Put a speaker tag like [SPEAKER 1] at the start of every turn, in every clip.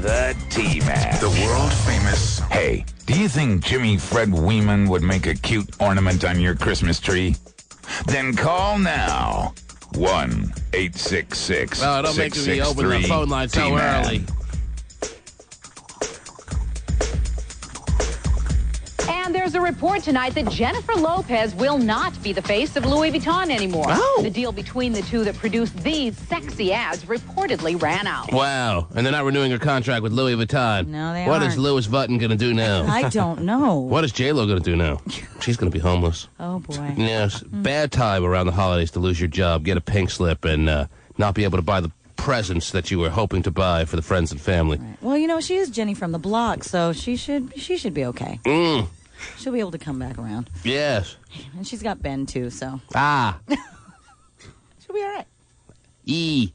[SPEAKER 1] the T-Man.
[SPEAKER 2] The world famous.
[SPEAKER 1] Hey, do you think Jimmy Fred Weeman would make a cute ornament on your Christmas tree? Then call now. 1-866-663-T-MAN.
[SPEAKER 3] Oh, don't make me open the phone line so early.
[SPEAKER 4] And there's a report tonight that Jennifer Lopez will not be the face of Louis Vuitton anymore.
[SPEAKER 3] Oh.
[SPEAKER 4] The deal between the two that produced these sexy ads reportedly ran out.
[SPEAKER 3] Wow. And they're not renewing her contract with Louis Vuitton.
[SPEAKER 5] No, they
[SPEAKER 3] What
[SPEAKER 5] aren't.
[SPEAKER 3] is Louis Vuitton going to do now?
[SPEAKER 5] I don't know.
[SPEAKER 3] What is J-Lo going to do now? She's going to be homeless.
[SPEAKER 5] Oh, boy.
[SPEAKER 3] Yes. Bad time around the holidays to lose your job, get a pink slip, and not be able to buy the presents that you were hoping to buy for the friends and family.
[SPEAKER 5] Right. Well, you know, she is Jenny from the block, so she should be okay. She'll be able to come back around.
[SPEAKER 3] Yes.
[SPEAKER 5] And she's got Ben, too, so
[SPEAKER 3] Ah.
[SPEAKER 5] she'll be all right.
[SPEAKER 3] E.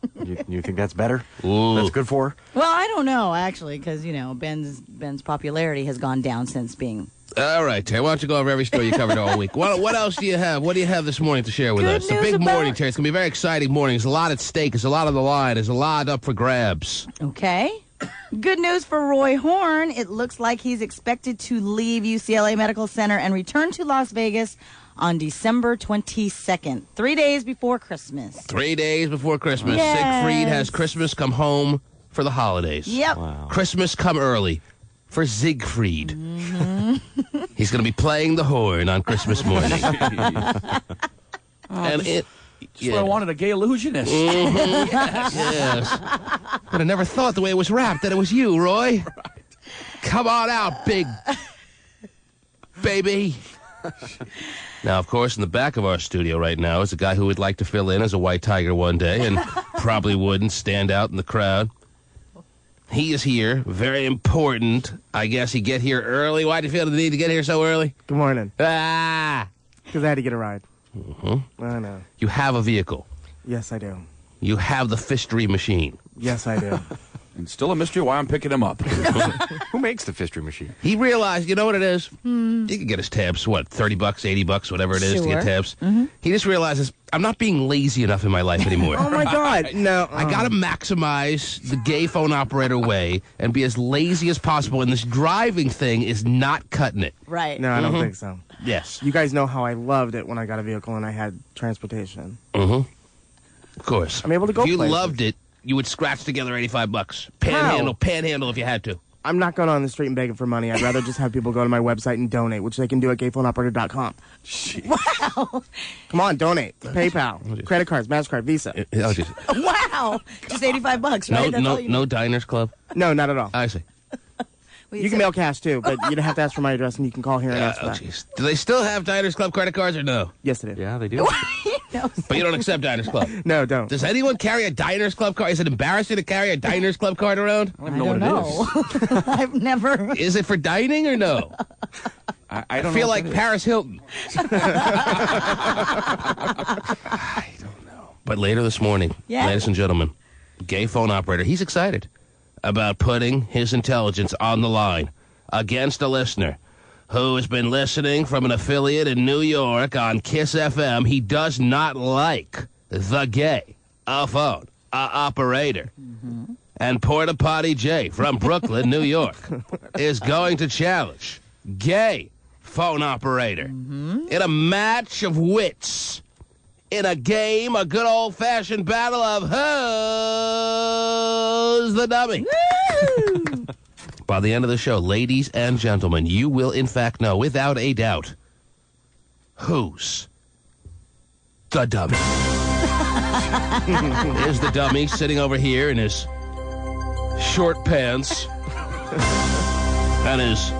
[SPEAKER 6] You think that's better?
[SPEAKER 3] Ooh.
[SPEAKER 6] That's good for her?
[SPEAKER 5] Well, I don't know, actually, because, you know, Ben's popularity has gone down since being...
[SPEAKER 3] All right, Terry. Why don't you go over every story you covered all week? What else do you have? What do you have this morning to share with
[SPEAKER 5] Good
[SPEAKER 3] us? It's a
[SPEAKER 5] news
[SPEAKER 3] big
[SPEAKER 5] about-
[SPEAKER 3] morning, Terry. It's going to be a very exciting morning. There's a lot at stake. There's a lot on the line. There's a lot up for grabs.
[SPEAKER 5] Okay. Good news for Roy Horn. It looks like he's expected to leave UCLA Medical Center and return to Las Vegas on December 22nd, 3 days before Christmas.
[SPEAKER 3] 3 days before Christmas.
[SPEAKER 5] Yes.
[SPEAKER 3] Siegfried has Christmas come home for the holidays.
[SPEAKER 5] Yep.
[SPEAKER 6] Wow.
[SPEAKER 3] Christmas come early for Siegfried. He's going to be playing the horn on Christmas morning. And it...
[SPEAKER 7] That's what I wanted, a gay illusionist.
[SPEAKER 3] Yes. But I never thought the way it was wrapped that it was you, Roy. Come on out, big baby. Now, of course, in the back of our studio right now is a guy who would like to fill in as a white tiger one day and probably wouldn't stand out in the crowd. He is here. Very important. I guess he get here early. Why do you feel the need to get here so early?
[SPEAKER 8] Good morning.
[SPEAKER 3] Ah!
[SPEAKER 8] Because I had to get a ride. I know.
[SPEAKER 3] You have a vehicle.
[SPEAKER 8] Yes, I do.
[SPEAKER 3] You have the fishery machine.
[SPEAKER 8] Yes, I do.
[SPEAKER 7] And still a mystery why I'm picking him up.
[SPEAKER 6] Who makes the fishery machine?
[SPEAKER 3] He realized, you know what it is? He can get his tabs, what, $30, $80, whatever it is to get
[SPEAKER 5] Sure.
[SPEAKER 3] tabs. He just realizes, I'm not being lazy enough in my life anymore.
[SPEAKER 8] Oh, my God. No.
[SPEAKER 3] I got to maximize the gay phone operator way and be as lazy as possible, and this driving thing is not cutting it.
[SPEAKER 5] Right.
[SPEAKER 8] No, I don't think so.
[SPEAKER 3] Yes.
[SPEAKER 8] You guys know how I loved it when I got a vehicle and I had transportation.
[SPEAKER 3] Of course.
[SPEAKER 8] I'm able to go
[SPEAKER 3] If you
[SPEAKER 8] places.
[SPEAKER 3] loved it, you would scratch together $85. Panhandle if you had to.
[SPEAKER 8] I'm not going on the street and begging for money. I'd rather just have people go to my website and donate, which they can do at gayphoneoperator.com.
[SPEAKER 5] Wow.
[SPEAKER 8] Come on, donate. PayPal, credit cards, MasterCard, Visa.
[SPEAKER 3] Oh, geez.
[SPEAKER 5] Wow. Just $85, right?
[SPEAKER 3] No,
[SPEAKER 5] That's all you
[SPEAKER 3] no Diners Club?
[SPEAKER 8] No, not at all.
[SPEAKER 3] I see.
[SPEAKER 5] Well,
[SPEAKER 8] You can mail cash, too, but you'd have to ask for my address, and you can call here and ask for
[SPEAKER 3] Oh,
[SPEAKER 8] that.
[SPEAKER 3] jeez. Do they still have Diners Club credit cards or no?
[SPEAKER 8] Yes, it is.
[SPEAKER 6] Yeah, they do.
[SPEAKER 3] But you don't accept Diners Club.
[SPEAKER 8] No, don't.
[SPEAKER 3] Does anyone carry a Diners Club card? Is it embarrassing to carry a Diners Club card around?
[SPEAKER 7] I don't even know what it is.
[SPEAKER 5] I've never.
[SPEAKER 3] Is it for dining or no?
[SPEAKER 7] I don't
[SPEAKER 3] feel
[SPEAKER 7] know what
[SPEAKER 3] like
[SPEAKER 7] that is.
[SPEAKER 3] Paris Hilton. I don't know. But later this morning,
[SPEAKER 5] Yeah.
[SPEAKER 3] ladies and gentlemen, gay phone operator, he's excited about putting his intelligence on the line against a listener who has been listening from an affiliate in New York on KISS FM. He does not like the gay phone operator. And Porta Potty J from Brooklyn, New York, is going to challenge gay phone operator in a match of wits, in a game, a good old-fashioned battle of who's the dummy. By the end of the show, ladies and gentlemen, you will in fact know, without a doubt, who's the dummy. Is the dummy sitting over here in his short pants and his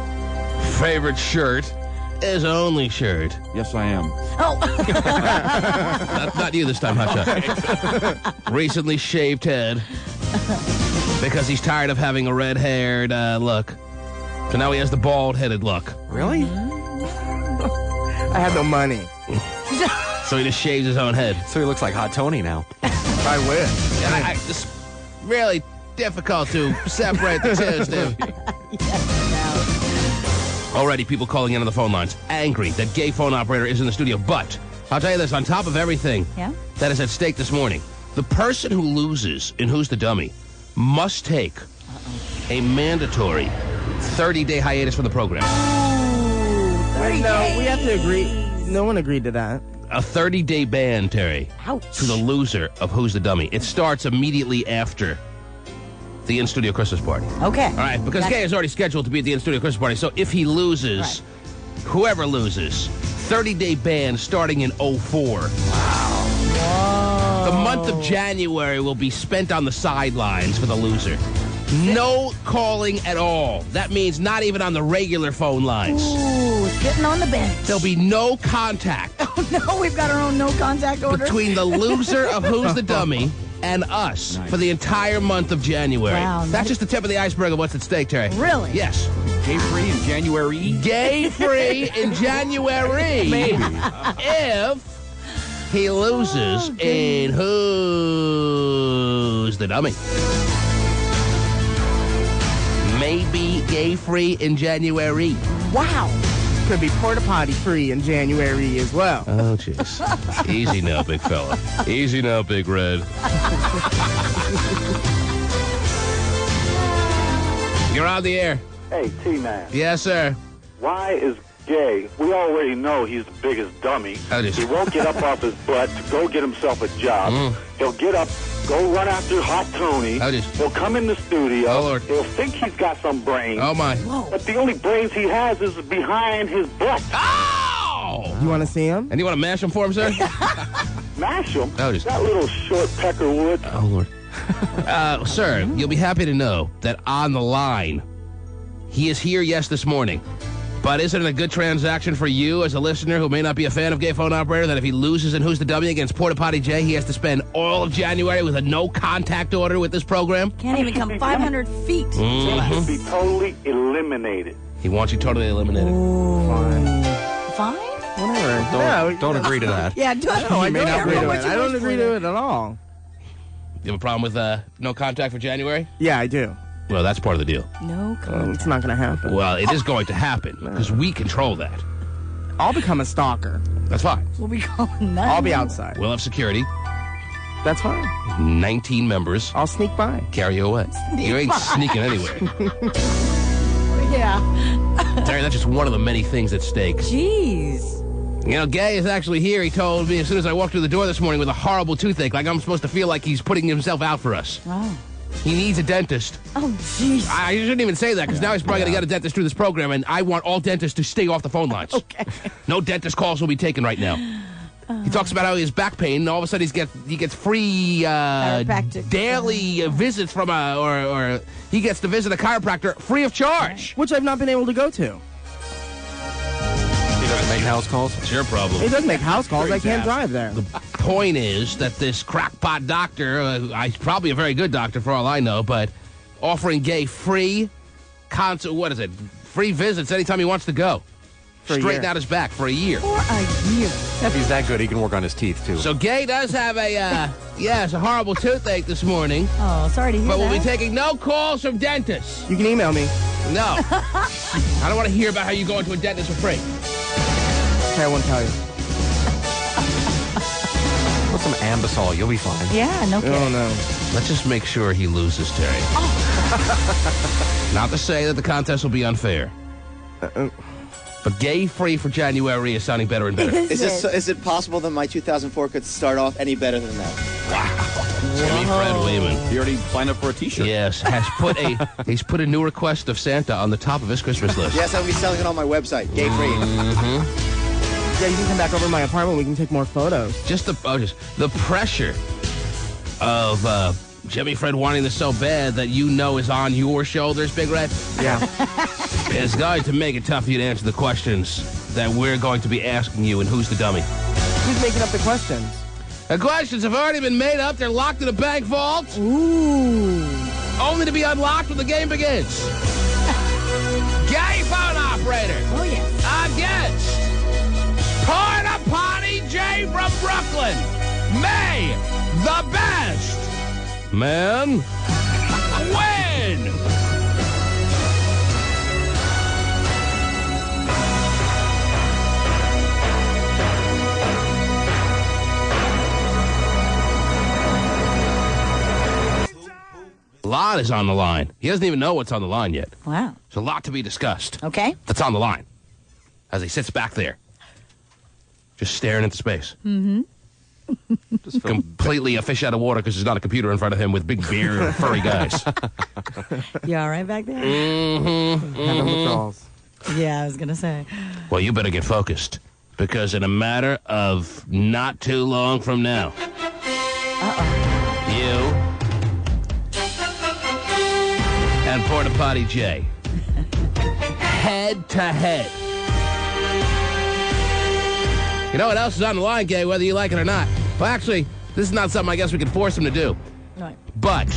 [SPEAKER 3] favorite shirt, his only shirt.
[SPEAKER 7] Yes, I am.
[SPEAKER 3] Not you this time, Hotshot. Recently shaved head because he's tired of having a red-haired look. So now he has the bald-headed look.
[SPEAKER 6] Really?
[SPEAKER 8] I have no money.
[SPEAKER 3] So he just shaves his own head.
[SPEAKER 6] So he looks like Hot Tony now.
[SPEAKER 8] I wish.
[SPEAKER 3] It's really difficult to separate the two, Steve. Already people calling in on the phone lines, angry that gay phone operator is in the studio. But I'll tell you this, on top of everything that is at stake this morning, the person who loses in Who's the Dummy must take a mandatory 30-day hiatus from the program.
[SPEAKER 8] No, we have to agree. No one agreed to that.
[SPEAKER 3] A 30-day ban, Terry,
[SPEAKER 5] Ouch.
[SPEAKER 3] to the loser of Who's the Dummy. It starts immediately after the in-studio Christmas party.
[SPEAKER 5] Okay.
[SPEAKER 3] All right, because Gay is already scheduled to be at the in-studio Christmas party, so if he loses, whoever loses, 30-day ban starting in 04. Wow. The month of January will be spent on the sidelines for the loser. No calling at all. That means not even on the regular phone lines.
[SPEAKER 5] Ooh, sitting on the bench.
[SPEAKER 3] There'll be no contact.
[SPEAKER 5] Oh, no, we've got our own no contact order.
[SPEAKER 3] Between the loser of Who's the Dummy and us for the entire month of January.
[SPEAKER 5] Wow,
[SPEAKER 3] That's just the tip of the iceberg of what's at stake, Terry.
[SPEAKER 5] Really?
[SPEAKER 3] Yes.
[SPEAKER 7] Gay-free in January.
[SPEAKER 3] Gay-free in January.
[SPEAKER 7] Maybe.
[SPEAKER 3] If he loses in Who's the Dummy. Maybe gay-free in January.
[SPEAKER 5] Wow.
[SPEAKER 8] Could be porta potty free in January as well.
[SPEAKER 3] Oh, jeez. Easy now, big fella. Easy now, big red. You're on the air.
[SPEAKER 2] Hey, T-Man.
[SPEAKER 3] Yes, sir.
[SPEAKER 2] Why is Gay? We already know he's the biggest dummy. He won't get up off his butt to go get himself a job. He'll get up, go run after Hot Tony. He'll come in the studio.
[SPEAKER 3] Oh, Lord.
[SPEAKER 2] He'll think he's got some brains.
[SPEAKER 3] Oh, my.
[SPEAKER 2] But the only brains he has is behind his butt.
[SPEAKER 3] Oh!
[SPEAKER 8] You want to see him?
[SPEAKER 3] And you want to mash him for him, sir?
[SPEAKER 2] Mash him?
[SPEAKER 3] Oh, just...
[SPEAKER 2] That little short peckerwood.
[SPEAKER 3] Oh, Lord. Sir, you'll be happy to know that on the line, he is here, yes, this morning. But isn't it a good transaction for you as a listener who may not be a fan of Gay Phone Operator that if he loses in Who's the W against Porta Potty J, he has to spend all of January with a no-contact order with this program?
[SPEAKER 5] Can't even come 500 feet.
[SPEAKER 2] He should be totally eliminated.
[SPEAKER 3] He wants you totally eliminated.
[SPEAKER 5] Fine?
[SPEAKER 8] Whatever.
[SPEAKER 6] Don't agree to that.
[SPEAKER 5] Yeah,
[SPEAKER 8] I don't agree to it. I don't agree to it at all.
[SPEAKER 3] You have a problem with no contact for January?
[SPEAKER 8] Yeah, I do.
[SPEAKER 3] Well, that's part of the deal.
[SPEAKER 5] No contact.
[SPEAKER 8] It's not going to happen.
[SPEAKER 3] Well, it is going to happen because we control that.
[SPEAKER 8] I'll become a stalker.
[SPEAKER 3] That's fine.
[SPEAKER 5] We'll be calling that.
[SPEAKER 8] I'll be outside.
[SPEAKER 3] We'll have security.
[SPEAKER 8] That's fine.
[SPEAKER 3] 19 members.
[SPEAKER 8] I'll sneak by.
[SPEAKER 3] Carry you away. You ain't sneaking anywhere.
[SPEAKER 5] Yeah.
[SPEAKER 3] Terry, that's just one of the many things at stake.
[SPEAKER 5] Jeez.
[SPEAKER 3] You know, Gay is actually here. He told me as soon as I walked through the door this morning with a horrible toothache, like I'm supposed to feel like he's putting himself out for us.
[SPEAKER 5] Oh.
[SPEAKER 3] He needs a dentist.
[SPEAKER 5] Oh, jeez.
[SPEAKER 3] I shouldn't even say that because now he's probably going to get a dentist through this program, and I want all dentists to stay off the phone lines.
[SPEAKER 5] Okay.
[SPEAKER 3] No dentist calls will be taken right now. He talks about how he has back pain, and all of a sudden he gets free daily visits from or he gets to visit a chiropractor free of charge.
[SPEAKER 8] Which I've not been able to go to.
[SPEAKER 6] He doesn't make house calls?
[SPEAKER 3] It's your problem.
[SPEAKER 8] He does make house calls. I can't drive there.
[SPEAKER 3] The point is that this crackpot doctor, he's probably a very good doctor for all I know, but offering Gay free free visits anytime he wants to go. Straighten out his back for a year.
[SPEAKER 5] For a year.
[SPEAKER 6] If he's that good, he can work on his teeth, too.
[SPEAKER 3] So Gay does have a horrible toothache this morning.
[SPEAKER 5] Oh, sorry to hear
[SPEAKER 3] But
[SPEAKER 5] that.
[SPEAKER 3] we'll be taking no calls from dentists.
[SPEAKER 8] You can email me.
[SPEAKER 3] No. I don't want to hear about how you go into a dentist for free.
[SPEAKER 8] Okay, I won't tell you.
[SPEAKER 6] Put some Ambisol. You'll be fine.
[SPEAKER 5] Yeah, no kidding.
[SPEAKER 8] Oh, no.
[SPEAKER 3] Let's just make sure he loses, Terry. Not to say that the contest will be unfair. But Gay-free for January is sounding better and better.
[SPEAKER 9] Is it possible that my 2004 could start off any better than that?
[SPEAKER 3] Jimmy Fred Weeman.
[SPEAKER 7] He already signed up for a T-shirt.
[SPEAKER 3] Yes, he's put a new request of Santa on the top of his Christmas list.
[SPEAKER 9] Yes, I'll be selling it on my website, gay-free.
[SPEAKER 8] Yeah, you can come back over to my apartment. We can take more photos.
[SPEAKER 3] Just the pressure of Jimmy Fred wanting this so bad that you know is on your shoulders, Big Red.
[SPEAKER 8] Yeah.
[SPEAKER 3] It's going to make it tough for you to answer the questions that we're going to be asking you in Who's the Dummy.
[SPEAKER 8] Who's making up the questions?
[SPEAKER 3] The questions have already been made up. They're locked in a bank vault.
[SPEAKER 5] Ooh.
[SPEAKER 3] Only to be unlocked when the game begins. Gay Phone Operator.
[SPEAKER 5] Oh, yes.
[SPEAKER 3] Against Porta Potty J from Brooklyn. May the best man win. Live lot is on the line. He doesn't even know what's on the line yet.
[SPEAKER 5] Wow.
[SPEAKER 3] There's a lot to be discussed.
[SPEAKER 5] Okay.
[SPEAKER 3] That's on the line. As he sits back there, just staring into space.
[SPEAKER 5] Mm-hmm.
[SPEAKER 3] Just completely a fish out of water because there's not a computer in front of him with big beard and furry guys.
[SPEAKER 5] You all right back there?
[SPEAKER 3] Mm-hmm.
[SPEAKER 8] Having withdrawals.
[SPEAKER 5] Yeah, I was going to say.
[SPEAKER 3] Well, you better get focused because in a matter of not too long from now, you and Porta Potty Jay head to head. You know what else is on the line, Gay, whether you like it or not? Well, actually, this is not something I guess we can force him to do.
[SPEAKER 5] Right.
[SPEAKER 3] But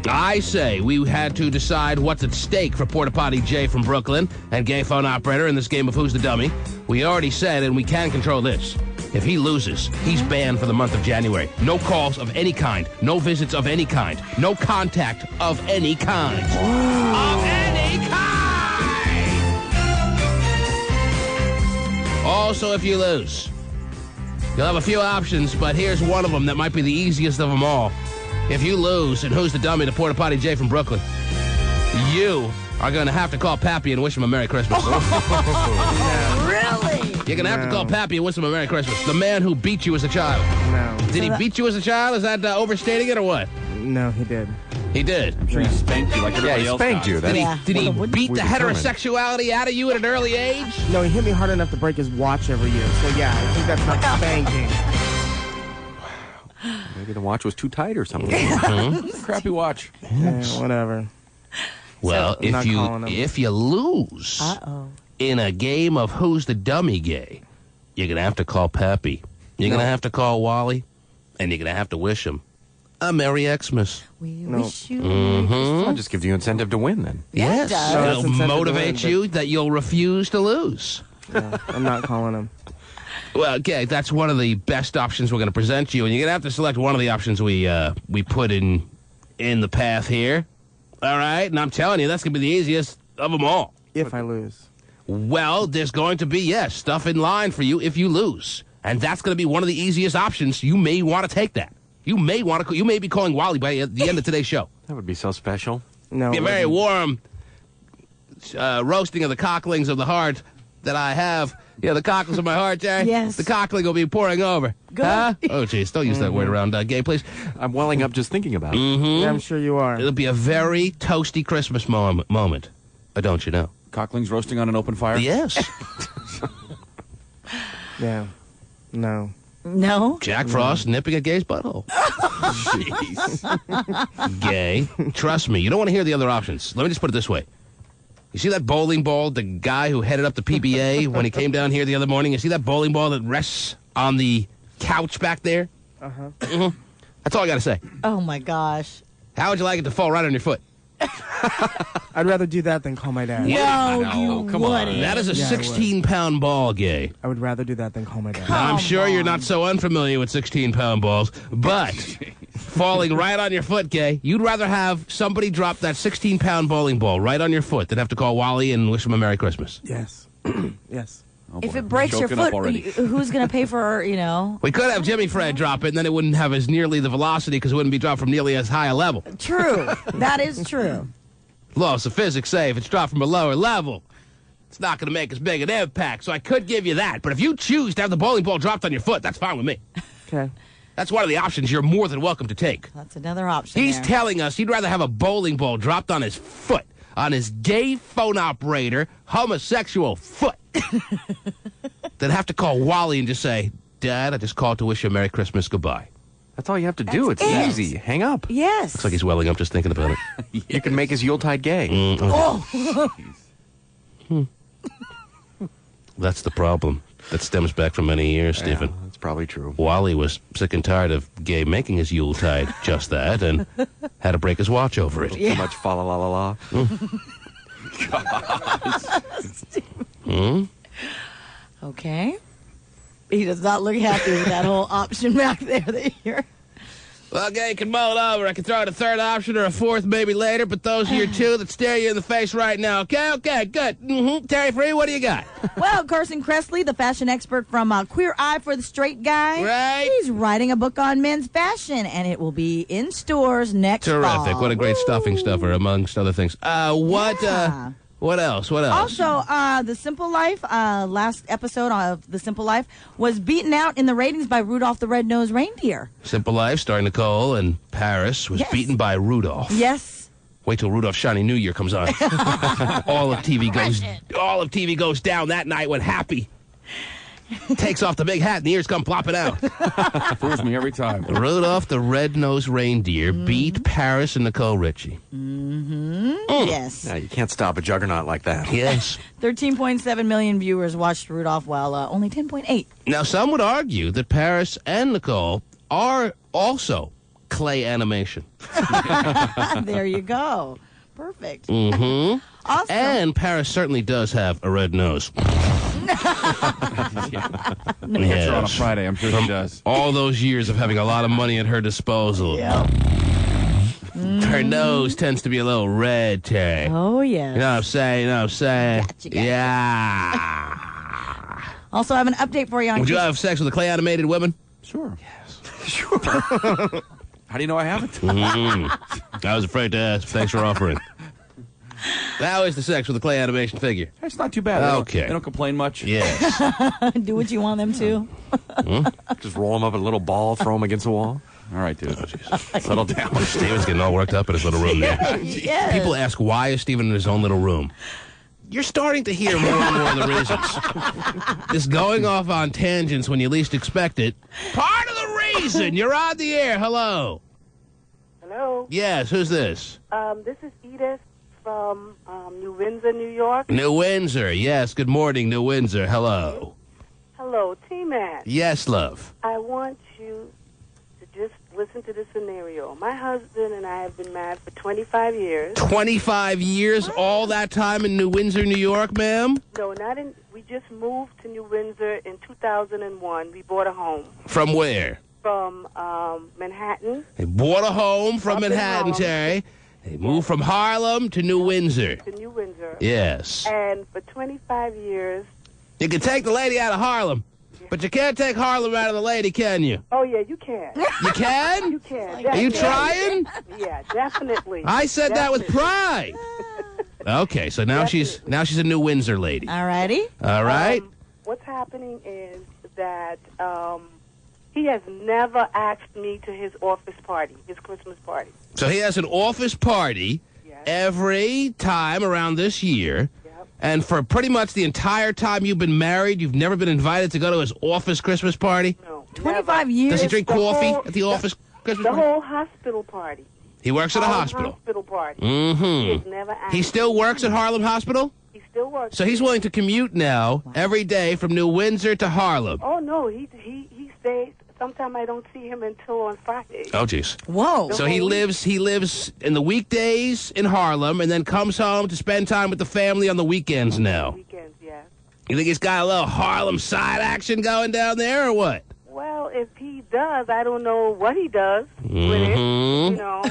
[SPEAKER 3] I say we had to decide what's at stake for Porta Potty Jay from Brooklyn and Gay Phone Operator in this game of Who's the Dummy. We already said, and we can control this. If he loses, he's banned for the month of January. No calls of any kind. No visits of any kind. No contact of any kind. Of any kind! Also, if you lose, you'll have a few options, but here's one of them that might be the easiest of them all. If you lose, and Who's the Dummy to Porta Potty Jay from Brooklyn, you are going to have to call Pappy and wish him a Merry Christmas.
[SPEAKER 5] Really?
[SPEAKER 3] You're going to have to call Pappy and wish him a Merry Christmas. The man who beat you as a child.
[SPEAKER 8] No.
[SPEAKER 3] Did he beat you as a child? Is that overstating it or what?
[SPEAKER 8] No, he did.
[SPEAKER 3] He did.
[SPEAKER 7] I'm sure he spanked you like everybody else
[SPEAKER 6] spanked
[SPEAKER 7] got.
[SPEAKER 6] you.
[SPEAKER 3] Did he beat the
[SPEAKER 6] we
[SPEAKER 3] heterosexuality out of you at an early age?
[SPEAKER 8] No, he hit me hard enough to break his watch every year. So, yeah, I think that's not spanking.
[SPEAKER 6] Maybe the watch was too tight or something.
[SPEAKER 7] Crappy watch.
[SPEAKER 8] Yeah, whatever.
[SPEAKER 3] Well,
[SPEAKER 8] I'm not calling him.
[SPEAKER 3] if you lose in a game of Who's the Dummy Gay, you're going to have to call Pappy. You're going to have to call Wally, and you're going to have to wish him a Merry Xmas.
[SPEAKER 5] We wish you.
[SPEAKER 6] That just gives you incentive to win then.
[SPEAKER 5] Yeah,
[SPEAKER 3] Yes.
[SPEAKER 5] it does.
[SPEAKER 8] No, that's
[SPEAKER 3] It'll
[SPEAKER 8] incentive to
[SPEAKER 3] motivate
[SPEAKER 8] win,
[SPEAKER 3] you that you'll refuse to lose.
[SPEAKER 8] Yeah, I'm not calling him.
[SPEAKER 3] Well, okay, that's one of the best options we're going to present to you, and you're going to have to select one of the options we put in the path here. All right? And I'm telling you, that's going to be the easiest of them all.
[SPEAKER 8] If I lose.
[SPEAKER 3] Well, there's going to be, yes, stuff in line for you if you lose. And that's going to be one of the easiest options. You may want to take that. You may be calling Wally by the end of today's show.
[SPEAKER 6] That would be so special.
[SPEAKER 8] No.
[SPEAKER 3] Be a very warm roasting of the cocklings of the heart that I have. Yeah, the cockles of my heart, Jerry.
[SPEAKER 5] Yes.
[SPEAKER 3] The cockling will be pouring over.
[SPEAKER 5] Good.
[SPEAKER 3] Huh? Oh, jeez, don't use that word around Gay, please.
[SPEAKER 6] I'm welling up just thinking about it.
[SPEAKER 8] Yeah, I'm sure you are.
[SPEAKER 3] It'll be a very toasty Christmas moment. Don't you know?
[SPEAKER 7] Cocklings roasting on an open fire?
[SPEAKER 3] Yes.
[SPEAKER 8] Yeah. No.
[SPEAKER 5] No?
[SPEAKER 3] Jack Frost nipping at Gay's butthole.
[SPEAKER 7] Jeez.
[SPEAKER 3] Gay, trust me, you don't want to hear the other options. Let me just put it this way. You see that bowling ball, the guy who headed up the PBA when he came down here the other morning? You see that bowling ball that rests on the couch back there?
[SPEAKER 8] Uh-huh.
[SPEAKER 3] Mm-hmm. That's all I got to say.
[SPEAKER 5] Oh, my gosh.
[SPEAKER 3] How would you like it to fall right on your foot?
[SPEAKER 8] I'd rather do that than call my dad.
[SPEAKER 5] No,
[SPEAKER 6] no,
[SPEAKER 5] you
[SPEAKER 6] come on.
[SPEAKER 5] wouldn't.
[SPEAKER 3] That is a
[SPEAKER 8] Yeah, I would.
[SPEAKER 3] 16-pound ball, Gay.
[SPEAKER 8] I would rather do that than call my dad.
[SPEAKER 3] Now, I'm
[SPEAKER 5] Come
[SPEAKER 3] sure you're
[SPEAKER 5] on.
[SPEAKER 3] not so unfamiliar with 16-pound balls, but falling right on your foot, Gay, you'd rather have somebody drop that 16-pound bowling ball right on your foot than have to call Wally and wish him a Merry Christmas.
[SPEAKER 8] Yes. Yes.
[SPEAKER 7] Oh,
[SPEAKER 5] If
[SPEAKER 7] boy,
[SPEAKER 5] it breaks
[SPEAKER 7] I'm
[SPEAKER 5] your
[SPEAKER 7] choking up
[SPEAKER 5] foot,
[SPEAKER 7] already.
[SPEAKER 5] who's going to pay for,
[SPEAKER 3] We could have Jimmy Fred drop it, and then it wouldn't have as nearly the velocity because it wouldn't be dropped from nearly as high a level.
[SPEAKER 5] True. That is true.
[SPEAKER 3] Laws of physics say if it's dropped from a lower level, it's not going to make as big an impact. So I could give you that. But if you choose to have the bowling ball dropped on your foot, that's fine with me.
[SPEAKER 8] Okay.
[SPEAKER 3] That's one of the options you're more than welcome to take.
[SPEAKER 5] That's another option.
[SPEAKER 3] He's
[SPEAKER 5] there.
[SPEAKER 3] telling us he'd rather have a bowling ball dropped on his foot, on his gay phone operator, homosexual foot, than have to call Wally and just say, Dad, I just called to wish you a Merry Christmas, goodbye.
[SPEAKER 6] That's all you have to do.
[SPEAKER 5] That's
[SPEAKER 6] It's
[SPEAKER 5] it.
[SPEAKER 6] easy. Hang up.
[SPEAKER 5] Yes.
[SPEAKER 3] Looks like he's welling up just thinking about it.
[SPEAKER 6] You can make his Yuletide gay.
[SPEAKER 3] That's the problem. That stems back from many years, Stephen.
[SPEAKER 6] Yeah, that's probably true.
[SPEAKER 3] Wally was sick and tired of Gay making his Yuletide just that and had to break his watch over it.
[SPEAKER 6] Too much fa la la la la.
[SPEAKER 5] Okay. He does not look happy with that whole option back there that you're...
[SPEAKER 3] Well, Gay can mull it over. I can throw out a third option or a fourth maybe later, but those are your two that stare you in the face right now. Okay, good. Terry Free, what do you got?
[SPEAKER 5] Well, Carson Kressley, the fashion expert from Queer Eye for the Straight Guy.
[SPEAKER 3] Right.
[SPEAKER 5] He's writing a book on men's fashion, and it will be in stores next fall.
[SPEAKER 3] Terrific. What a great stuffing stuffer, amongst other things. What else?
[SPEAKER 5] Also, The Simple Life, last episode of The Simple Life, was beaten out in the ratings by Rudolph the Red-Nosed Reindeer.
[SPEAKER 3] Simple Life, starring Nicole and Paris, was beaten by Rudolph.
[SPEAKER 5] Yes.
[SPEAKER 3] Wait till Rudolph's Shiny New Year comes on. all of TV goes down that night when Happy takes off the big hat and the ears come plopping out.
[SPEAKER 7] Fools me every time.
[SPEAKER 3] Rudolph the Red-Nosed Reindeer beat Paris and Nicole Richie.
[SPEAKER 5] Yes.
[SPEAKER 6] Yeah, you can't stop a juggernaut like that.
[SPEAKER 3] Yes.
[SPEAKER 5] 13.7 million viewers watched Rudolph, while only 10.8.
[SPEAKER 3] Now, some would argue that Paris and Nicole are also clay animation.
[SPEAKER 5] There you go. Perfect.
[SPEAKER 3] Mm-hmm.
[SPEAKER 5] Awesome.
[SPEAKER 3] And Paris certainly does have a red nose.
[SPEAKER 7] Yes. On a Friday, I'm sure she does.
[SPEAKER 3] All those years of having a lot of money at her disposal.
[SPEAKER 5] Yep.
[SPEAKER 3] Her nose tends to be a little red, Terry.
[SPEAKER 5] Oh, yes.
[SPEAKER 3] You know what I'm saying?
[SPEAKER 5] Gotcha.
[SPEAKER 3] Yeah.
[SPEAKER 5] Also, I have an update for you on...
[SPEAKER 3] Would you have sex with a clay animated woman?
[SPEAKER 7] Sure.
[SPEAKER 3] Yes.
[SPEAKER 7] Sure. How do you know I haven't?
[SPEAKER 3] I was afraid to ask. Thanks for offering. How is the sex with a clay animation figure?
[SPEAKER 7] It's not too bad.
[SPEAKER 3] Okay.
[SPEAKER 7] They don't complain much.
[SPEAKER 3] Yes.
[SPEAKER 5] Do what you want them to.
[SPEAKER 6] Just roll them up in a little ball, throw them against the wall.
[SPEAKER 7] All right, dude. Settle down.
[SPEAKER 3] Steven's getting all worked up in his little room there.
[SPEAKER 5] Yes.
[SPEAKER 3] People ask, why is Steven in his own little room? You're starting to hear more and more of the reasons. This going off on tangents when you least expect it. Part of the reason. You're on the air. Hello.
[SPEAKER 10] Hello.
[SPEAKER 3] Yes, who's this?
[SPEAKER 10] This is Edith from New Windsor, New York.
[SPEAKER 3] New Windsor. Yes, good morning, New Windsor. Hello.
[SPEAKER 10] Hello, T-Man.
[SPEAKER 3] Yes, love.
[SPEAKER 10] I want you to just listen to this scenario. My husband and I have been married for 25 years.
[SPEAKER 3] 25 years, all that time in New Windsor, New York, ma'am?
[SPEAKER 10] No, not in... We just moved to New Windsor in 2001. We bought a home.
[SPEAKER 3] From where?
[SPEAKER 10] From Manhattan.
[SPEAKER 3] They bought a home from
[SPEAKER 10] Up in
[SPEAKER 3] Manhattan,
[SPEAKER 10] Harlem.
[SPEAKER 3] Terry. They moved from Harlem to New Windsor.
[SPEAKER 10] To New Windsor.
[SPEAKER 3] Yes.
[SPEAKER 10] And for 25 years...
[SPEAKER 3] You can take the lady out of Harlem, but you can't take Harlem out of the lady, can you?
[SPEAKER 10] Oh, yeah, you can.
[SPEAKER 3] You can?
[SPEAKER 10] You can.
[SPEAKER 3] Are you trying?
[SPEAKER 10] Yeah, definitely.
[SPEAKER 3] I said that with pride. Okay, so now she's a New Windsor lady.
[SPEAKER 5] All righty.
[SPEAKER 3] All right.
[SPEAKER 10] What's happening is that he has never asked me to his office party, his Christmas party.
[SPEAKER 3] So he has an office party every time around this year.
[SPEAKER 10] Yep.
[SPEAKER 3] And for pretty much the entire time you've been married, you've never been invited to go to his office Christmas party?
[SPEAKER 10] No.
[SPEAKER 5] 25 years.
[SPEAKER 3] Does he drink coffee at the office Christmas
[SPEAKER 10] The
[SPEAKER 3] party?
[SPEAKER 10] whole hospital party.
[SPEAKER 3] He works at a
[SPEAKER 10] Harlem
[SPEAKER 3] hospital.
[SPEAKER 10] Hospital party. He has never asked
[SPEAKER 3] He still
[SPEAKER 10] me.
[SPEAKER 3] works at Harlem Hospital?
[SPEAKER 10] He still works.
[SPEAKER 3] So he's willing to commute now every day from New Windsor to Harlem.
[SPEAKER 10] Oh, no, he stays. Sometimes I don't see him until on Friday.
[SPEAKER 3] Oh, jeez.
[SPEAKER 5] Whoa.
[SPEAKER 3] So he lives in the weekdays in Harlem and then comes home to spend time with the family on the weekends now.
[SPEAKER 10] Weekends, yeah.
[SPEAKER 3] You think he's got a little Harlem side action going down there or what?
[SPEAKER 10] Well, if he does, I don't know what he does with it. You know.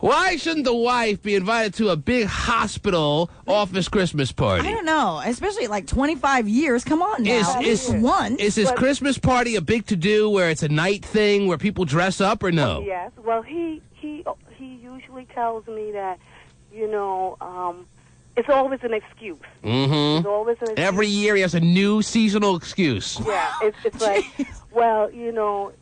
[SPEAKER 3] Why shouldn't the wife be invited to a big hospital office Christmas party?
[SPEAKER 5] I don't know, especially like 25 years. Come on now.
[SPEAKER 3] Is his Christmas party a big to-do where it's a night thing where people dress up or no?
[SPEAKER 10] Yes. Well, he usually tells me that, you know, it's always an excuse. It's always an excuse.
[SPEAKER 3] Every year he has a new seasonal excuse.
[SPEAKER 10] Yeah, it's like, well, you know,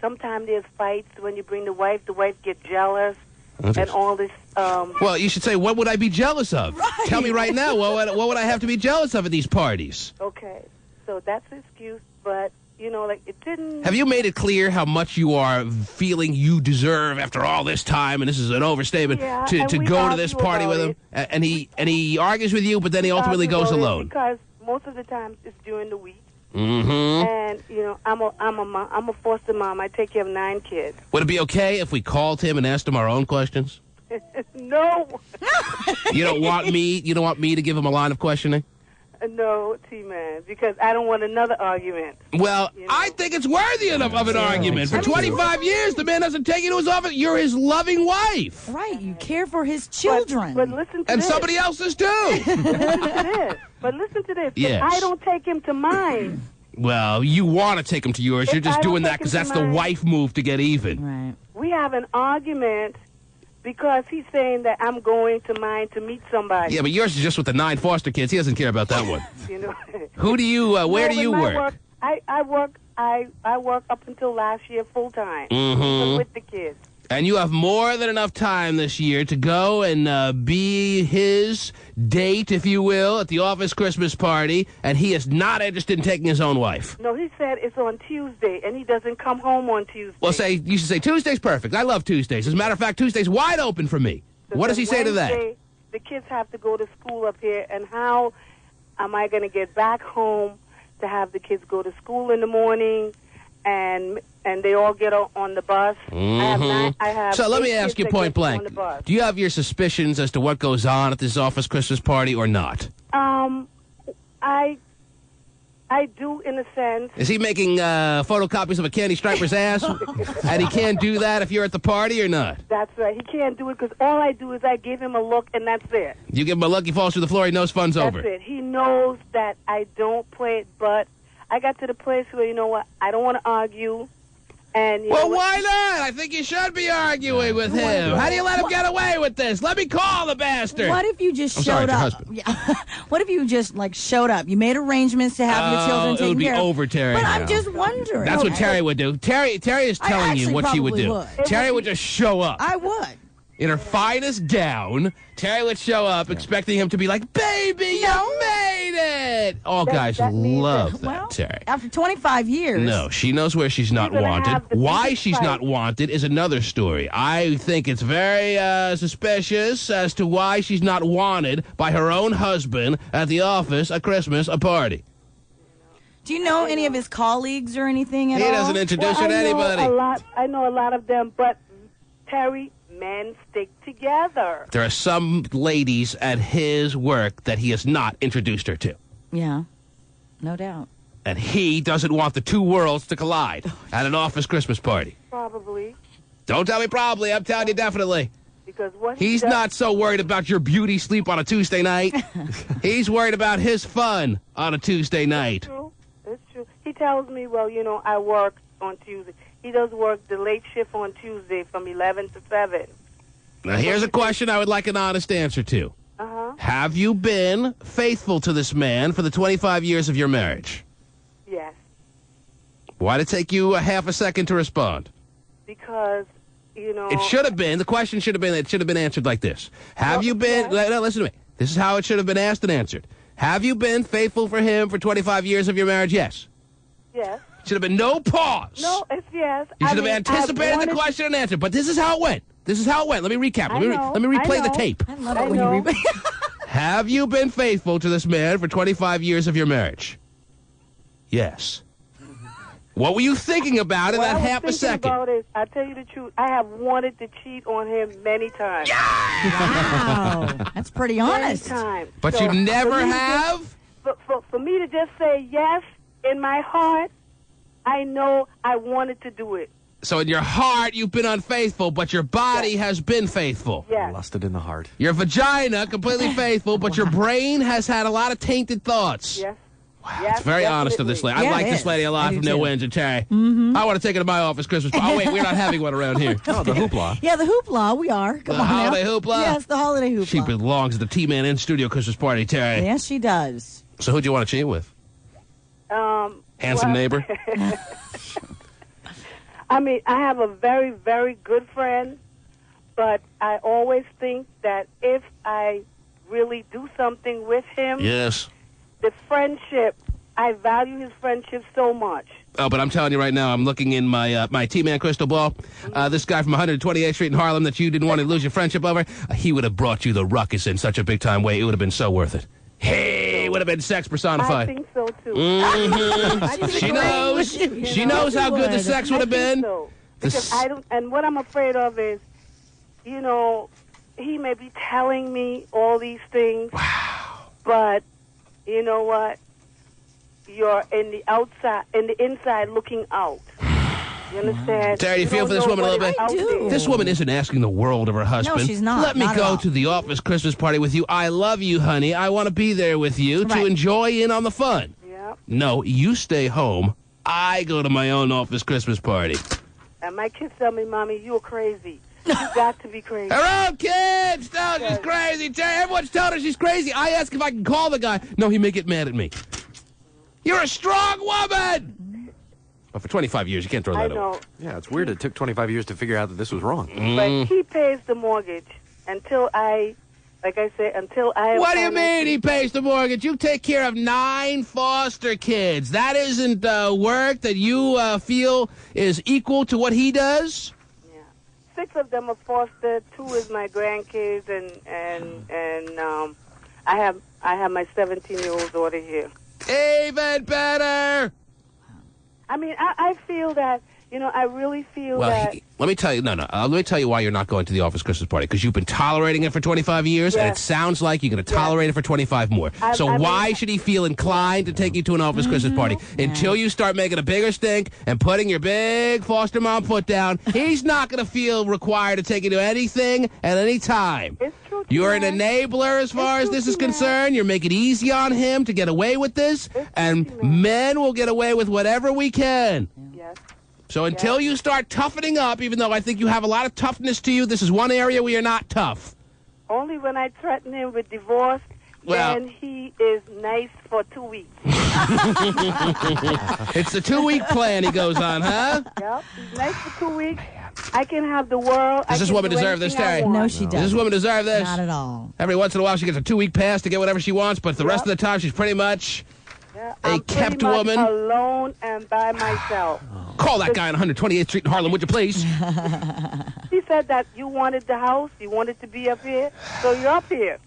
[SPEAKER 10] sometimes there's fights when you bring the wife gets jealous and all this.
[SPEAKER 3] Well, you should say, what would I be jealous of?
[SPEAKER 5] Right.
[SPEAKER 3] Tell me right now, what would I have to be jealous of at these parties?
[SPEAKER 10] Okay, so that's the excuse, but, you know, like, it didn't...
[SPEAKER 3] Have you made it clear how much you are feeling you deserve after all this time, and this is an overstatement, to go to this party with him? And he argues with you, but then he ultimately goes alone.
[SPEAKER 10] Because most of the time it's during the week.
[SPEAKER 3] Mm-hmm.
[SPEAKER 10] And, you know, I'm a foster mom. I take care of 9 kids.
[SPEAKER 3] Would it be okay if we called him and asked him our own questions?
[SPEAKER 10] No.
[SPEAKER 3] You don't want me to give him a line of questioning?
[SPEAKER 10] No, T-Man, because I don't want another argument.
[SPEAKER 3] Well, I think it's worthy of an argument. For 25 years, the man doesn't take you to his office. You're his loving wife.
[SPEAKER 5] Right, you care for his children.
[SPEAKER 10] But listen to
[SPEAKER 3] And
[SPEAKER 10] this.
[SPEAKER 3] somebody else's, too.
[SPEAKER 10] Listen to this. But listen to this.
[SPEAKER 3] Yes.
[SPEAKER 10] I don't take him to mine.
[SPEAKER 3] Well, you want to take him to yours. You're just
[SPEAKER 10] I don't
[SPEAKER 3] doing that
[SPEAKER 10] take
[SPEAKER 3] because
[SPEAKER 10] him
[SPEAKER 3] that's
[SPEAKER 10] to
[SPEAKER 3] the
[SPEAKER 10] mine-
[SPEAKER 3] wife move to get even.
[SPEAKER 5] Right.
[SPEAKER 10] We have an argument because he's saying that I'm going to mine to meet somebody.
[SPEAKER 3] Yeah, but yours is just with the 9 foster kids. He doesn't care about that one.
[SPEAKER 10] You know.
[SPEAKER 3] Who do you, where do you
[SPEAKER 10] my
[SPEAKER 3] work?
[SPEAKER 10] I work up until last year full time with the kids.
[SPEAKER 3] And you have more than enough time this year to go and be his date, if you will, at the office Christmas party, and he is not interested in taking his own wife.
[SPEAKER 10] No, he said it's on Tuesday, and he doesn't come home on Tuesday.
[SPEAKER 3] Well, you should say Tuesday's perfect. I love Tuesdays. As a matter of fact, Tuesday's wide open for me. What does he say to that?
[SPEAKER 10] Wednesday, the kids have to go to school up here, and how am I going to get back home to have the kids go to school in the morning, and they all get on the bus? I have
[SPEAKER 3] So let me
[SPEAKER 10] 8
[SPEAKER 3] ask
[SPEAKER 10] kids
[SPEAKER 3] you
[SPEAKER 10] that
[SPEAKER 3] point
[SPEAKER 10] get on
[SPEAKER 3] blank.
[SPEAKER 10] the bus.
[SPEAKER 3] Do you have your suspicions as to what goes on at this office Christmas party or not?
[SPEAKER 10] I do, in a sense.
[SPEAKER 3] Is he making photocopies of a candy striper's ass? And he can't do that if you're at the party or not?
[SPEAKER 10] That's right. He can't do it because all I do is I give him a look, and that's it.
[SPEAKER 3] You give him a look, he falls through the floor, he knows fun's over.
[SPEAKER 10] That's it. He knows that I don't play it, but I got to the place where, you know what, I don't want to argue. And
[SPEAKER 3] Well, why not? I think you should be arguing with him. How do you let him get away with this? Let me call the bastard.
[SPEAKER 5] What if you just
[SPEAKER 3] I'm sorry,
[SPEAKER 5] showed
[SPEAKER 3] your
[SPEAKER 5] up?
[SPEAKER 3] husband.
[SPEAKER 5] Yeah. What if you just showed up? You made arrangements to have your children
[SPEAKER 3] it would
[SPEAKER 5] taken
[SPEAKER 3] be
[SPEAKER 5] care of.
[SPEAKER 3] over, Terry.
[SPEAKER 5] But I'm just wondering.
[SPEAKER 3] That's what Terry would do. Terry is
[SPEAKER 5] I
[SPEAKER 3] telling you
[SPEAKER 5] actually
[SPEAKER 3] what she would
[SPEAKER 5] probably
[SPEAKER 3] do.
[SPEAKER 5] would.
[SPEAKER 3] Terry would just show up.
[SPEAKER 5] I would.
[SPEAKER 3] In her finest gown, Terry would show up expecting him to be like, baby, you made it! All guys love that, Terry.
[SPEAKER 5] After 25 years.
[SPEAKER 3] No, she knows where she's not
[SPEAKER 5] You're gonna
[SPEAKER 3] wanted.
[SPEAKER 5] have the
[SPEAKER 3] Why
[SPEAKER 5] biggest
[SPEAKER 3] she's
[SPEAKER 5] fight.
[SPEAKER 3] not wanted is another story. I think it's very suspicious as to why she's not wanted by her own husband at the office, a Christmas, a party.
[SPEAKER 5] Do you know any of his colleagues or anything at all?
[SPEAKER 3] He doesn't introduce her to anybody.
[SPEAKER 10] I know a lot of them, but Terry, men stick together.
[SPEAKER 3] There are some ladies at his work that he has not introduced her to.
[SPEAKER 5] Yeah, no doubt.
[SPEAKER 3] And he doesn't want the two worlds to collide at an office Christmas party.
[SPEAKER 10] Probably.
[SPEAKER 3] Don't tell me probably. I'm telling you definitely.
[SPEAKER 10] Because what
[SPEAKER 3] He's not so worried about your beauty sleep on a Tuesday night. He's worried about his fun on a Tuesday night.
[SPEAKER 10] It's true. He tells me, well, you know, I work on Tuesday. He does work the late shift on Tuesday from 11 to 7.
[SPEAKER 3] Now, here's a question I would like an honest answer to. Have you been faithful to this man for the 25 years of your marriage?
[SPEAKER 10] Yes.
[SPEAKER 3] Why did it take you a half a second to respond?
[SPEAKER 10] Because, you know...
[SPEAKER 3] It should have been, the question should have been, it should have been answered like this. Have you been, no, listen to me. This is how it should have been asked and answered. Have you been faithful for him for 25 years of your marriage? Yes.
[SPEAKER 10] Yes.
[SPEAKER 3] Should have been no pause.
[SPEAKER 10] No, it's yes.
[SPEAKER 3] You should have anticipated the question and answer, but this is how it went. This is how it went. Let me recap. Let me replay the tape.
[SPEAKER 5] I love it when you replay.
[SPEAKER 3] Have you been faithful to this man for 25 years of your marriage? Yes. What were you thinking about in that half a second?
[SPEAKER 10] I tell you the truth, I have wanted to cheat on him many times.
[SPEAKER 5] Wow. That's pretty honest.
[SPEAKER 10] Many times.
[SPEAKER 3] But
[SPEAKER 10] So,
[SPEAKER 3] you never
[SPEAKER 10] for me to
[SPEAKER 3] have?
[SPEAKER 10] for me to just say yes in my heart, I know I wanted to do it.
[SPEAKER 3] So in your heart, you've been unfaithful, but your body has been faithful.
[SPEAKER 10] Yes.
[SPEAKER 6] Lusted in the heart.
[SPEAKER 3] Your vagina, completely faithful, but your brain has had a lot of tainted thoughts.
[SPEAKER 10] Yes.
[SPEAKER 3] Wow, it's very honest of this lady. I
[SPEAKER 5] Yeah,
[SPEAKER 3] like
[SPEAKER 5] it
[SPEAKER 3] this
[SPEAKER 5] is.
[SPEAKER 3] lady a lot
[SPEAKER 5] I
[SPEAKER 3] from
[SPEAKER 5] do
[SPEAKER 3] No
[SPEAKER 5] too.
[SPEAKER 3] Winds and Terry. I want to take her to my office Christmas. Oh, wait, we're not having one around here.
[SPEAKER 6] Oh, the hoopla.
[SPEAKER 5] Yeah, the hoopla, we are. Come
[SPEAKER 3] The
[SPEAKER 5] on
[SPEAKER 3] holiday
[SPEAKER 5] now.
[SPEAKER 3] hoopla?
[SPEAKER 5] Yes, the holiday hoopla.
[SPEAKER 3] She belongs at the T-Man in-studio Christmas party, Terry.
[SPEAKER 5] Yes, she does.
[SPEAKER 3] So who do you want to cheat with? Handsome neighbor?
[SPEAKER 10] I mean, I have a very, very good friend, but I always think that if I really do something with him,
[SPEAKER 3] Yes.
[SPEAKER 10] the friendship, I value his friendship so much.
[SPEAKER 3] Oh, but I'm telling you right now, I'm looking in my my T-Man crystal ball. This guy from 128th Street in Harlem that you didn't want to lose your friendship over, he would have brought you the ruckus in such a big-time way. It would have been so worth it. Hey, would have been sex personified.
[SPEAKER 10] I think so, too.
[SPEAKER 3] She knows. She knows how good the sex would have been.
[SPEAKER 10] So, because I don't, and what I'm afraid of is, you know, he may be telling me all these things, but you know what? You're in the inside looking out. You understand?
[SPEAKER 3] Tara, do you feel for this woman a little bit?
[SPEAKER 5] I do.
[SPEAKER 3] This woman isn't asking the world of her husband.
[SPEAKER 5] No, she's not.
[SPEAKER 3] Let me
[SPEAKER 5] Not at
[SPEAKER 3] go
[SPEAKER 5] all.
[SPEAKER 3] to the office Christmas party with you. I love you, honey. I want to be there with you to
[SPEAKER 5] Right.
[SPEAKER 3] enjoy in on the fun.
[SPEAKER 10] Yep.
[SPEAKER 3] No, you stay home. I go to my own office Christmas party.
[SPEAKER 10] And my kids tell me, Mommy, you're crazy. You got to be crazy.
[SPEAKER 3] Her own kids tell her she's crazy. Everyone's telling her she's crazy. I ask if I can call the guy. No, he may get mad at me. You're a strong woman! But for 25 years, you can't throw
[SPEAKER 10] I
[SPEAKER 3] that
[SPEAKER 10] know.
[SPEAKER 3] over.
[SPEAKER 6] Yeah, it's weird. It took 25 years to figure out that this was wrong.
[SPEAKER 10] But he pays the mortgage until like I say, until I...
[SPEAKER 3] What do you mean he pays the mortgage? You take care of 9 foster kids. That isn't work that you feel is equal to what he does?
[SPEAKER 10] 6 of them are fostered. 2 is my grandkids, and I have my 17-year-old daughter here.
[SPEAKER 3] Even better.
[SPEAKER 10] I mean, I feel that, I really feel that...
[SPEAKER 3] Let me tell you, let me tell you why you're not going to the office Christmas party. Because you've been tolerating it for 25 years, and it sounds like you're going to tolerate it for 25 more. Why should he feel inclined to take you to an office Christmas party? Until you start making a bigger stink and putting your big foster mom foot down, he's not going to feel required to take you to anything at any time.
[SPEAKER 10] It's true.
[SPEAKER 3] You're an enabler as far as this is concerned. You're making it easy on him to get away with this, and men will get away with whatever we can.
[SPEAKER 10] Yes.
[SPEAKER 3] So until you start toughening up, even though I think you have a lot of toughness to you, this is one area where you're not tough.
[SPEAKER 10] Only when I threaten him with divorce, then he is nice for 2 weeks.
[SPEAKER 3] It's the 2-week plan he goes on, huh?
[SPEAKER 10] Yep, he's nice for 2 weeks. I can have the world.
[SPEAKER 3] Does this woman deserve this, Tari?
[SPEAKER 5] No, she doesn't.
[SPEAKER 3] Does this woman deserve this?
[SPEAKER 5] Not at all.
[SPEAKER 3] Every once in a while she gets a 2-week pass to get whatever she wants, but the rest of the time she's pretty much a kept
[SPEAKER 10] pretty much
[SPEAKER 3] woman.
[SPEAKER 10] Alone and by myself.
[SPEAKER 3] Call that guy on 128th Street in Harlem, would you please?
[SPEAKER 10] He said that you wanted the house, you wanted to be up here, so you're up here.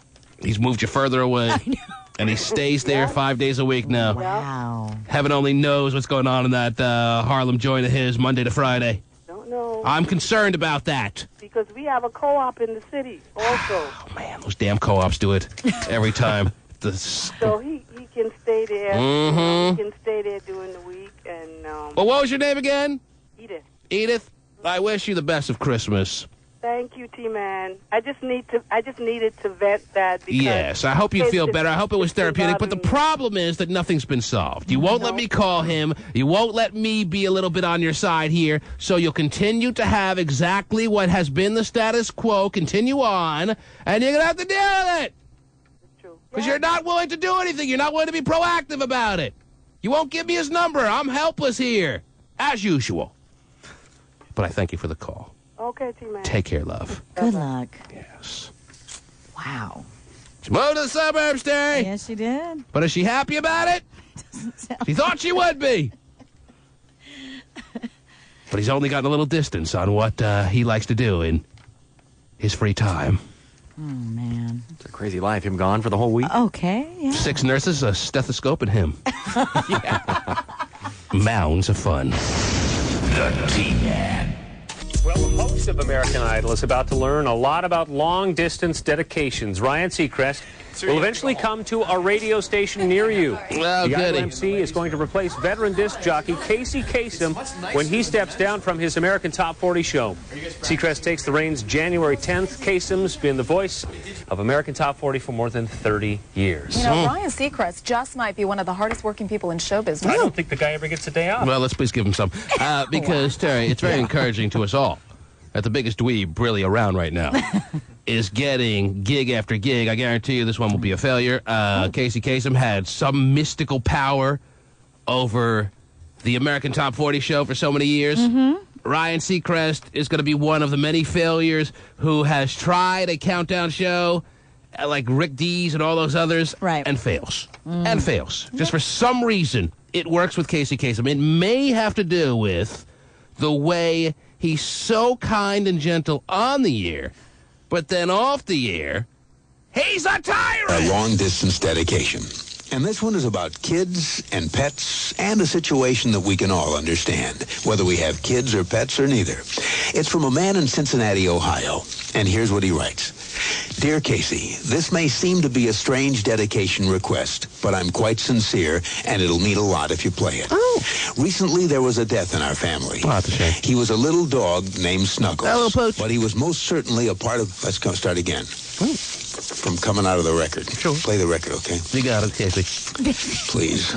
[SPEAKER 3] He's moved you further away. And he stays there 5 days a week now.
[SPEAKER 5] Wow.
[SPEAKER 3] Heaven only knows what's going on in that Harlem joint of his Monday to Friday.
[SPEAKER 10] Don't know.
[SPEAKER 3] I'm concerned about that.
[SPEAKER 10] Because we have a co-op in the city also.
[SPEAKER 3] Oh, man, those damn co-ops do it every time.
[SPEAKER 10] So he can stay there. He can stay there during the week. And
[SPEAKER 3] well, what was your name again?
[SPEAKER 10] Edith.
[SPEAKER 3] Edith, I wish you the best of Christmas.
[SPEAKER 10] Thank you, T-Man. I just needed to vent that. Because
[SPEAKER 3] yes, I hope you feel better. I hope it was therapeutic. But the problem is that nothing's been solved. You won't let me call him. You won't let me be a little bit on your side here. So you'll continue to have exactly what has been the status quo continue on, and you're going to have to deal with it. Because you're not willing to do anything. You're not willing to be proactive about it. You won't give me his number. I'm helpless here, as usual. But I thank you for the call.
[SPEAKER 10] Okay, T-Man.
[SPEAKER 3] Take care, love.
[SPEAKER 5] Good luck.
[SPEAKER 3] Yes.
[SPEAKER 5] Wow.
[SPEAKER 3] She moved to the suburbs, Terry.
[SPEAKER 5] Yes, she did.
[SPEAKER 3] But is she happy about it? She thought she would be. But he's only gotten a little distance on what he likes to do in his free time.
[SPEAKER 5] Oh, man.
[SPEAKER 6] It's a crazy life. Him gone for the whole week.
[SPEAKER 5] Okay, yeah.
[SPEAKER 3] 6 nurses, a stethoscope, and him. Mounds of fun.
[SPEAKER 1] The T-Man.
[SPEAKER 11] Well, the host of American Idol is about to learn a lot about long-distance dedications. Ryan Seacrest will eventually come to a radio station near you.
[SPEAKER 3] Well,
[SPEAKER 11] the Idol MC is going to replace veteran disc jockey Casey Kasem when he steps down from his American Top 40 show. Seacrest takes the reins January 10th. Kasem's been the voice of American Top 40 for more than 30 years.
[SPEAKER 12] You know, Ryan Seacrest just might be one of the hardest working people in show business.
[SPEAKER 11] I don't think the guy ever gets a day off.
[SPEAKER 3] Well, let's please give him some. Because, Terry, it's very encouraging to us all that the biggest dweeb really around right now is getting gig after gig. I guarantee you this one will be a failure. Casey Kasem had some mystical power over the American Top 40 show for so many years. Ryan Seacrest is going to be one of the many failures who has tried a countdown show like Rick Dees and all those others and fails. And fails. Just for some reason, it works with Casey Kasem. It may have to do with the way he's so kind and gentle on the air, but then off the air, he's a tyrant!
[SPEAKER 1] A long-distance dedication.
[SPEAKER 13] And this one is about kids and pets and a situation that we can all understand, whether we have kids or pets or neither. It's from a man in Cincinnati, Ohio. And here's what he writes. Dear Casey, this may seem to be a strange dedication request, but I'm quite sincere, and it'll mean a lot if you play it. Oh. Recently, there was a death in our family.
[SPEAKER 3] Oh, that's a shame.
[SPEAKER 13] He was a little dog named Snuggles.
[SPEAKER 3] Hello, Pooch.
[SPEAKER 13] But he was most certainly a part of... Let's start again.
[SPEAKER 3] Oh.
[SPEAKER 13] From coming out of the record. Sure. Play the record, okay?
[SPEAKER 3] You got it, Casey.
[SPEAKER 13] Please.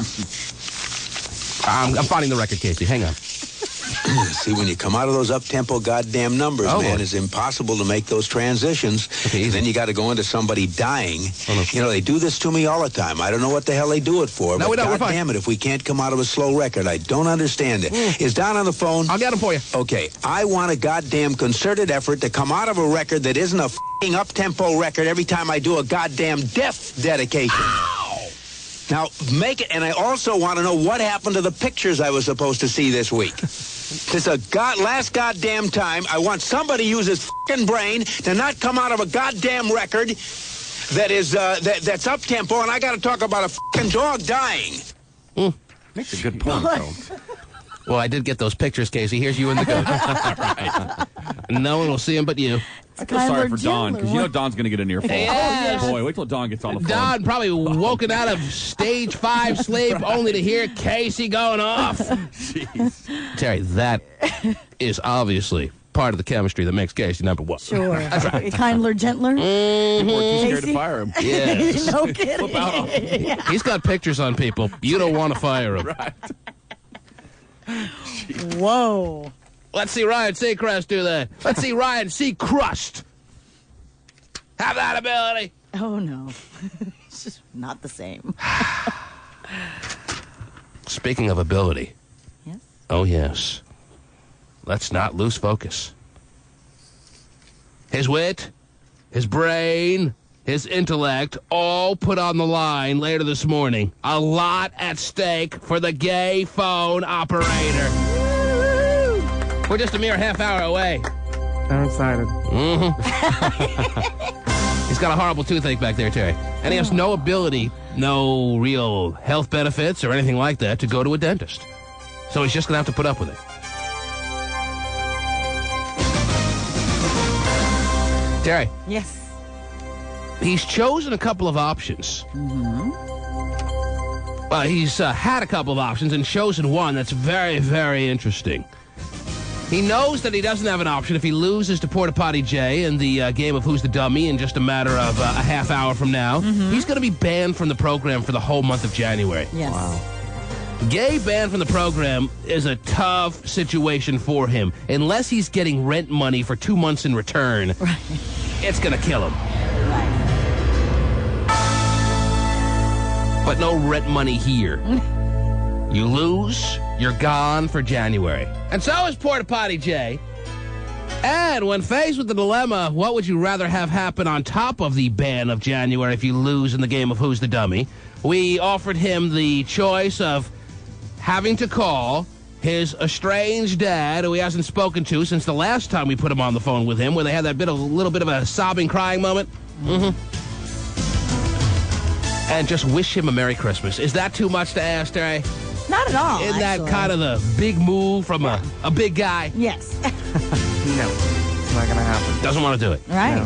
[SPEAKER 3] I'm finding the record, Casey. Hang on.
[SPEAKER 13] See, when you come out of those up-tempo goddamn numbers, man, it's impossible to make those transitions. Okay, then you got to go into somebody dying. Oh, no. You know, they do this to me all the time. I don't know what the hell they do it for.
[SPEAKER 3] No,
[SPEAKER 13] but
[SPEAKER 3] we don't.
[SPEAKER 13] God damn it, if we can't come out of a slow record, I don't understand it. Is Don on the phone?
[SPEAKER 3] I'll get him for you.
[SPEAKER 13] Okay, I want a goddamn concerted effort to come out of a record that isn't a f***ing up-tempo record every time I do a goddamn death dedication. Ow! Now, make it, and I also want to know what happened to the pictures I was supposed to see this week. This is last goddamn time. I want somebody to use his f***ing brain to not come out of a goddamn record that is, that's up-tempo, and I got to talk about a f***ing dog dying.
[SPEAKER 7] Makes a good point, though.
[SPEAKER 3] Well, I did get those pictures, Casey. Here's you and the goat.
[SPEAKER 7] Right.
[SPEAKER 3] No one will see him but you.
[SPEAKER 7] I feel sorry for Don, because you know Don's going to get an earful.
[SPEAKER 3] Yes.
[SPEAKER 7] Boy, wait till Don gets on the phone.
[SPEAKER 3] Don probably woken out of stage 5 sleep only to hear Casey going off.
[SPEAKER 7] Jeez.
[SPEAKER 3] Terry, that is obviously part of the chemistry that makes Casey number one.
[SPEAKER 5] Sure.
[SPEAKER 3] That's right.
[SPEAKER 5] Kindler, gentler.
[SPEAKER 7] People are too scared to
[SPEAKER 5] Casey?
[SPEAKER 7] fire him.
[SPEAKER 3] Yes.
[SPEAKER 5] No kidding.
[SPEAKER 7] Flip out on him.
[SPEAKER 5] Yeah.
[SPEAKER 3] He's got pictures on people. You don't want to fire him.
[SPEAKER 7] Right.
[SPEAKER 5] Whoa.
[SPEAKER 3] Let's see Ryan Seacrest do that. Let's see Ryan Seacrest have that ability.
[SPEAKER 5] Oh, no. It's just not the same.
[SPEAKER 3] Speaking of ability.
[SPEAKER 5] Yes?
[SPEAKER 3] Oh, yes. Let's not lose focus. His wit, his brain, his intellect, all put on the line later this morning. A lot at stake for the gay phone operator. We're just a mere half hour away.
[SPEAKER 8] I'm excited.
[SPEAKER 3] He's got a horrible toothache back there, Terry. And he has no ability, no real health benefits or anything like that to go to a dentist. So he's just going to have to put up with it. Terry.
[SPEAKER 5] Yes.
[SPEAKER 3] He's chosen a couple of options. Well, he's had a couple of options and chosen one that's very, very interesting. He knows that he doesn't have an option if he loses to Porta Potty Jay in the game of Who's the Dummy in just a matter of a half hour from now. He's going to be banned from the program for the whole month of January.
[SPEAKER 5] Yes. Wow.
[SPEAKER 3] Gay banned from the program is a tough situation for him. Unless he's getting rent money for 2 months in return,
[SPEAKER 5] right.
[SPEAKER 3] It's going to kill him.
[SPEAKER 5] Right.
[SPEAKER 3] But no rent money here. You lose, you're gone for January. And so is Porta Potty Jay. And when faced with the dilemma, what would you rather have happen on top of the ban of January if you lose in the game of Who's the Dummy? We offered him the choice of having to call his estranged dad, who he hasn't spoken to since the last time we put him on the phone with him, where they had that little bit of a sobbing, crying moment. And just wish him a Merry Christmas. Is that too much to ask, Terry?
[SPEAKER 5] Not at all.
[SPEAKER 3] Isn't that kind of the big move from a big guy?
[SPEAKER 5] Yes.
[SPEAKER 8] No, it's not going to happen.
[SPEAKER 3] Doesn't want to do it.
[SPEAKER 5] Right.
[SPEAKER 8] No.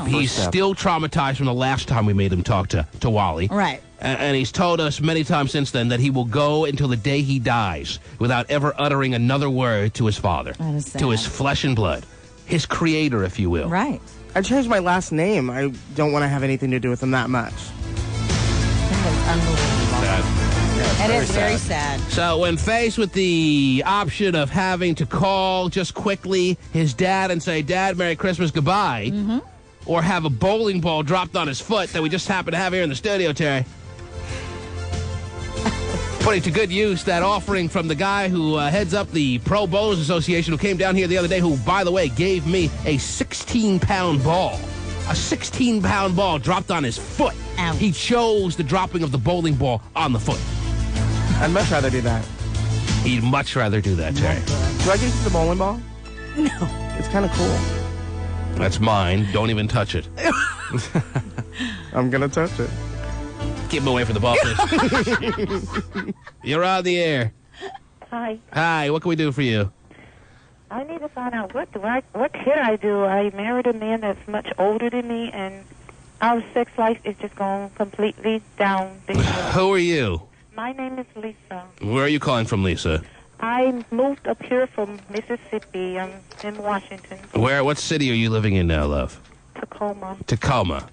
[SPEAKER 3] He's still traumatized from the last time we made him talk to Wally.
[SPEAKER 5] Right.
[SPEAKER 3] And he's told us many times since then that he will go until the day he dies without ever uttering another word to his father.
[SPEAKER 5] That is sad.
[SPEAKER 3] To his flesh and blood. His creator, if you will.
[SPEAKER 5] Right.
[SPEAKER 8] I changed my last name. I don't want to have anything to do with him that much.
[SPEAKER 5] That is unbelievable. It is very sad.
[SPEAKER 3] So when faced with the option of having to call just quickly his dad and say, Dad, Merry Christmas, goodbye, or have a bowling ball dropped on his foot that we just happen to have here in the studio, Terry, putting to good use that offering from the guy who heads up the Pro Bowlers Association, who came down here the other day, who, by the way, gave me a 16-pound ball. A 16-pound ball dropped on his foot.
[SPEAKER 5] Ouch.
[SPEAKER 3] He chose the dropping of the bowling ball on the foot.
[SPEAKER 8] I'd much rather do that.
[SPEAKER 3] He'd much rather do that, Terry.
[SPEAKER 8] Do I get to use the bowling ball?
[SPEAKER 5] No.
[SPEAKER 8] It's kind of cool.
[SPEAKER 3] That's mine. Don't even touch it.
[SPEAKER 8] I'm going to touch it.
[SPEAKER 3] Keep him away from the ball, please. You're on the air.
[SPEAKER 14] Hi.
[SPEAKER 3] Hi, what can we do for you?
[SPEAKER 14] I need to find out what can I do. I married a man that's much older than me, and our sex life is just going completely down the hill.
[SPEAKER 3] Who are you?
[SPEAKER 14] My name is Lisa.
[SPEAKER 3] Where are you calling from, Lisa?
[SPEAKER 14] I moved up here from Mississippi. I'm in Washington.
[SPEAKER 3] What city are you living in now, love?
[SPEAKER 14] Tacoma.
[SPEAKER 3] Tacoma.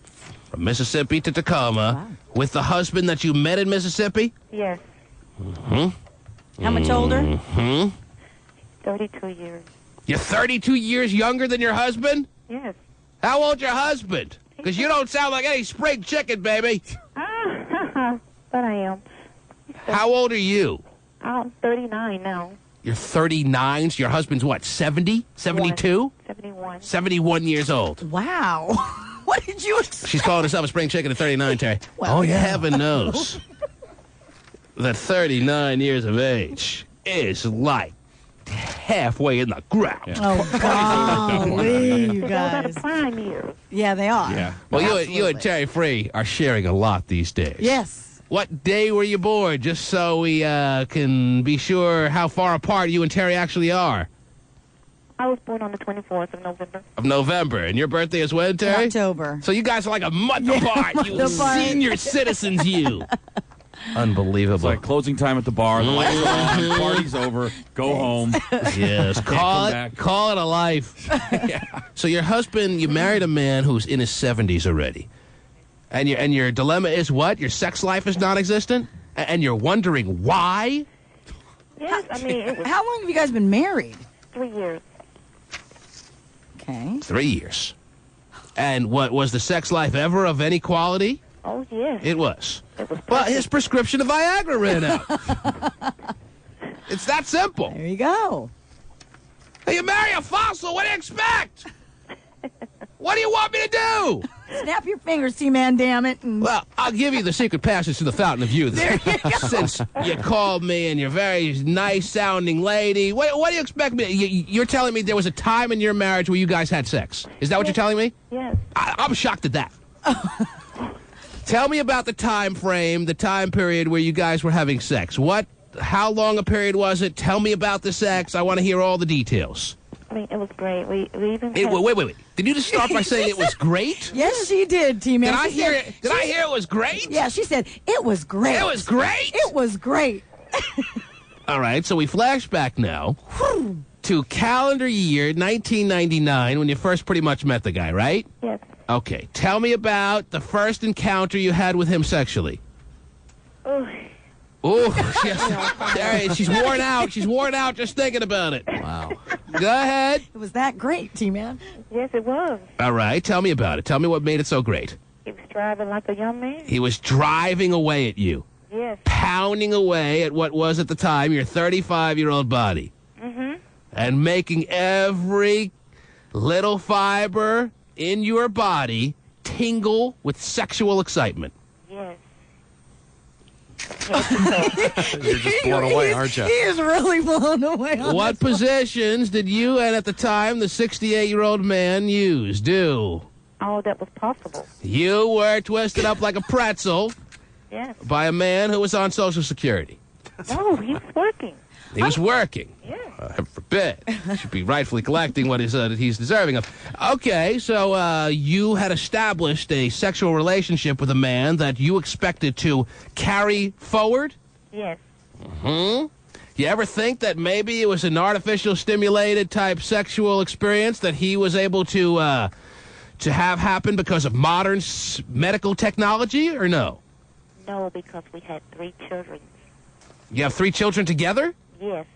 [SPEAKER 3] From Mississippi to Tacoma. Wow. With the husband that you met in Mississippi?
[SPEAKER 14] Yes.
[SPEAKER 3] Mm-hmm.
[SPEAKER 5] How much older?
[SPEAKER 3] Mm-hmm.
[SPEAKER 14] 32 years.
[SPEAKER 3] You're 32 years younger than your husband?
[SPEAKER 14] Yes.
[SPEAKER 3] How old's your husband? Because you don't sound like any spring chicken, baby.
[SPEAKER 14] But I am.
[SPEAKER 3] How old are you?
[SPEAKER 14] I'm 39 now.
[SPEAKER 3] You're 39, so your husband's what, 70? 72?
[SPEAKER 14] 71.
[SPEAKER 3] 71 years old.
[SPEAKER 5] Wow. What did you expect?
[SPEAKER 3] She's calling herself a spring chicken at 39, Terry.
[SPEAKER 5] Well, yeah.
[SPEAKER 3] Heaven knows that 39 years of age is like halfway in the ground.
[SPEAKER 5] Yeah. Oh, golly, you guys.
[SPEAKER 14] Those are prime years.
[SPEAKER 5] Yeah, they are.
[SPEAKER 3] Yeah. Well, you and Terry Free are sharing a lot these days.
[SPEAKER 5] Yes.
[SPEAKER 3] What day were you born, just so we can be sure how far apart you and Terry actually are?
[SPEAKER 14] I was born on the 24th of November.
[SPEAKER 3] Of November. And your birthday is when, Terry?
[SPEAKER 5] October.
[SPEAKER 3] So you guys are like a month apart, you senior citizens, you. Unbelievable.
[SPEAKER 7] It's like closing time at the bar. The lights are on. Party's over. Go home.
[SPEAKER 3] Yes. Call it a life. Yeah. So your husband, you married a man who's in his 70s already. And your dilemma is what? Your sex life is non-existent? And you're wondering why?
[SPEAKER 14] Yes, I mean...
[SPEAKER 5] How long have you guys been married?
[SPEAKER 14] 3 years.
[SPEAKER 5] Okay.
[SPEAKER 3] 3 years. And what was the sex life ever of any quality?
[SPEAKER 14] Oh, yes.
[SPEAKER 3] It was.
[SPEAKER 14] It was
[SPEAKER 3] well, his prescription of Viagra ran out. It's that simple.
[SPEAKER 5] There you go.
[SPEAKER 3] Hey, you marry a fossil, what do you expect? What do you want me to do?
[SPEAKER 5] Snap your fingers, T-Man, damn it.
[SPEAKER 3] Well, I'll give you the secret passage to the fountain of youth. Since you called me and you're a very nice-sounding lady, what do you expect me? You're telling me there was a time in your marriage where you guys had sex. Is that what you're telling me?
[SPEAKER 14] Yes.
[SPEAKER 3] I'm shocked at that. Tell me about the time frame, the time period where you guys were having sex. How long a period was it? Tell me about the sex. I want to hear all the details.
[SPEAKER 14] I mean, it was great. We even
[SPEAKER 3] wait. Did you just start by saying it was great?
[SPEAKER 5] Yes, she did, T-Man.
[SPEAKER 3] Did I hear it was great?
[SPEAKER 5] Yeah, she said it was great.
[SPEAKER 3] It was great?
[SPEAKER 5] It was great.
[SPEAKER 3] All right, so we flash back now to calendar year 1999 when you first pretty much met the guy, right?
[SPEAKER 14] Yes.
[SPEAKER 3] Okay, tell me about the first encounter you had with him sexually. Oh, she's worn out. She's worn out just thinking about it. Wow. Go ahead.
[SPEAKER 5] It was that great, T-Man.
[SPEAKER 14] Yes, it was.
[SPEAKER 3] All right, tell me about it. Tell me what made it so great.
[SPEAKER 14] He was driving like a young man.
[SPEAKER 3] He was driving away at you.
[SPEAKER 14] Yes.
[SPEAKER 3] Pounding away at what was at the time your 35-year-old body.
[SPEAKER 14] Mm-hmm.
[SPEAKER 3] And making every little fiber in your body tingle with sexual excitement.
[SPEAKER 14] Yes.
[SPEAKER 6] You're just blown away, aren't you?
[SPEAKER 5] He is really blown away.
[SPEAKER 3] What positions did you and at the time the 68-year-old man do?
[SPEAKER 14] Oh, that was possible.
[SPEAKER 3] You were twisted up like a pretzel
[SPEAKER 14] Yes.
[SPEAKER 3] by a man who was on Social Security.
[SPEAKER 14] No, he was working.
[SPEAKER 3] He was working.
[SPEAKER 14] Yeah.
[SPEAKER 3] Heaven forbid. He should be rightfully collecting what he's deserving of. Okay, so you had established a sexual relationship with a man that you expected to carry forward?
[SPEAKER 14] Yes.
[SPEAKER 3] Hmm? You ever think that maybe it was an artificial stimulated type sexual experience that he was able to have happen because of modern medical technology, or no?
[SPEAKER 14] No, because we had 3 children.
[SPEAKER 3] You have 3 children together?
[SPEAKER 14] Yes.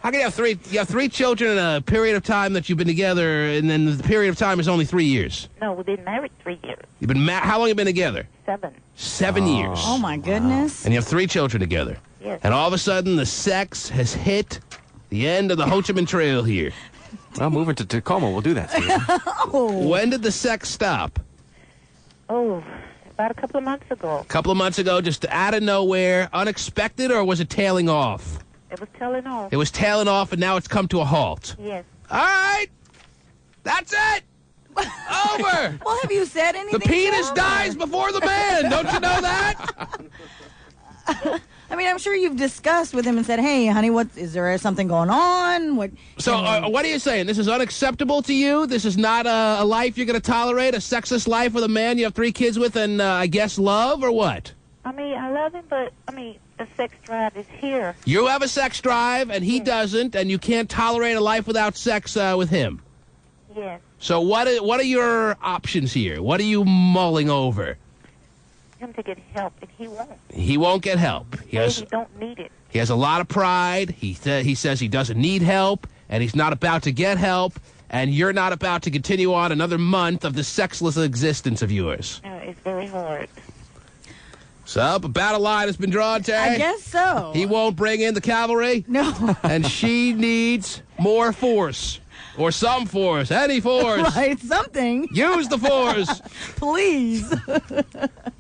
[SPEAKER 3] How can you have 3? You have 3 children in a period of time that you've been together, and then the period of time is only 3 years.
[SPEAKER 14] No, we've been married 3 years.
[SPEAKER 3] You've been how long have you been together?
[SPEAKER 14] 7.
[SPEAKER 3] 7 years.
[SPEAKER 5] Oh, my goodness.
[SPEAKER 3] And you have 3 children together.
[SPEAKER 14] Yes.
[SPEAKER 3] And all of a sudden, the sex has hit the end of the Ho Chi Minh Trail here.
[SPEAKER 6] Well, moving to Tacoma will do that to you.
[SPEAKER 3] When did the sex stop?
[SPEAKER 14] Oh, about a couple of months ago.
[SPEAKER 3] A couple of months ago, just out of nowhere, unexpected, or was it tailing off?
[SPEAKER 14] It was tailing off.
[SPEAKER 3] It was tailing off, and now it's come to a halt.
[SPEAKER 14] Yes.
[SPEAKER 3] All right. That's it. Over.
[SPEAKER 5] Well, have you said anything?
[SPEAKER 3] The penis dies before the man. Don't you know that?
[SPEAKER 5] I mean, I'm sure you've discussed with him and said, "Hey, honey, is there something going on?" What
[SPEAKER 3] are you saying? This is unacceptable to you? This is not a life you're going to tolerate? A sexless life with a man you have 3 kids with and, I guess, love, or what?
[SPEAKER 14] I mean, I love him, but, the sex drive is here.
[SPEAKER 3] You have a sex drive, and he doesn't, and you can't tolerate a life without sex with him.
[SPEAKER 14] Yes.
[SPEAKER 3] So what are your options here? What are you mulling over?
[SPEAKER 14] Him to get help, and he won't.
[SPEAKER 3] He won't get help. He
[SPEAKER 14] don't need it.
[SPEAKER 3] He has a lot of pride. He says he doesn't need help, and he's not about to get help, and you're not about to continue on another month of the sexless existence of yours.
[SPEAKER 14] No, it's very hard.
[SPEAKER 3] So, a battle line has been drawn, Tari?
[SPEAKER 5] I guess so.
[SPEAKER 3] He won't bring in the cavalry?
[SPEAKER 5] No.
[SPEAKER 3] And she needs more force. Or some force. Any force.
[SPEAKER 5] Right, something.
[SPEAKER 3] Use the force.
[SPEAKER 5] Please.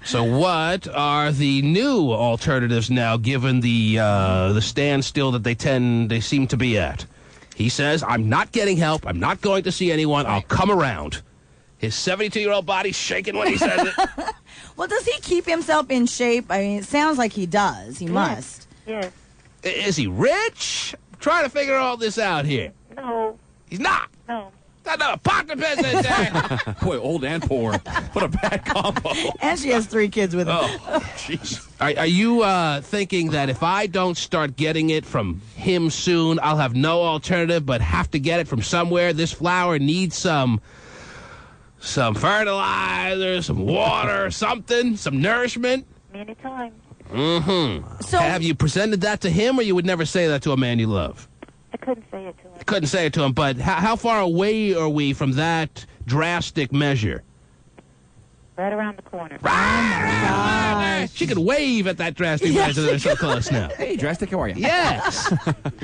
[SPEAKER 3] So what are the new alternatives now, given the standstill that they seem to be at? He says, I'm not getting help. I'm not going to see anyone. I'll come around. His 72-year-old body's shaking when he says it.
[SPEAKER 5] Well, does he keep himself in shape? I mean, it sounds like he does. He must.
[SPEAKER 14] Yes.
[SPEAKER 3] Is he rich? I'm trying to figure all this out here.
[SPEAKER 14] No.
[SPEAKER 3] He's not.
[SPEAKER 14] No.
[SPEAKER 3] That's not a pocket business.
[SPEAKER 7] Boy, old and poor. What a bad combo.
[SPEAKER 5] And she has 3 kids with him.
[SPEAKER 3] Oh, jeez. Are you thinking that if I don't start getting it from him soon, I'll have no alternative but have to get it from somewhere? This flower needs some fertilizer, some water, something, some nourishment?
[SPEAKER 14] Many times.
[SPEAKER 3] Mm-hmm.
[SPEAKER 5] So,
[SPEAKER 3] have you presented that to him, or you would never say that to a man you love?
[SPEAKER 14] I couldn't say it to him.
[SPEAKER 3] Couldn't say it to him, but how far away are we from that drastic measure?
[SPEAKER 14] Right around the corner.
[SPEAKER 3] She could wave at that drastic measure. They're so close now.
[SPEAKER 7] Hey, drastic, how are you?
[SPEAKER 3] Yes.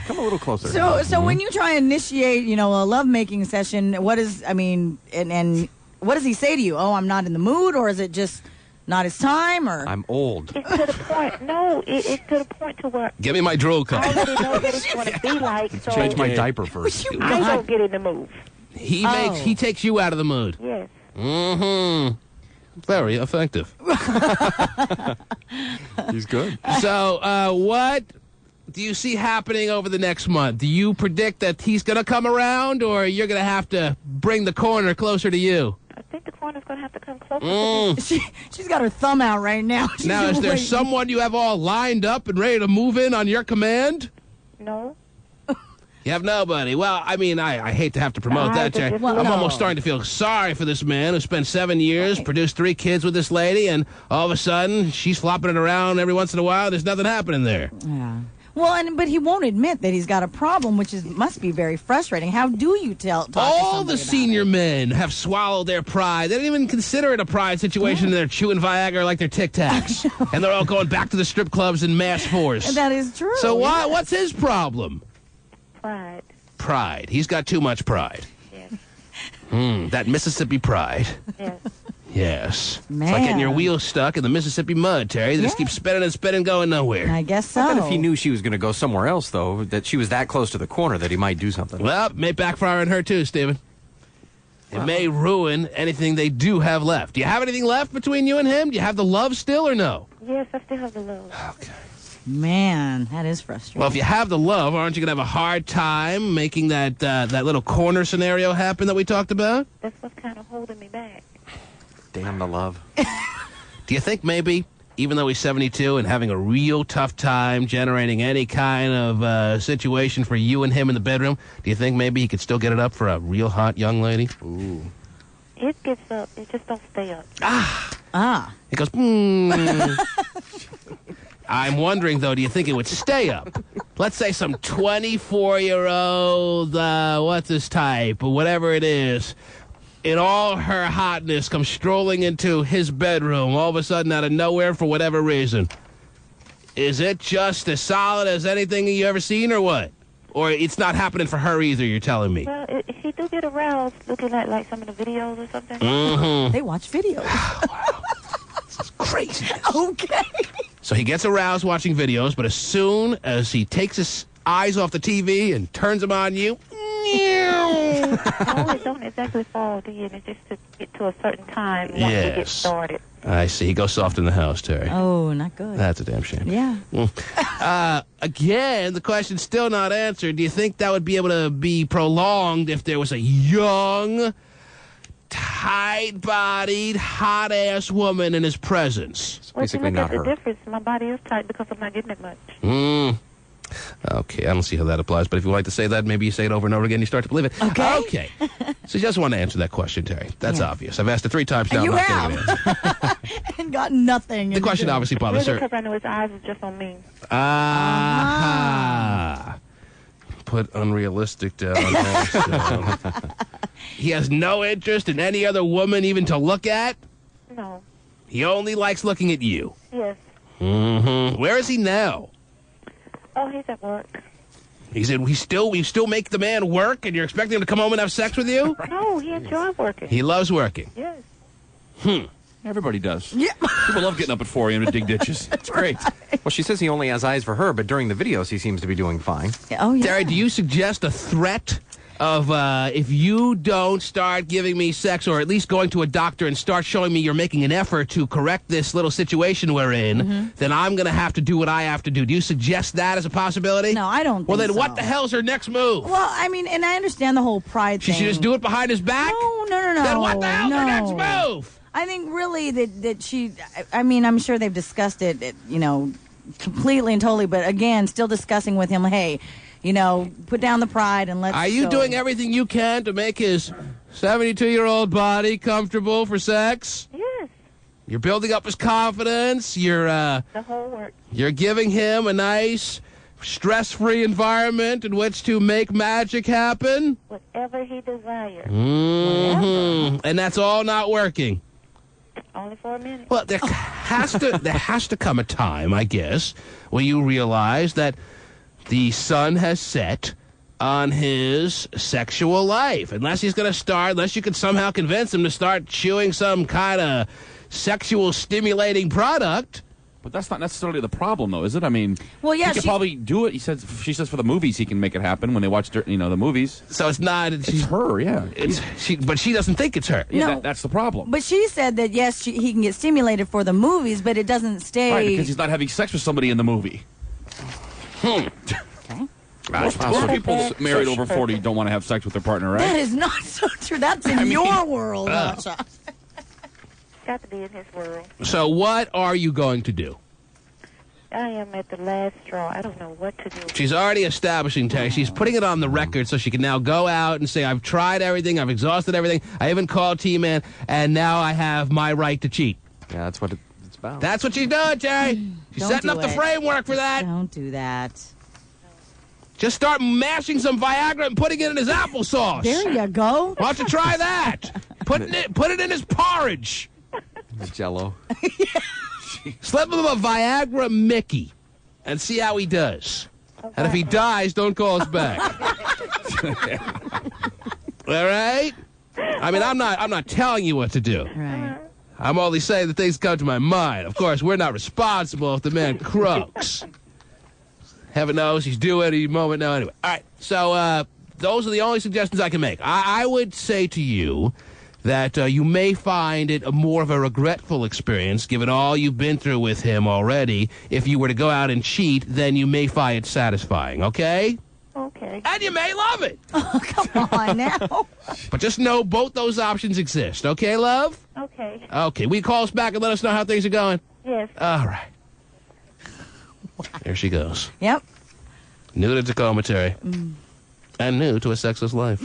[SPEAKER 7] Come a little closer.
[SPEAKER 5] So when you try and initiate, a lovemaking session, what is, and what does he say to you? Oh, I'm not in the mood, or is it just not his time, or?
[SPEAKER 6] I'm old.
[SPEAKER 14] It's to the point. No, it's to the point to where
[SPEAKER 3] Give me my drool cup.
[SPEAKER 14] I already know what it's going to be like. So
[SPEAKER 6] Change my diaper first.
[SPEAKER 14] I don't get in the mood.
[SPEAKER 3] He takes you out of the mood.
[SPEAKER 14] Yes.
[SPEAKER 3] Mm-hmm. Very effective.
[SPEAKER 6] He's good.
[SPEAKER 3] So, what do you see happening over the next month? Do you predict that he's going to come around, or you're going to have to bring the corner closer to you?
[SPEAKER 14] I think the corner's going to have to come closer to me.
[SPEAKER 5] She's got her thumb out right now.
[SPEAKER 3] Now, is there someone you have all lined up and ready to move in on your command?
[SPEAKER 14] No.
[SPEAKER 3] You have nobody. Well, I hate to have to promote that, Jerry. I'm almost starting to feel sorry for this man who spent 7 years, produced 3 kids with this lady, and all of a sudden, she's flopping it around every once in a while. There's nothing happening there.
[SPEAKER 5] Yeah. Well, but he won't admit that he's got a problem, which must be very frustrating. How do you talk to
[SPEAKER 3] all the
[SPEAKER 5] somebody
[SPEAKER 3] senior men have swallowed their pride. They don't even consider it a pride situation. They're chewing Viagra like they're Tic Tacs. And they're all going back to the strip clubs in mass force.
[SPEAKER 5] That is true.
[SPEAKER 3] So what's his problem?
[SPEAKER 14] Pride.
[SPEAKER 3] Pride. He's got too much pride.
[SPEAKER 14] Yes.
[SPEAKER 3] That Mississippi pride.
[SPEAKER 14] Yes.
[SPEAKER 3] Yes.
[SPEAKER 5] Man.
[SPEAKER 3] It's like getting your wheels stuck in the Mississippi mud, Terry. They just keep spinning and spinning, going nowhere.
[SPEAKER 5] I guess so.
[SPEAKER 6] I bet if he knew she was going to go somewhere else, though, that she was that close to the corner, that he might do something.
[SPEAKER 3] Well, it may backfire on her, too, Stephen. It may ruin anything they do have left. Do you have anything left between you and him? Do you have the love still or no?
[SPEAKER 14] Yes, I still have the love.
[SPEAKER 3] Okay.
[SPEAKER 5] Man, that is frustrating.
[SPEAKER 3] Well, if you have the love, aren't you going to have a hard time making that little corner scenario happen that we talked about?
[SPEAKER 14] That's what's kind of holding me back.
[SPEAKER 6] Damn the love.
[SPEAKER 3] Do you think maybe, even though he's 72 and having a real tough time generating any kind of situation for you and him in the bedroom, do you think maybe he could still get it up for a real hot young lady?
[SPEAKER 6] Ooh.
[SPEAKER 14] It gets up. It just don't stay up.
[SPEAKER 3] It goes, I'm wondering, though, do you think it would stay up? Let's say some 24-year-old, what's his type, or whatever it is, in all her hotness, comes strolling into his bedroom all of a sudden out of nowhere for whatever reason. Is it just as solid as anything you ever seen, or what? Or it's not happening for her either, you're telling me?
[SPEAKER 14] Well, he do get aroused looking at, like, some of the videos or something.
[SPEAKER 3] Mm-hmm.
[SPEAKER 5] They watch videos.
[SPEAKER 3] Wow. This is crazy.
[SPEAKER 5] Okay.
[SPEAKER 3] So he gets aroused watching videos, but as soon as he takes his eyes off the TV and turns them on you,
[SPEAKER 14] No, it don't exactly fall in. It's just to get to a certain time once we get started.
[SPEAKER 3] I see. He goes soft in the house, Terry.
[SPEAKER 5] Oh, not good.
[SPEAKER 3] That's a damn shame.
[SPEAKER 5] Yeah.
[SPEAKER 3] Again, the question's still not answered. Do you think that would be able to be prolonged if there was a young, tight-bodied, hot-ass woman in his presence?
[SPEAKER 14] Well, if you look at the difference, my body is tight because I'm not getting it much.
[SPEAKER 3] Okay, I don't see how that applies, but if you would like to say that, maybe you say it over and over again, you start to believe it. Okay. So you just want to answer that question, Terry. That's obvious. I've asked it 3 times now.
[SPEAKER 5] You
[SPEAKER 3] I'm not getting an answer.
[SPEAKER 5] And got nothing.
[SPEAKER 3] The question obviously bothers her.
[SPEAKER 14] Because I know his eyes are just on me.
[SPEAKER 3] Put unrealistic down. He has no interest in any other woman even to look at?
[SPEAKER 14] No.
[SPEAKER 3] He only likes looking at you?
[SPEAKER 14] Yes.
[SPEAKER 3] Where is he now?
[SPEAKER 14] Oh, he's at work.
[SPEAKER 3] He said, we still make the man work, and you're expecting him to come home and have sex with you?
[SPEAKER 14] No, he enjoys working.
[SPEAKER 3] He loves working?
[SPEAKER 14] Yes.
[SPEAKER 7] Everybody does.
[SPEAKER 5] Yeah.
[SPEAKER 7] People love getting up at 4 a.m. to dig ditches. It's great.
[SPEAKER 6] Well, she says he only has eyes for her, but during the videos he seems to be doing fine.
[SPEAKER 5] Oh, yeah.
[SPEAKER 3] Terry, do you suggest a threat of if you don't start giving me sex, or at least going to a doctor and start showing me you're making an effort to correct this little situation we're in, then I'm going to have to do what I have to do. Do you suggest that as a possibility?
[SPEAKER 5] No, I don't think
[SPEAKER 3] Well, then
[SPEAKER 5] so.
[SPEAKER 3] what the hell's her next move?
[SPEAKER 5] Well, I mean, and I understand the whole pride thing.
[SPEAKER 3] She should just do it behind his back?
[SPEAKER 5] No.
[SPEAKER 3] Then what the hell's her next move?
[SPEAKER 5] I think really that she, I mean, I'm sure they've discussed it, completely and totally, but again, still discussing with him, hey, put down the pride and let's
[SPEAKER 3] Are you
[SPEAKER 5] go.
[SPEAKER 3] doing everything you can to make his 72-year-old body comfortable for sex?
[SPEAKER 14] Yes.
[SPEAKER 3] You're building up his confidence. You're
[SPEAKER 14] the whole work.
[SPEAKER 3] You're giving him a nice, stress-free environment in which to make magic happen.
[SPEAKER 14] Whatever he desires.
[SPEAKER 3] And that's all not working.
[SPEAKER 14] Only for a minute.
[SPEAKER 3] Well, there has to come a time, I guess, where you realize that the sun has set on his sexual life. Unless you can somehow convince him to start chewing some kind of sexual stimulating product.
[SPEAKER 7] But that's not necessarily the problem, though, is it? I mean,
[SPEAKER 5] well, yeah,
[SPEAKER 7] he could probably do it. She says for the movies he can make it happen when they watch, the movies.
[SPEAKER 3] So it's not.
[SPEAKER 7] It's her, yeah.
[SPEAKER 3] But she doesn't think it's her.
[SPEAKER 7] Yeah,
[SPEAKER 5] No.
[SPEAKER 7] that's the problem.
[SPEAKER 5] But she said that, yes, he can get stimulated for the movies, but it doesn't stay.
[SPEAKER 7] Right, because he's not having sex with somebody in the movie.
[SPEAKER 5] Okay.
[SPEAKER 7] Most people married over 40 don't want to have sex with their partner, right?
[SPEAKER 5] That is not so true. That's in your world, Asha.
[SPEAKER 14] Got to be in his world.
[SPEAKER 3] So what are you going to do?
[SPEAKER 14] I am at the last straw. I don't know what to do.
[SPEAKER 3] She's already establishing, Terry. She's putting it on the record so she can now go out and say, I've tried everything, I've exhausted everything, I even called T-Man, and now I have my right to cheat.
[SPEAKER 6] Yeah, that's what it's about.
[SPEAKER 3] That's what she's doing, Terry. She's setting up the framework for that.
[SPEAKER 5] Don't do that.
[SPEAKER 3] Just start mashing some Viagra and putting it in his applesauce.
[SPEAKER 5] There you go.
[SPEAKER 3] Why don't you try that? Put it in his porridge.
[SPEAKER 6] Jello.
[SPEAKER 3] Slip him a Viagra Mickey and see how he does. Okay. And if he dies, don't call us back. All right? I mean, I'm not telling you what to do.
[SPEAKER 5] Right.
[SPEAKER 3] I'm only saying the things come to my mind. Of course, we're not responsible if the man croaks. Heaven knows he's due any moment now anyway. All right, so those are the only suggestions I can make. I would say to you that you may find it more of a regretful experience, given all you've been through with him already. If you were to go out and cheat, then you may find it satisfying, okay?
[SPEAKER 14] Okay.
[SPEAKER 3] And you may love it.
[SPEAKER 5] Oh, come on now.
[SPEAKER 3] But just know both those options exist, okay, love?
[SPEAKER 14] Okay.
[SPEAKER 3] Okay, will you call us back and let us know how things are going?
[SPEAKER 14] Yes.
[SPEAKER 3] All right. There she goes.
[SPEAKER 5] Yep.
[SPEAKER 3] New to Tacoma, Terry. And new to a sexless life.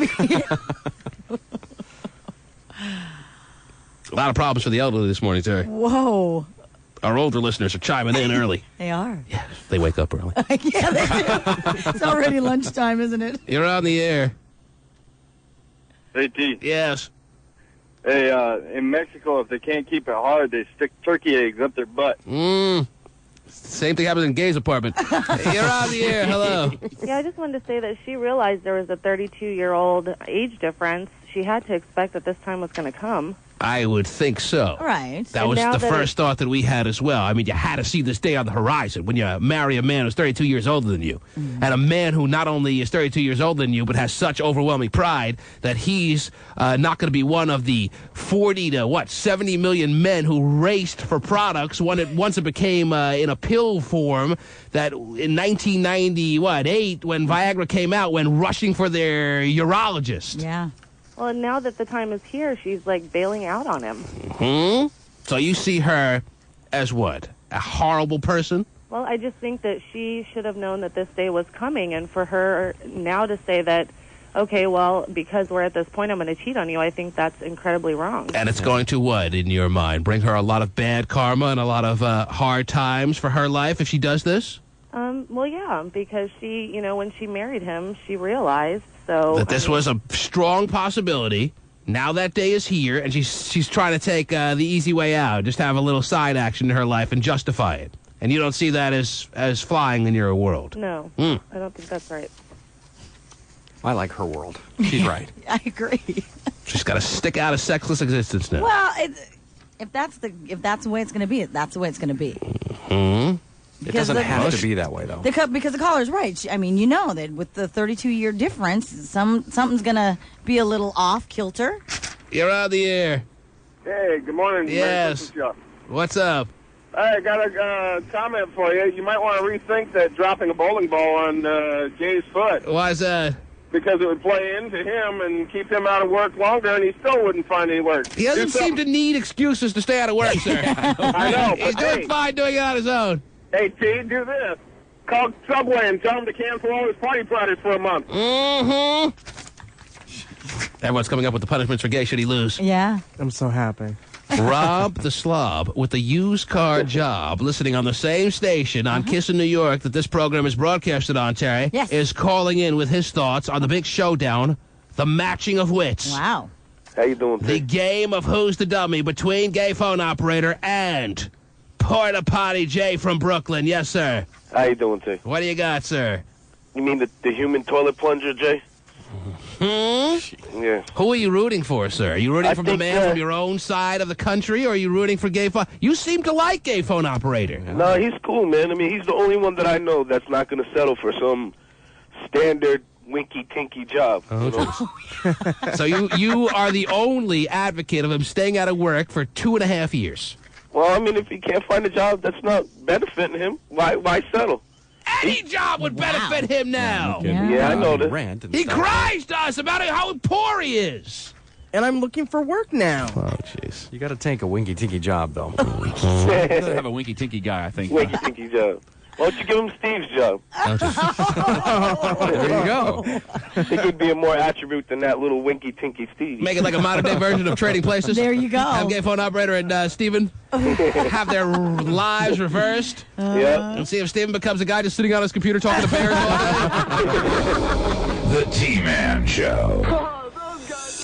[SPEAKER 3] A lot of problems for the elderly this morning, Terry.
[SPEAKER 5] Whoa.
[SPEAKER 3] Our older listeners are chiming in early.
[SPEAKER 5] They are.
[SPEAKER 3] Yeah, they wake up early.
[SPEAKER 5] Yeah, they do. It's already lunchtime, isn't it?
[SPEAKER 3] You're on the air.
[SPEAKER 15] Hey, T.
[SPEAKER 3] Yes.
[SPEAKER 15] Hey, in Mexico, if they can't keep it hard, they stick turkey eggs up their butt.
[SPEAKER 3] Same thing happens in Gay's apartment. You're on the air. Hello.
[SPEAKER 16] Yeah, I just wanted to say that she realized there was a 32-year-old age difference. She had to expect that this time was going to come.
[SPEAKER 3] I would think so.
[SPEAKER 5] Right.
[SPEAKER 3] That
[SPEAKER 16] And
[SPEAKER 3] was
[SPEAKER 16] now
[SPEAKER 3] the
[SPEAKER 16] that
[SPEAKER 3] first thought that we had as well. I mean, you had to see this day on the horizon when you marry a man who's 32 years older than you. And a man who not only is 32 years older than you, but has such overwhelming pride that he's not going to be one of the 40 to, 70 million men who raced for products once it became in a pill form that in 1998, when Viagra came out, went rushing for their urologist.
[SPEAKER 5] Yeah.
[SPEAKER 16] Well, now that the time is here, she's like bailing out on him.
[SPEAKER 3] So you see her as what? A horrible person?
[SPEAKER 16] Well, I just think that she should have known that this day was coming, and for her now to say that, okay, well, because we're at this point, I'm going to cheat on you, I think that's incredibly wrong.
[SPEAKER 3] And it's going to what, in your mind? Bring her a lot of bad karma and a lot of hard times for her life if she does this?
[SPEAKER 16] Well, yeah, because she, when she married him, she realized, so...
[SPEAKER 3] That this was a strong possibility. Now that day is here, and she's trying to take the easy way out, just have a little side action in her life and justify it. And you don't see that as flying in your world?
[SPEAKER 16] No, I don't think that's right.
[SPEAKER 6] I like her world. She's right.
[SPEAKER 5] I agree.
[SPEAKER 3] She's got to stick out a sexless existence now.
[SPEAKER 5] Well, if that's the way it's going to be, that's the way it's going to be.
[SPEAKER 6] It doesn't have to be that way, though.
[SPEAKER 5] Because the caller's right. I mean, you know that with the 32-year difference, something's going to be a little off kilter.
[SPEAKER 3] You're on the air.
[SPEAKER 15] Hey, good morning.
[SPEAKER 3] Yes. What's up?
[SPEAKER 15] I got a comment for you. You might want to rethink that dropping a bowling ball on Jay's foot.
[SPEAKER 3] Why is that?
[SPEAKER 15] Because it would play into him and keep him out of work longer, and he still wouldn't find any work.
[SPEAKER 3] He doesn't seem to need excuses to stay out of work, sir.
[SPEAKER 15] I know.
[SPEAKER 3] He's doing fine doing it on his own.
[SPEAKER 15] Hey, T, do this. Call Subway and tell them to cancel all his party platters for a month.
[SPEAKER 3] Everyone's coming up with the punishments for gay should he lose.
[SPEAKER 5] Yeah.
[SPEAKER 8] I'm so happy.
[SPEAKER 3] Rob the Slob with the used car job, listening on the same station on Kiss in New York that this program is broadcasted on, Terry, is calling in with his thoughts on the big showdown, the matching of wits.
[SPEAKER 5] Wow.
[SPEAKER 15] How you doing,
[SPEAKER 3] The game of who's the dummy between gay phone operator and Porta Potty Jay from Brooklyn. Yes, sir.
[SPEAKER 15] How you doing, T?
[SPEAKER 3] What do you got, sir?
[SPEAKER 15] You mean the human toilet plunger, Jay? Yeah.
[SPEAKER 3] Who are you rooting for, sir? Are you rooting for the man from your own side of the country, or are you rooting for gay phone? You seem to like gay phone operator.
[SPEAKER 15] No, he's cool, man. I mean, he's the only one that I know that's not going to settle for some standard winky-tinky job. You know?
[SPEAKER 3] So you are the only advocate of him staying out of work for 2.5 years.
[SPEAKER 15] Well, I mean, if he can't find a job that's not benefiting him, why settle?
[SPEAKER 3] Any job would benefit him now.
[SPEAKER 15] Yeah, I know that.
[SPEAKER 3] He cries to us about how poor he is.
[SPEAKER 8] And I'm looking for work now.
[SPEAKER 6] Oh, jeez. You got to take a winky-tinky job, though.
[SPEAKER 7] You gotta have a winky-tinky guy, I think.
[SPEAKER 15] Winky-tinky job. Why don't you give him Steve's job?
[SPEAKER 6] There you go.
[SPEAKER 15] I think it'd be a more attribute than that little winky-tinky Steve.
[SPEAKER 3] Make it like a modern-day version of Trading Places.
[SPEAKER 5] There you go.
[SPEAKER 3] Have gay phone operator and Steven have their lives reversed. And see if Steven becomes a guy just sitting on his computer talking to bears all day.
[SPEAKER 1] The T-Man Show.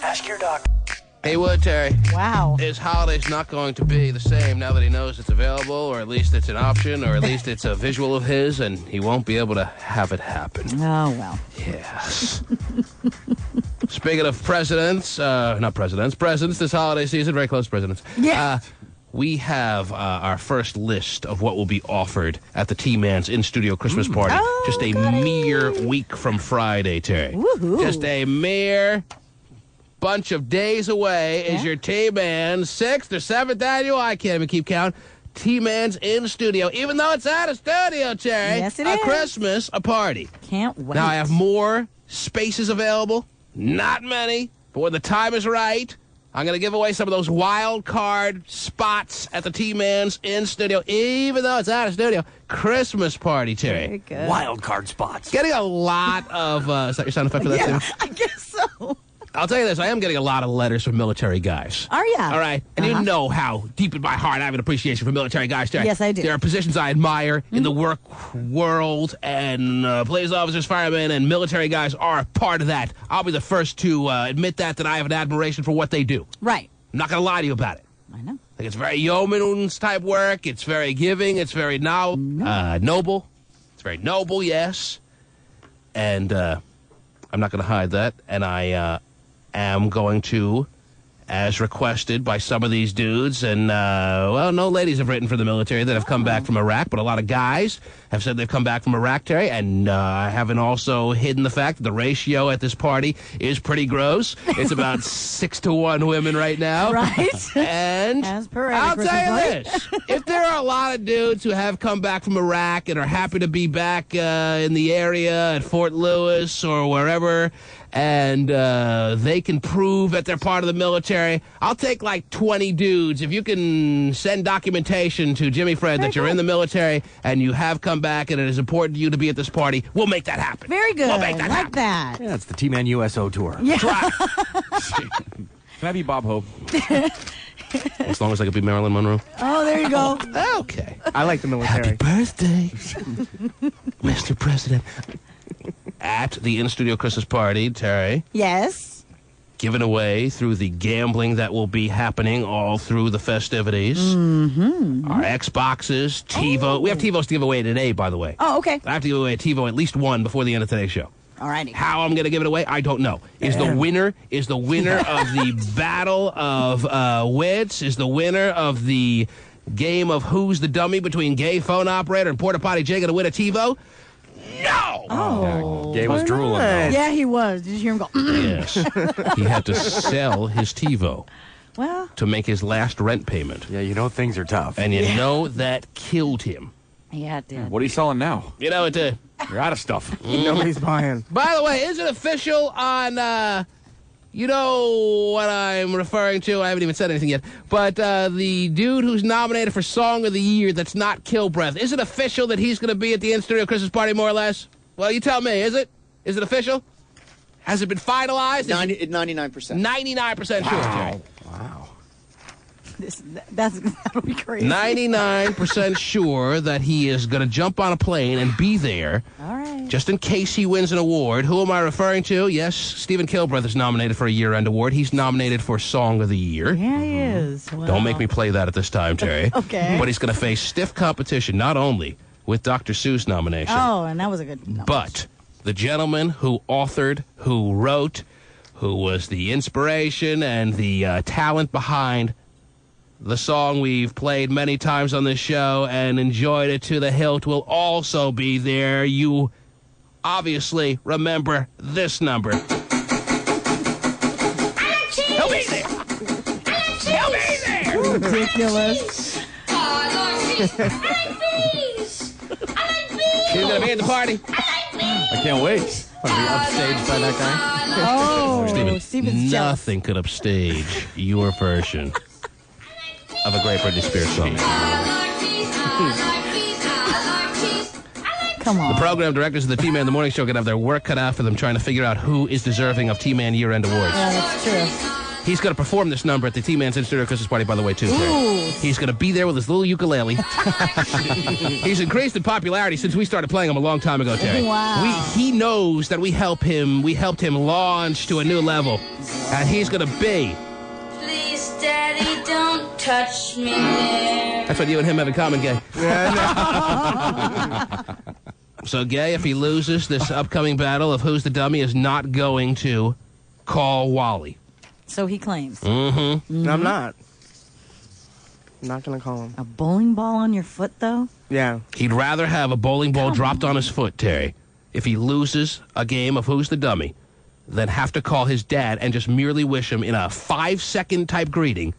[SPEAKER 17] Ask your doctor.
[SPEAKER 3] Hey, Wood, Terry.
[SPEAKER 5] Wow.
[SPEAKER 3] His holiday's not going to be the same now that he knows it's available, or at least it's an option, or at least it's a visual of his, and he won't be able to have it happen.
[SPEAKER 5] Oh, well.
[SPEAKER 3] Yes. Speaking of presidents, this holiday season, very close presidents.
[SPEAKER 5] Yeah.
[SPEAKER 3] We have our first list of what will be offered at the T-Man's in-studio Christmas party.
[SPEAKER 5] Oh,
[SPEAKER 3] just a mere week from Friday, Terry.
[SPEAKER 5] Woohoo.
[SPEAKER 3] Just a mere bunch of days away is your T-Man's 6th or 7th annual, I can't even keep count, T-Man's in-studio, even though it's out of studio, Terry.
[SPEAKER 5] Yes, it
[SPEAKER 3] is.
[SPEAKER 5] is.
[SPEAKER 3] Christmas, a party.
[SPEAKER 5] Can't wait.
[SPEAKER 3] Now, I have more spaces available, not many, but when the time is right, I'm going to give away some of those wild card spots at the T-Man's in-studio, even though it's out of studio. Christmas party, Terry.
[SPEAKER 5] Very good.
[SPEAKER 6] Wild card spots.
[SPEAKER 3] Getting a lot of... is that your sound effect for that,
[SPEAKER 5] Yeah,
[SPEAKER 3] Steve?
[SPEAKER 5] I guess so.
[SPEAKER 3] I'll tell you this, I am getting a lot of letters from military guys.
[SPEAKER 5] Are you?
[SPEAKER 3] All right? And you know how deep in my heart I have an appreciation for military guys, Terry.
[SPEAKER 5] Yes, I do.
[SPEAKER 3] There are positions I admire in the work world, and police officers, firemen, and military guys are part of that. I'll be the first to admit that I have an admiration for what they do.
[SPEAKER 5] Right.
[SPEAKER 3] I'm not going to lie to you about it.
[SPEAKER 5] I know.
[SPEAKER 3] I think it's very yeoman's type work. It's very giving. It's very noble. It's very noble, yes. And I'm not going to hide that. And I am going to as requested by some of these dudes. And, no ladies have written for the military that have come back from Iraq, but a lot of guys have said they've come back from Iraq, Terry, and I haven't also hidden the fact that the ratio at this party is pretty gross. It's about 6 to 1 women right now.
[SPEAKER 5] Right.
[SPEAKER 3] And
[SPEAKER 5] As per
[SPEAKER 3] I'll
[SPEAKER 5] every
[SPEAKER 3] tell you
[SPEAKER 5] Christmas
[SPEAKER 3] this. If there are a lot of dudes who have come back from Iraq and are happy to be back in the area at Fort Lewis or wherever, and they can prove that they're part of the military, I'll take like 20 dudes. If you can send documentation to Jimmy Fred that you're in the military and you have come back and it is important to you to be at this party, we'll make that happen.
[SPEAKER 5] Very good.
[SPEAKER 3] We'll make that happen.
[SPEAKER 5] That.
[SPEAKER 6] Yeah, it's the T-Man USO tour.
[SPEAKER 5] Yeah.
[SPEAKER 7] Can I be Bob Hope?
[SPEAKER 3] As long as I could be Marilyn Monroe.
[SPEAKER 5] Oh, there you go.
[SPEAKER 3] Okay.
[SPEAKER 8] I like the military.
[SPEAKER 3] Happy birthday, Mr. President. At the in-studio Christmas party, Terry.
[SPEAKER 5] Yes.
[SPEAKER 3] Given away through the gambling that will be happening all through the festivities.
[SPEAKER 5] Mm-hmm.
[SPEAKER 3] Our Xboxes, TiVo. Oh. We have TiVos to give away today, by the way.
[SPEAKER 5] Oh, okay.
[SPEAKER 3] I have to give away a TiVo, at least one, before the end of today's show.
[SPEAKER 5] All righty.
[SPEAKER 3] How I'm going to give it away, I don't know. Is the winner of the battle of wits, is the winner of the game of Who's the Dummy between Gay Phone Operator and Porta Potty Jay going to win a TiVo? No!
[SPEAKER 5] Oh.
[SPEAKER 6] Yeah, Gay was drooling, though.
[SPEAKER 5] Yeah, he was. Did you hear him go?
[SPEAKER 3] Yes. He had to sell his TiVo
[SPEAKER 5] Well.
[SPEAKER 3] to make his last rent payment.
[SPEAKER 6] Yeah, you know things are tough.
[SPEAKER 3] And you know that killed him.
[SPEAKER 5] Yeah, it did.
[SPEAKER 7] What are you selling now?
[SPEAKER 3] You know it did.
[SPEAKER 7] You're out of stuff.
[SPEAKER 8] Nobody's buying.
[SPEAKER 3] By the way, is it official on, you know what I'm referring to? I haven't even said anything yet. But the dude who's nominated for Song of the Year that's not Kilbreath, is it official that he's going to be at the in-studio Christmas party, more or less? Well, you tell me, is it? Is it official? Has it been finalized?
[SPEAKER 9] 99%.
[SPEAKER 3] 99% sure, Jerry.
[SPEAKER 6] Wow.
[SPEAKER 5] That'll be crazy.
[SPEAKER 3] 99% sure that he is going to jump on a plane and be there.
[SPEAKER 5] All right.
[SPEAKER 3] Just in case he wins an award. Who am I referring to? Yes, Stephen Kilbreath is nominated for a year-end award. He's nominated for Song of the Year.
[SPEAKER 5] Yeah, he is. Wow.
[SPEAKER 3] Don't make me play that at this time, Terry.
[SPEAKER 5] Okay.
[SPEAKER 3] But he's going to face stiff competition, not only with Dr. Seuss nomination,
[SPEAKER 5] Oh, and that was a good nomination.
[SPEAKER 3] but the gentleman who authored, who wrote, who was the inspiration and the talent behind the song we've played many times on this show and enjoyed it to the hilt will also be there. You obviously remember this number. He'll be there. He'll be there.
[SPEAKER 5] Ridiculous.
[SPEAKER 3] He's going to be at the party.
[SPEAKER 7] I can't wait.
[SPEAKER 6] Be upstaged by that guy?
[SPEAKER 5] Oh,
[SPEAKER 3] Nothing
[SPEAKER 5] Steven's jealous.
[SPEAKER 3] could upstage your version of a great Britney Spears song.
[SPEAKER 5] Come on.
[SPEAKER 3] The program directors of the T-Man The Morning Show could have their work cut out for them trying to figure out who is deserving of T-Man year-end awards.
[SPEAKER 5] Yeah, that's true.
[SPEAKER 3] He's going to perform this number at the T-Man's in-studio Christmas party, by the way, too.
[SPEAKER 5] Ooh.
[SPEAKER 3] He's going to be there with his little ukulele. He's increased in popularity since we started playing him a long time ago, Terry.
[SPEAKER 5] Wow.
[SPEAKER 3] He knows that we helped him launch to a new level. And he's going to be...
[SPEAKER 18] Please, Daddy, don't touch me there.
[SPEAKER 3] That's what you and him have in common, Gay. So, Gay, if he loses this upcoming battle of Who's the Dummy, is not going to call Wally.
[SPEAKER 5] So he claims.
[SPEAKER 3] Mm-hmm.
[SPEAKER 8] No, I'm not. I'm not going to call him.
[SPEAKER 5] A bowling ball on your foot, though?
[SPEAKER 8] Yeah.
[SPEAKER 3] He'd rather have a bowling ball dropped on his foot, Terry, if he loses a game of Who's the Dummy, than have to call his dad and just merely wish him in a 5-second type greeting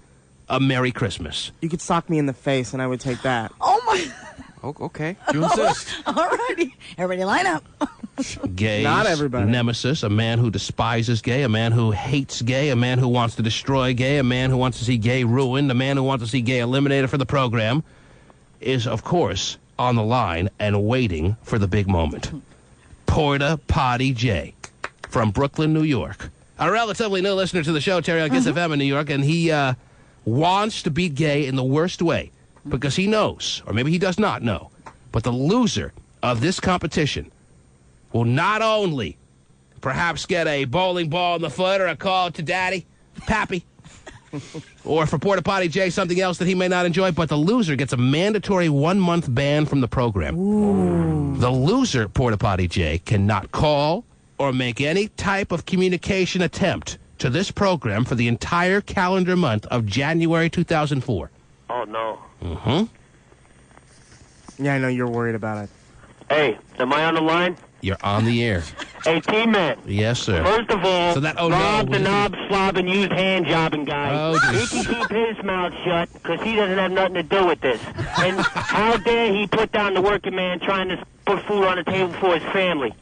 [SPEAKER 3] a Merry Christmas.
[SPEAKER 8] You could sock me in the face and I would take that.
[SPEAKER 5] Oh, my.
[SPEAKER 6] Okay.
[SPEAKER 7] You insist.
[SPEAKER 5] All righty. Everybody line up.
[SPEAKER 3] Gay's
[SPEAKER 8] Not everybody.
[SPEAKER 3] nemesis, a man who despises Gay, a man who hates Gay, a man who wants to destroy Gay, a man who wants to see Gay ruined, a man who wants to see Gay eliminated for the program, is, of course, on the line and waiting for the big moment. Porta Potty Jay from Brooklyn, New York. A relatively new listener to the show, Terry, on Kiss FM in New York, and he wants to beat Gay in the worst way because he knows, or maybe he does not know, but the loser of this competition will not only perhaps get a bowling ball in the foot or a call to Daddy, Pappy, or for Porta Potty Jay, something else that he may not enjoy, but the loser gets a mandatory 1-month ban from the program. Ooh. The loser, Porta Potty Jay, cannot call or make any type of communication attempt to this program for the entire calendar month of January 2004.
[SPEAKER 19] Oh, no.
[SPEAKER 3] Mm-hmm.
[SPEAKER 8] Yeah, I know you're worried about it.
[SPEAKER 19] Hey, am I on the line?
[SPEAKER 3] You're on the air.
[SPEAKER 19] Hey, T-Man.
[SPEAKER 3] Yes, sir.
[SPEAKER 19] First of all,
[SPEAKER 3] So that- oh,
[SPEAKER 19] Rob
[SPEAKER 3] no.
[SPEAKER 19] the knob-slobbing, used hand-jobbing guy.
[SPEAKER 3] Oh,
[SPEAKER 19] he can keep his mouth shut because he doesn't have nothing to do with this. And how dare he put down the working man trying to put food on the table for his family?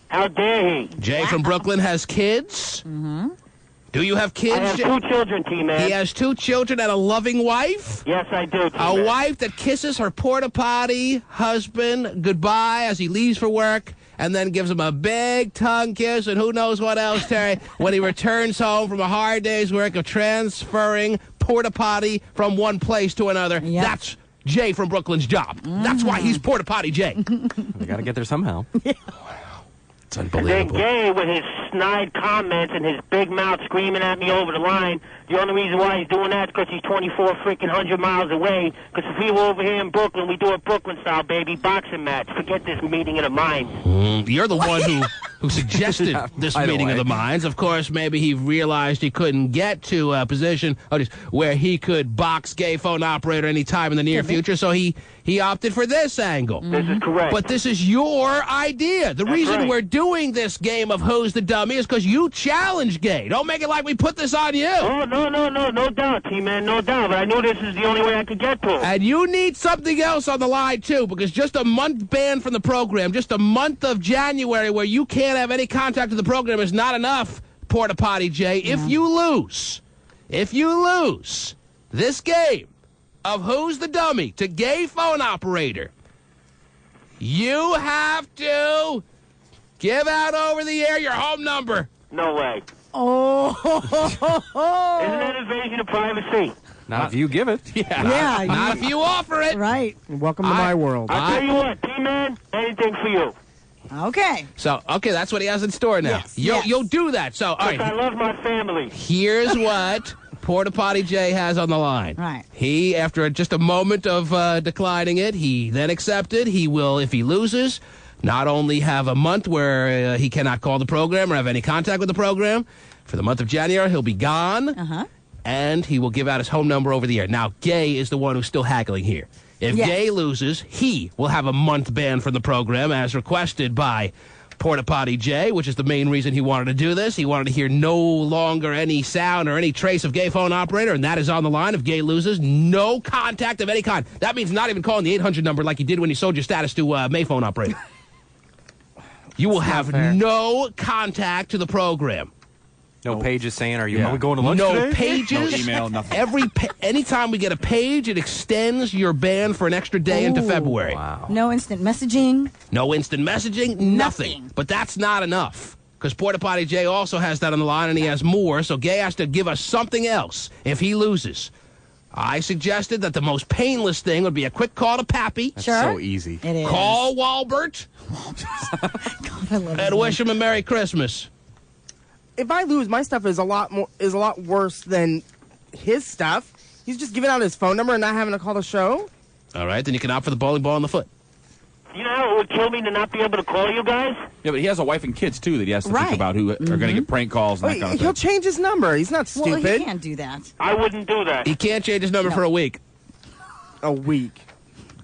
[SPEAKER 19] How dare he?
[SPEAKER 3] Jay from Brooklyn has kids.
[SPEAKER 5] Mm-hmm.
[SPEAKER 3] Do you have kids?
[SPEAKER 19] I have 2 children, T-Man.
[SPEAKER 3] He has 2 children and a loving wife?
[SPEAKER 19] Yes, I do,
[SPEAKER 3] A
[SPEAKER 19] T-Man.
[SPEAKER 3] wife that kisses her porta-potty husband goodbye as he leaves for work and then gives him a big tongue kiss and who knows what else, Terry, when he returns home from a hard day's work of transferring porta-potty from one place to another.
[SPEAKER 5] Yep.
[SPEAKER 3] That's Jay from Brooklyn's job. That's why he's porta-potty Jay.
[SPEAKER 6] They got to get there somehow.
[SPEAKER 3] It's
[SPEAKER 19] And then
[SPEAKER 3] unbelievable.
[SPEAKER 19] Gay, with his snide comments and his big mouth screaming at me over the line, the only reason why he's doing that is because he's 24 freaking 100 miles away. Because if he were over here in Brooklyn, we do a Brooklyn-style, baby, boxing match. Forget this meeting of the minds.
[SPEAKER 3] You're the one who suggested this
[SPEAKER 6] By the
[SPEAKER 3] meeting of
[SPEAKER 6] way.
[SPEAKER 3] the minds. Of course, maybe he realized he couldn't get to a position where he could box Gay phone operator any time in the near future, so he opted for this angle.
[SPEAKER 19] This is correct.
[SPEAKER 3] But this is your idea. The reason
[SPEAKER 19] right.
[SPEAKER 3] we're doing this game of Who's the Dummy is because you challenged Gay. Don't make it like we put this on you.
[SPEAKER 19] Oh, no doubt, T-Man, no doubt. But I knew this is the only way I could get to him.
[SPEAKER 3] And you need something else on the line, too, because just a month banned from the program, just a month of January where you can't have any contact with the program is not enough, Porta Potty Jay.
[SPEAKER 5] Yeah.
[SPEAKER 3] If you lose this game of Who's the Dummy to Gay phone operator, you have to give out over the air your home number.
[SPEAKER 19] No way.
[SPEAKER 5] Oh.
[SPEAKER 19] Isn't that invasion of privacy?
[SPEAKER 6] Not if you give it.
[SPEAKER 5] Yeah.
[SPEAKER 3] Not if you offer it.
[SPEAKER 5] Right.
[SPEAKER 8] Welcome to my world.
[SPEAKER 19] I'll tell you what, T-Man, anything for you.
[SPEAKER 5] Okay.
[SPEAKER 3] So, okay, that's what he has in store now.
[SPEAKER 5] Yes,
[SPEAKER 3] You'll do that. So, all
[SPEAKER 19] Because I
[SPEAKER 3] right,
[SPEAKER 19] love my family.
[SPEAKER 3] here's what Porta Potty Jay has on the line.
[SPEAKER 5] Right.
[SPEAKER 3] He, after just a moment of declining it, he then accepted. He will, if he loses, not only have a month where he cannot call the program or have any contact with the program. For the month of January, he'll be gone.
[SPEAKER 5] Uh-huh.
[SPEAKER 3] And he will give out his home number over the air. Now, Gay is the one who's still haggling here. If
[SPEAKER 5] Yes.
[SPEAKER 3] Gay loses, he will have a month ban from the program as requested by Porta Potty Jay, which is the main reason he wanted to do this. He wanted to hear no longer any sound or any trace of Gay phone operator, and that is on the line. If Gay loses, no contact of any kind. That means not even calling the 800 number like you did when you sold your status to Mayphone operator. You will have no contact to the program.
[SPEAKER 6] No pages saying, are we going to lunch
[SPEAKER 3] No
[SPEAKER 6] today?
[SPEAKER 3] pages.
[SPEAKER 7] No email, nothing.
[SPEAKER 3] Anytime we get a page, it extends your ban for an extra day into February.
[SPEAKER 6] Wow.
[SPEAKER 5] No instant messaging.
[SPEAKER 3] No instant messaging, nothing. But that's not enough. Because Porta Potty Jay also has that on the line, and he has more, so Gay has to give us something else if he loses. I suggested that the most painless thing would be a quick call to Pappy.
[SPEAKER 6] That's so easy.
[SPEAKER 5] It is.
[SPEAKER 3] Call Walbert
[SPEAKER 5] God, I love
[SPEAKER 3] and wish him a Merry Christmas.
[SPEAKER 8] If I lose, my stuff is a lot worse than his stuff. He's just giving out his phone number and not having to call the show.
[SPEAKER 3] All right, then you can opt for the bowling ball in the foot.
[SPEAKER 19] You know how it would kill me to not be able to call you guys?
[SPEAKER 7] Yeah, but he has a wife and kids, too, that he has to
[SPEAKER 5] Right.
[SPEAKER 7] think about who are going to get prank calls and that kind of
[SPEAKER 8] He'll
[SPEAKER 7] thing.
[SPEAKER 8] change his number. He's not
[SPEAKER 5] Well,
[SPEAKER 8] stupid.
[SPEAKER 5] he can't do that.
[SPEAKER 19] I wouldn't do that.
[SPEAKER 3] He can't change his number for a week.
[SPEAKER 8] A week.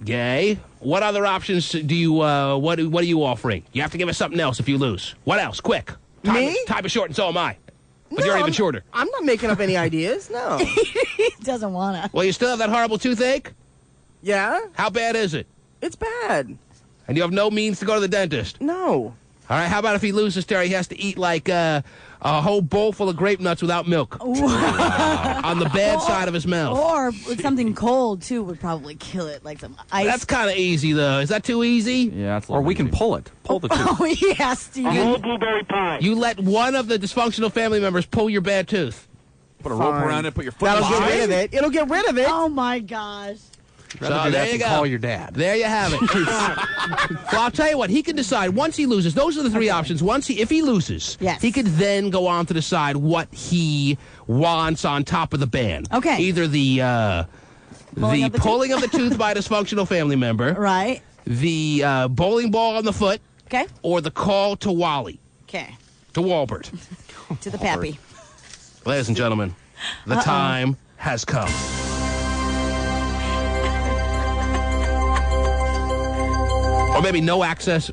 [SPEAKER 3] Gay, what other options do you, what are you offering? You have to give us something else if you lose. What else? Quick.
[SPEAKER 8] Me?
[SPEAKER 3] Time is short and so am I. But
[SPEAKER 8] No,
[SPEAKER 3] you're even
[SPEAKER 8] I'm-
[SPEAKER 3] shorter.
[SPEAKER 8] I'm not making up any ideas. No.
[SPEAKER 5] He doesn't want to.
[SPEAKER 3] Well, you still have that horrible toothache?
[SPEAKER 8] Yeah?
[SPEAKER 3] How bad is it?
[SPEAKER 8] It's bad.
[SPEAKER 3] And you have no means to go to the dentist?
[SPEAKER 8] No.
[SPEAKER 3] All right, how about if he loses, Terry, he has to eat like a whole bowl full of grape nuts without milk on the bad side of his mouth.
[SPEAKER 5] Or something cold, too, would probably kill it. Like some ice.
[SPEAKER 3] That's kind of easy, though. Is that too easy?
[SPEAKER 7] Yeah, that's
[SPEAKER 6] Or we can pull it. Pull the tooth.
[SPEAKER 5] Oh, yeah, Steve.
[SPEAKER 19] A whole blueberry pie.
[SPEAKER 3] You let one of the dysfunctional family members pull your bad tooth.
[SPEAKER 7] Put a rope
[SPEAKER 8] Fine.
[SPEAKER 7] around it, put your foot
[SPEAKER 8] That'll
[SPEAKER 7] in
[SPEAKER 8] get
[SPEAKER 7] the
[SPEAKER 8] rid of it. It'll get rid of it.
[SPEAKER 5] Oh, my gosh.
[SPEAKER 3] So there you go.
[SPEAKER 6] Call your dad.
[SPEAKER 3] There you have it. Well, I'll tell you what. He can decide once he loses. Those are the three options. If he loses,
[SPEAKER 5] Yes.
[SPEAKER 3] he could then go on to decide what he wants on top of the ban.
[SPEAKER 5] Okay.
[SPEAKER 3] Either the
[SPEAKER 5] Pulling of the
[SPEAKER 3] pulling of the tooth by a dysfunctional family member,
[SPEAKER 5] Right.
[SPEAKER 3] the bowling ball on the foot,
[SPEAKER 5] Okay.
[SPEAKER 3] or the call to Wally,
[SPEAKER 5] Okay.
[SPEAKER 3] to Walbert.
[SPEAKER 5] To the pappy.
[SPEAKER 3] Ladies and gentlemen, the time has come. Or maybe no access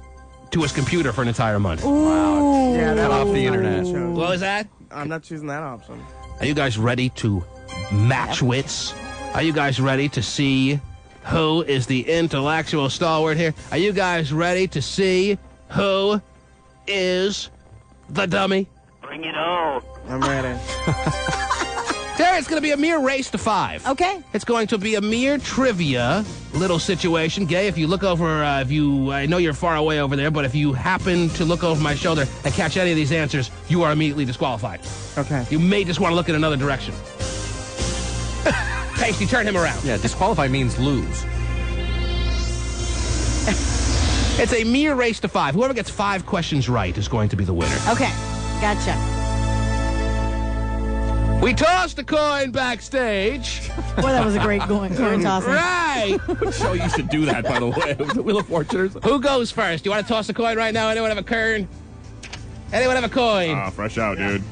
[SPEAKER 3] to his computer for an entire month.
[SPEAKER 8] Wow. Yeah,
[SPEAKER 6] Cut off the internet.
[SPEAKER 3] What was that?
[SPEAKER 8] I'm not choosing that option.
[SPEAKER 3] Are you guys ready to match wits? Are you guys ready to see who is the intellectual stalwart here? Are you guys ready to see who is the dummy?
[SPEAKER 19] Bring it on.
[SPEAKER 8] I'm ready.
[SPEAKER 3] There, it's going to be a mere race to 5.
[SPEAKER 5] Okay.
[SPEAKER 3] It's going to be a mere trivia little situation. Gay, if you look over, I know you're far away over there, but if you happen to look over my shoulder and catch any of these answers, you are immediately disqualified.
[SPEAKER 8] Okay.
[SPEAKER 3] You may just want to look in another direction. Pasty, turn him around.
[SPEAKER 6] Yeah, disqualify means lose.
[SPEAKER 3] It's a mere race to 5. Whoever gets 5 questions right is going to be the winner.
[SPEAKER 5] Okay. Gotcha.
[SPEAKER 3] We tossed a coin backstage.
[SPEAKER 5] Boy, that was a great coin tossing.
[SPEAKER 3] Right.
[SPEAKER 7] What show you should do that, by the way? The Wheel of Fortune.
[SPEAKER 3] Who goes first? You want to toss a coin right now? Anyone have a coin? Anyone have a coin?
[SPEAKER 7] Fresh out, dude.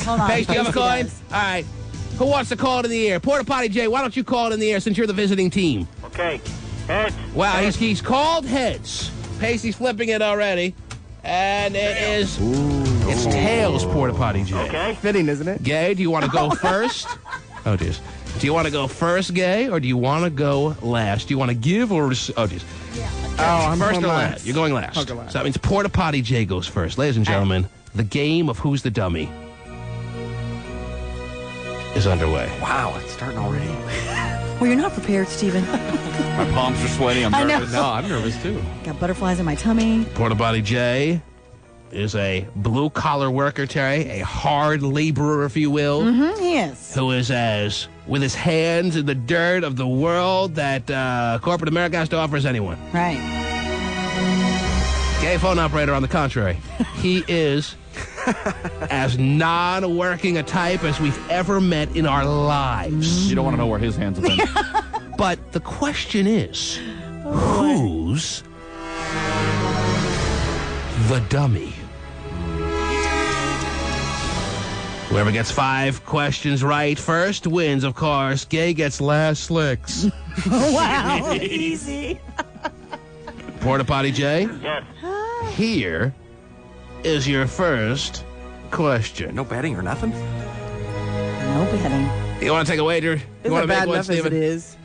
[SPEAKER 5] Hold on.
[SPEAKER 3] Paige, do you have a coin?
[SPEAKER 5] Does.
[SPEAKER 3] All right. Who wants to call it in the air? Porta Potty Jay, why don't you call it in the air since you're the visiting team?
[SPEAKER 19] Okay. Heads.
[SPEAKER 3] Wow, he's called heads. Pasty's flipping it already. And it is... It's tails, Porta Potty Jay.
[SPEAKER 19] Okay.
[SPEAKER 8] Fitting, isn't it?
[SPEAKER 3] Gay, do you want to go first? Oh, dear. Do you want to go first, Gay, or do you want to go last? Do you want to give or... Oh, dear.
[SPEAKER 8] I'm
[SPEAKER 3] first
[SPEAKER 8] going
[SPEAKER 3] or
[SPEAKER 8] last.
[SPEAKER 3] last? You're going last.
[SPEAKER 8] I'll go last.
[SPEAKER 3] So that means Porta Potty Jay goes first. Ladies and gentlemen, the game of Who's the Dummy is underway.
[SPEAKER 6] Wow, it's starting already.
[SPEAKER 5] Well, you're not prepared, Stephen.
[SPEAKER 7] My palms are sweaty. I'm
[SPEAKER 5] I know.
[SPEAKER 7] nervous.
[SPEAKER 6] No, I'm nervous too.
[SPEAKER 5] Got butterflies in my tummy.
[SPEAKER 3] Porta Potty Jay is a blue-collar worker, Terry, a hard laborer, if you will,
[SPEAKER 5] Mm-hmm, he is.
[SPEAKER 3] who is as with his hands in the dirt of the world that corporate America has to offer as anyone.
[SPEAKER 5] Right.
[SPEAKER 3] Gay phone operator, on the contrary, he is as non-working a type as we've ever met in our lives.
[SPEAKER 7] You don't want to know where his hands have been.
[SPEAKER 3] But the question is, who's the dummy? Whoever gets 5 questions right first wins, of course. Gay gets last licks.
[SPEAKER 5] Wow, easy.
[SPEAKER 3] Porta Potty Jay,
[SPEAKER 19] Yes.
[SPEAKER 3] here is your first question.
[SPEAKER 6] No betting or nothing?
[SPEAKER 5] No betting.
[SPEAKER 3] You want to take a wager? You
[SPEAKER 8] Isn't
[SPEAKER 3] want
[SPEAKER 8] that
[SPEAKER 3] to make
[SPEAKER 8] bad
[SPEAKER 3] one,
[SPEAKER 8] enough as it
[SPEAKER 3] Steven?
[SPEAKER 8] is?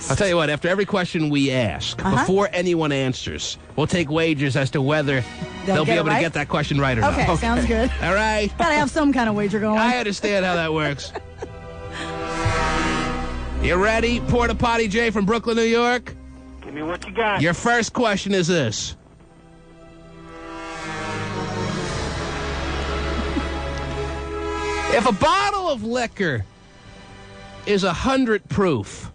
[SPEAKER 3] I'll tell you what, after every question we ask, before anyone answers, we'll take wagers as to whether they'll be
[SPEAKER 5] get it
[SPEAKER 3] able to
[SPEAKER 5] right?
[SPEAKER 3] get that question right or
[SPEAKER 5] Okay,
[SPEAKER 3] not.
[SPEAKER 5] sounds good.
[SPEAKER 3] All right?
[SPEAKER 5] Gotta have some kind of wager going.
[SPEAKER 3] I understand how that works. You ready, Porta Potty Jay from Brooklyn, New York?
[SPEAKER 19] Give me what you got.
[SPEAKER 3] Your first question is this. If a bottle of liquor is 100 proof,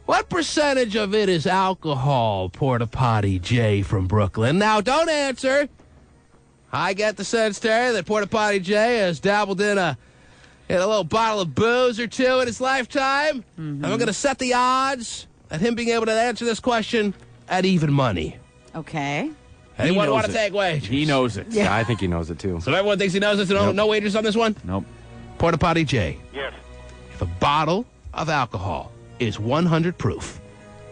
[SPEAKER 3] what percentage of it is alcohol, Porta Potty Jay from Brooklyn? Now, don't answer. I get the sense, Terry, that Porta Potty Jay has dabbled in a little bottle of booze or two in his lifetime. And we're going to set the odds at him being able to answer this question at even money.
[SPEAKER 5] Okay.
[SPEAKER 3] Anyone want to
[SPEAKER 7] it.
[SPEAKER 3] take wagers?
[SPEAKER 7] He knows it.
[SPEAKER 6] Yeah, I think he knows it too.
[SPEAKER 3] So everyone thinks he knows it, so
[SPEAKER 7] Nope.
[SPEAKER 3] no wagers on this one?
[SPEAKER 7] Nope.
[SPEAKER 3] Porta Potty Jay,
[SPEAKER 19] Yes.
[SPEAKER 3] if a bottle of alcohol is 100 proof,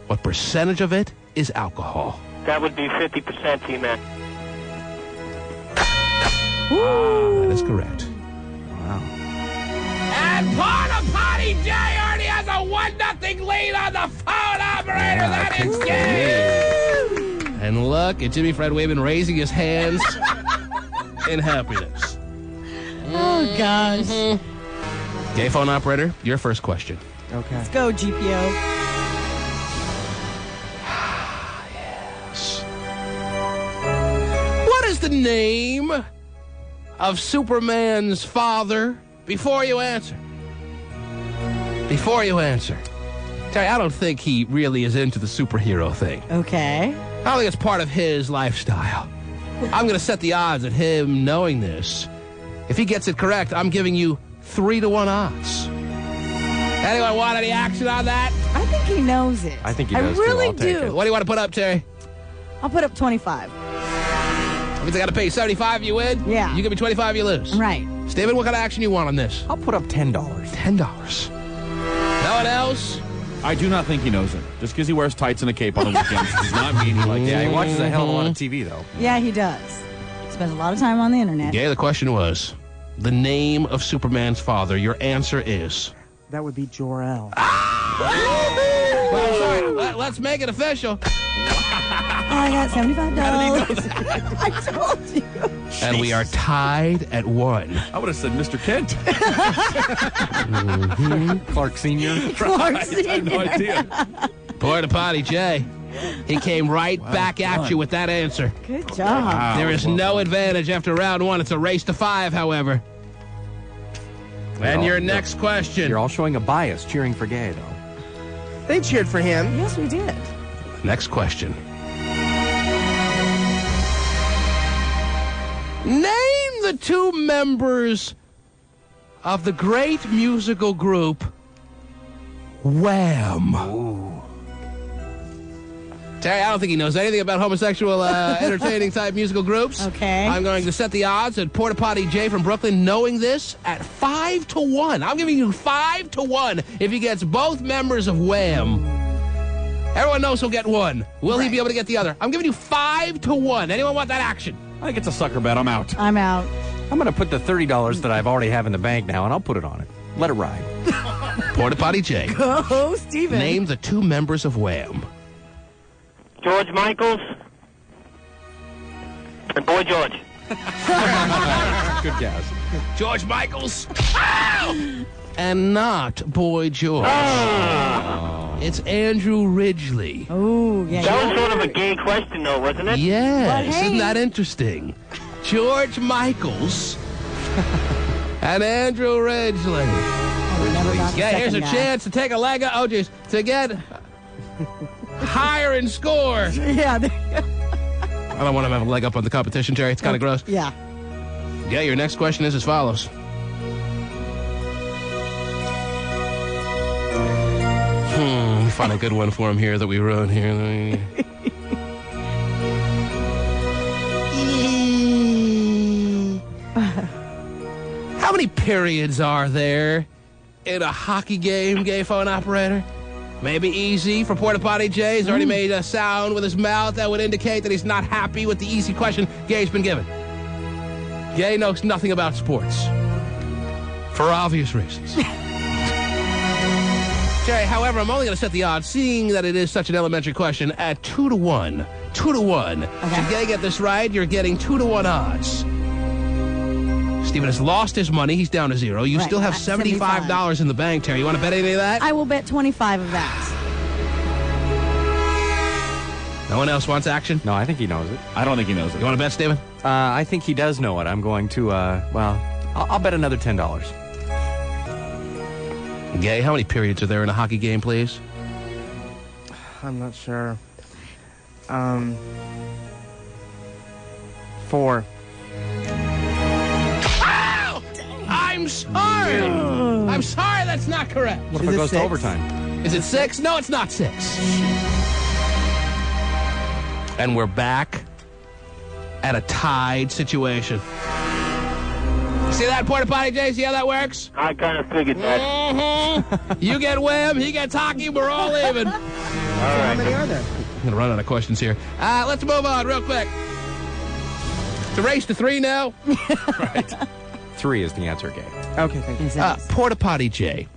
[SPEAKER 3] what percentage of it is alcohol?
[SPEAKER 19] That would be 50%, T-Man.
[SPEAKER 3] That is correct.
[SPEAKER 6] Wow.
[SPEAKER 3] And Porta Potty Jay already has a 1-0 lead on the phone operator. That is good. And look at Jimmy Fred Wayman raising his hands in happiness.
[SPEAKER 5] Oh, gosh.
[SPEAKER 3] Gay phone operator, your first question.
[SPEAKER 8] Okay.
[SPEAKER 5] Let's go, GPO.
[SPEAKER 3] Yes. What is the name of Superman's father? Before you answer. Before you answer. Terry, I don't think he really is into the superhero thing.
[SPEAKER 5] Okay.
[SPEAKER 3] I don't think it's part of his lifestyle. I'm going to set the odds at him knowing this. If he gets it correct, I'm giving you 3-1 odds. Anyone want any action on that?
[SPEAKER 5] I think he knows it.
[SPEAKER 6] I think he
[SPEAKER 5] I
[SPEAKER 6] does
[SPEAKER 5] really
[SPEAKER 6] too. I'll take
[SPEAKER 5] do.
[SPEAKER 6] it.
[SPEAKER 3] What do you want to put up, Terry?
[SPEAKER 5] I'll put up 25.
[SPEAKER 3] That means I got to pay 75 you win?
[SPEAKER 5] Yeah.
[SPEAKER 3] You give me 25 you lose.
[SPEAKER 5] Right.
[SPEAKER 3] Steven, what kind of action you want on this?
[SPEAKER 6] I'll put up $10.
[SPEAKER 3] $10. No one else?
[SPEAKER 7] I do not think he knows it. Just because he wears tights and a cape on the weekends does not mean he likes it.
[SPEAKER 6] Yeah, he watches a hell of a lot of TV, though.
[SPEAKER 5] Yeah, he does. Spends a lot of time on the internet.
[SPEAKER 3] Yeah, the question was, the name of Superman's father. Your answer is?
[SPEAKER 8] That would be Jor-El.
[SPEAKER 3] Well, sorry. Let's make it official.
[SPEAKER 5] I got $75. I told you.
[SPEAKER 3] And we are tied at 1.
[SPEAKER 7] I would have said Mr. Kent.
[SPEAKER 6] Clark Sr.
[SPEAKER 5] Clark Sr.
[SPEAKER 7] I had no idea.
[SPEAKER 3] Porta Potty Jay. He came right back at you with that answer.
[SPEAKER 5] Good job.
[SPEAKER 7] Wow.
[SPEAKER 3] There is no advantage after round 1. It's a race to 5, however. And your next question.
[SPEAKER 6] You're all showing a bias, cheering for Gay, though.
[SPEAKER 8] They cheered for him.
[SPEAKER 5] Yes, we did.
[SPEAKER 3] Next question. Name the 2 members of the great musical group Wham.
[SPEAKER 6] Ooh.
[SPEAKER 3] Terry, I don't think he knows anything about homosexual entertaining type musical groups.
[SPEAKER 5] Okay.
[SPEAKER 3] I'm going to set the odds at Porta Potty Jay from Brooklyn knowing this at 5-1. I'm giving you 5-1 if he gets both members of Wham. Everyone knows he'll get one. Will he be able to get the other? I'm giving you 5-1. Anyone want that action?
[SPEAKER 7] I think it's a sucker bet. I'm out.
[SPEAKER 5] I'm out.
[SPEAKER 6] I'm going to put the $30 that I've already have in the bank now, and I'll put it on it. Let it ride.
[SPEAKER 3] Porta Potty Jay.
[SPEAKER 5] Go, Steven.
[SPEAKER 3] Name the 2 members of Wham.
[SPEAKER 19] George Michaels and Boy George.
[SPEAKER 6] Good guess.
[SPEAKER 3] George Michaels. And not Boy George.
[SPEAKER 19] Oh.
[SPEAKER 3] It's Andrew Ridgeley.
[SPEAKER 5] Oh, yeah.
[SPEAKER 19] That was sort of a gay question, though, wasn't it?
[SPEAKER 3] Yes.
[SPEAKER 5] Hey.
[SPEAKER 3] Isn't that interesting? George Michaels and Andrew Ridgeley. Yeah, here's a chance to take a leg up. Oh, geez. To get higher in score.
[SPEAKER 5] Yeah.
[SPEAKER 3] I don't want to have a leg up on the competition, Jerry. It's kind of gross.
[SPEAKER 5] Yeah.
[SPEAKER 3] Yeah, your next question is as follows. Let me find a good one for him here that we wrote here. How many periods are there in a hockey game, gay phone operator? Maybe easy for Porta Potty Jay. He's already made a sound with his mouth that would indicate that he's not happy with the easy question Gay's been given. Gay knows nothing about sports. For obvious reasons. Jerry, however, I'm only going to set the odds, seeing that it is such an elementary question, at 2-1. 2-1.
[SPEAKER 5] Okay.
[SPEAKER 3] Should Gay get this right, you're getting 2-1 odds. Steven has lost his money. He's down to 0. You still have $75 in the bank, Terry. You want to bet any of that?
[SPEAKER 5] I will bet 25 of that.
[SPEAKER 3] No one else wants action?
[SPEAKER 6] No, I think he knows it.
[SPEAKER 7] I don't think he knows it.
[SPEAKER 3] You want to bet, Steven?
[SPEAKER 6] I think he does know it. I'm going to, I'll bet another $10.
[SPEAKER 3] Gay, how many periods are there in a hockey game, please?
[SPEAKER 8] I'm not sure. 4.
[SPEAKER 3] Oh! I'm sorry. I'm sorry, that's not correct.
[SPEAKER 6] What if it goes to overtime?
[SPEAKER 3] Is it 6? No, it's not 6. And we're back at a tied situation. See that, Porta Potty Jay? See how that works?
[SPEAKER 19] I kind of figured that.
[SPEAKER 3] Mm-hmm. You get Wham, he gets hockey, we're all even.
[SPEAKER 19] All right.
[SPEAKER 8] How many are there?
[SPEAKER 3] I'm going to run out of questions here. Let's move on real quick. It's a race to 3 now.
[SPEAKER 6] Right. 3 is the answer, Gay.
[SPEAKER 8] Okay, thank you.
[SPEAKER 3] Porta Potty Jay.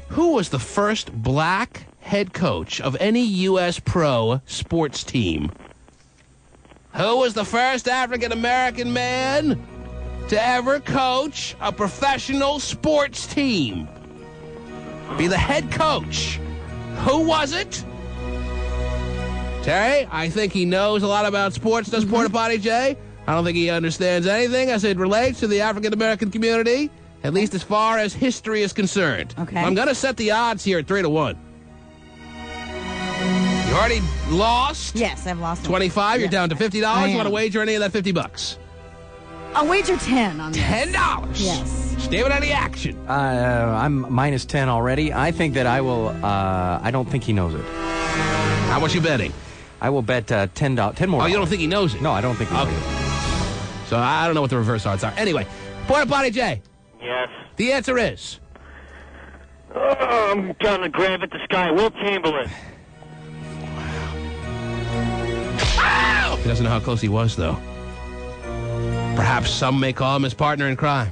[SPEAKER 3] Who was the first black head coach of any U.S. pro sports team? Who was the first African-American man to ever coach a professional sports team? Be the head coach. Who was it? Terry, I think he knows a lot about sports, does Porta Potty Jay? I don't think he understands anything as it relates to the African-American community, at least as far as history is concerned.
[SPEAKER 5] Okay.
[SPEAKER 3] I'm going to set the odds here at 3-1. You already lost?
[SPEAKER 5] Yes, I've lost
[SPEAKER 3] 25, you're down to $50. You
[SPEAKER 5] am.
[SPEAKER 3] want to wager any of that $50?
[SPEAKER 5] I'll wager 10 on this.
[SPEAKER 3] $10?
[SPEAKER 5] Yes.
[SPEAKER 3] Steven, any action?
[SPEAKER 6] I'm minus 10 already. I think that I will, I don't think he knows it.
[SPEAKER 3] How much you betting?
[SPEAKER 6] I will bet $10 more.
[SPEAKER 3] Oh, you don't think he knows it?
[SPEAKER 6] No, I don't think he knows it.
[SPEAKER 3] So I don't know what the reverse odds are. Anyway, Porta Potty J.
[SPEAKER 19] Yes.
[SPEAKER 3] The answer is...
[SPEAKER 19] I'm gonna grab at the sky. Will Chamberlain.
[SPEAKER 3] He doesn't know how close he was, though. Perhaps some may call him his partner in crime.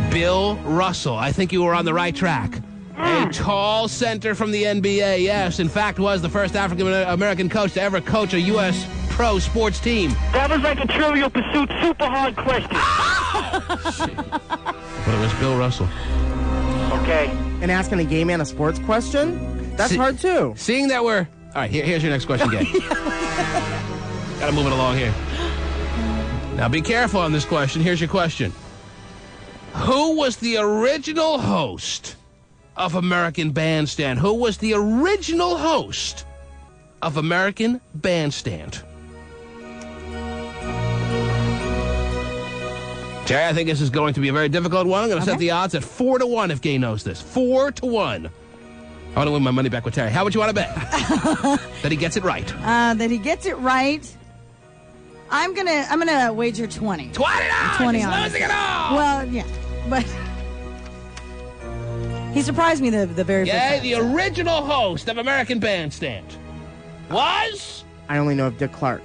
[SPEAKER 3] Bill Russell. I think you were on the right track. A tall center from the NBA, yes. In fact, was the first African-American coach to ever coach a U.S. pro sports team.
[SPEAKER 19] That was like a Trivial Pursuit super hard question.
[SPEAKER 3] But it was Bill Russell.
[SPEAKER 19] Okay.
[SPEAKER 8] And asking a gay man a sports question? That's hard, too.
[SPEAKER 3] Seeing that we're... All right, here's your next question, Gay. Gotta move it along here. Now, be careful on this question. Here's your question. Who was the original host of American Bandstand? Who was the original host of American Bandstand? Terry, I think this is going to be a very difficult one. I'm going to set the odds at 4-1 if Gay knows this. 4-1. I want to win my money back with Terry. How would you want to bet? That he gets it right.
[SPEAKER 5] That he gets it right. I'm gonna wager 20.
[SPEAKER 3] 20
[SPEAKER 5] He's
[SPEAKER 3] on losing it all.
[SPEAKER 5] Well, yeah, but he surprised me the very first time.
[SPEAKER 3] The original host of American Bandstand was...
[SPEAKER 8] I only know of Dick Clark.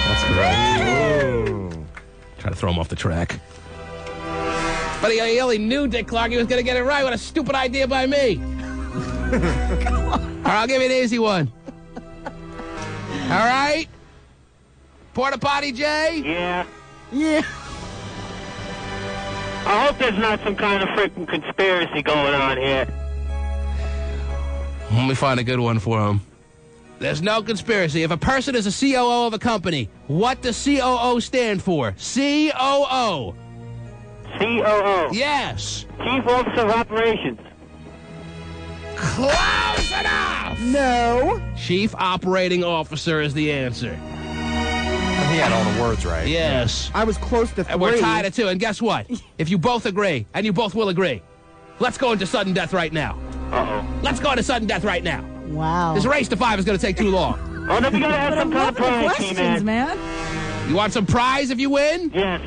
[SPEAKER 3] That's correct. Try to throw him off the track. But he only knew Dick Clark. He was going to get it right. What a stupid idea by me. All right, I'll give you an easy one. All right? Porta Potty J?
[SPEAKER 19] Yeah.
[SPEAKER 5] Yeah.
[SPEAKER 19] I hope there's not some kind of freaking conspiracy going on here.
[SPEAKER 3] Let me find a good one for him. There's no conspiracy. If a person is a COO of a company, what does COO stand for? COO.
[SPEAKER 19] COO.
[SPEAKER 3] Yes.
[SPEAKER 19] Chief Officer of Operations.
[SPEAKER 3] Close enough!
[SPEAKER 8] No.
[SPEAKER 3] Chief Operating Officer is the answer.
[SPEAKER 6] He had all the words right.
[SPEAKER 3] Yes.
[SPEAKER 8] I was close to 3.
[SPEAKER 3] And we're tied at 2. And guess what? If you both agree, and you both will agree, let's go into sudden death right now.
[SPEAKER 19] Uh-oh.
[SPEAKER 3] Let's go into sudden death right now.
[SPEAKER 5] Wow.
[SPEAKER 3] This race to 5 is going to take too long.
[SPEAKER 19] Oh, then we got to have some kind of prize,
[SPEAKER 5] questions, man.
[SPEAKER 3] You want some prize if you win?
[SPEAKER 19] Yes.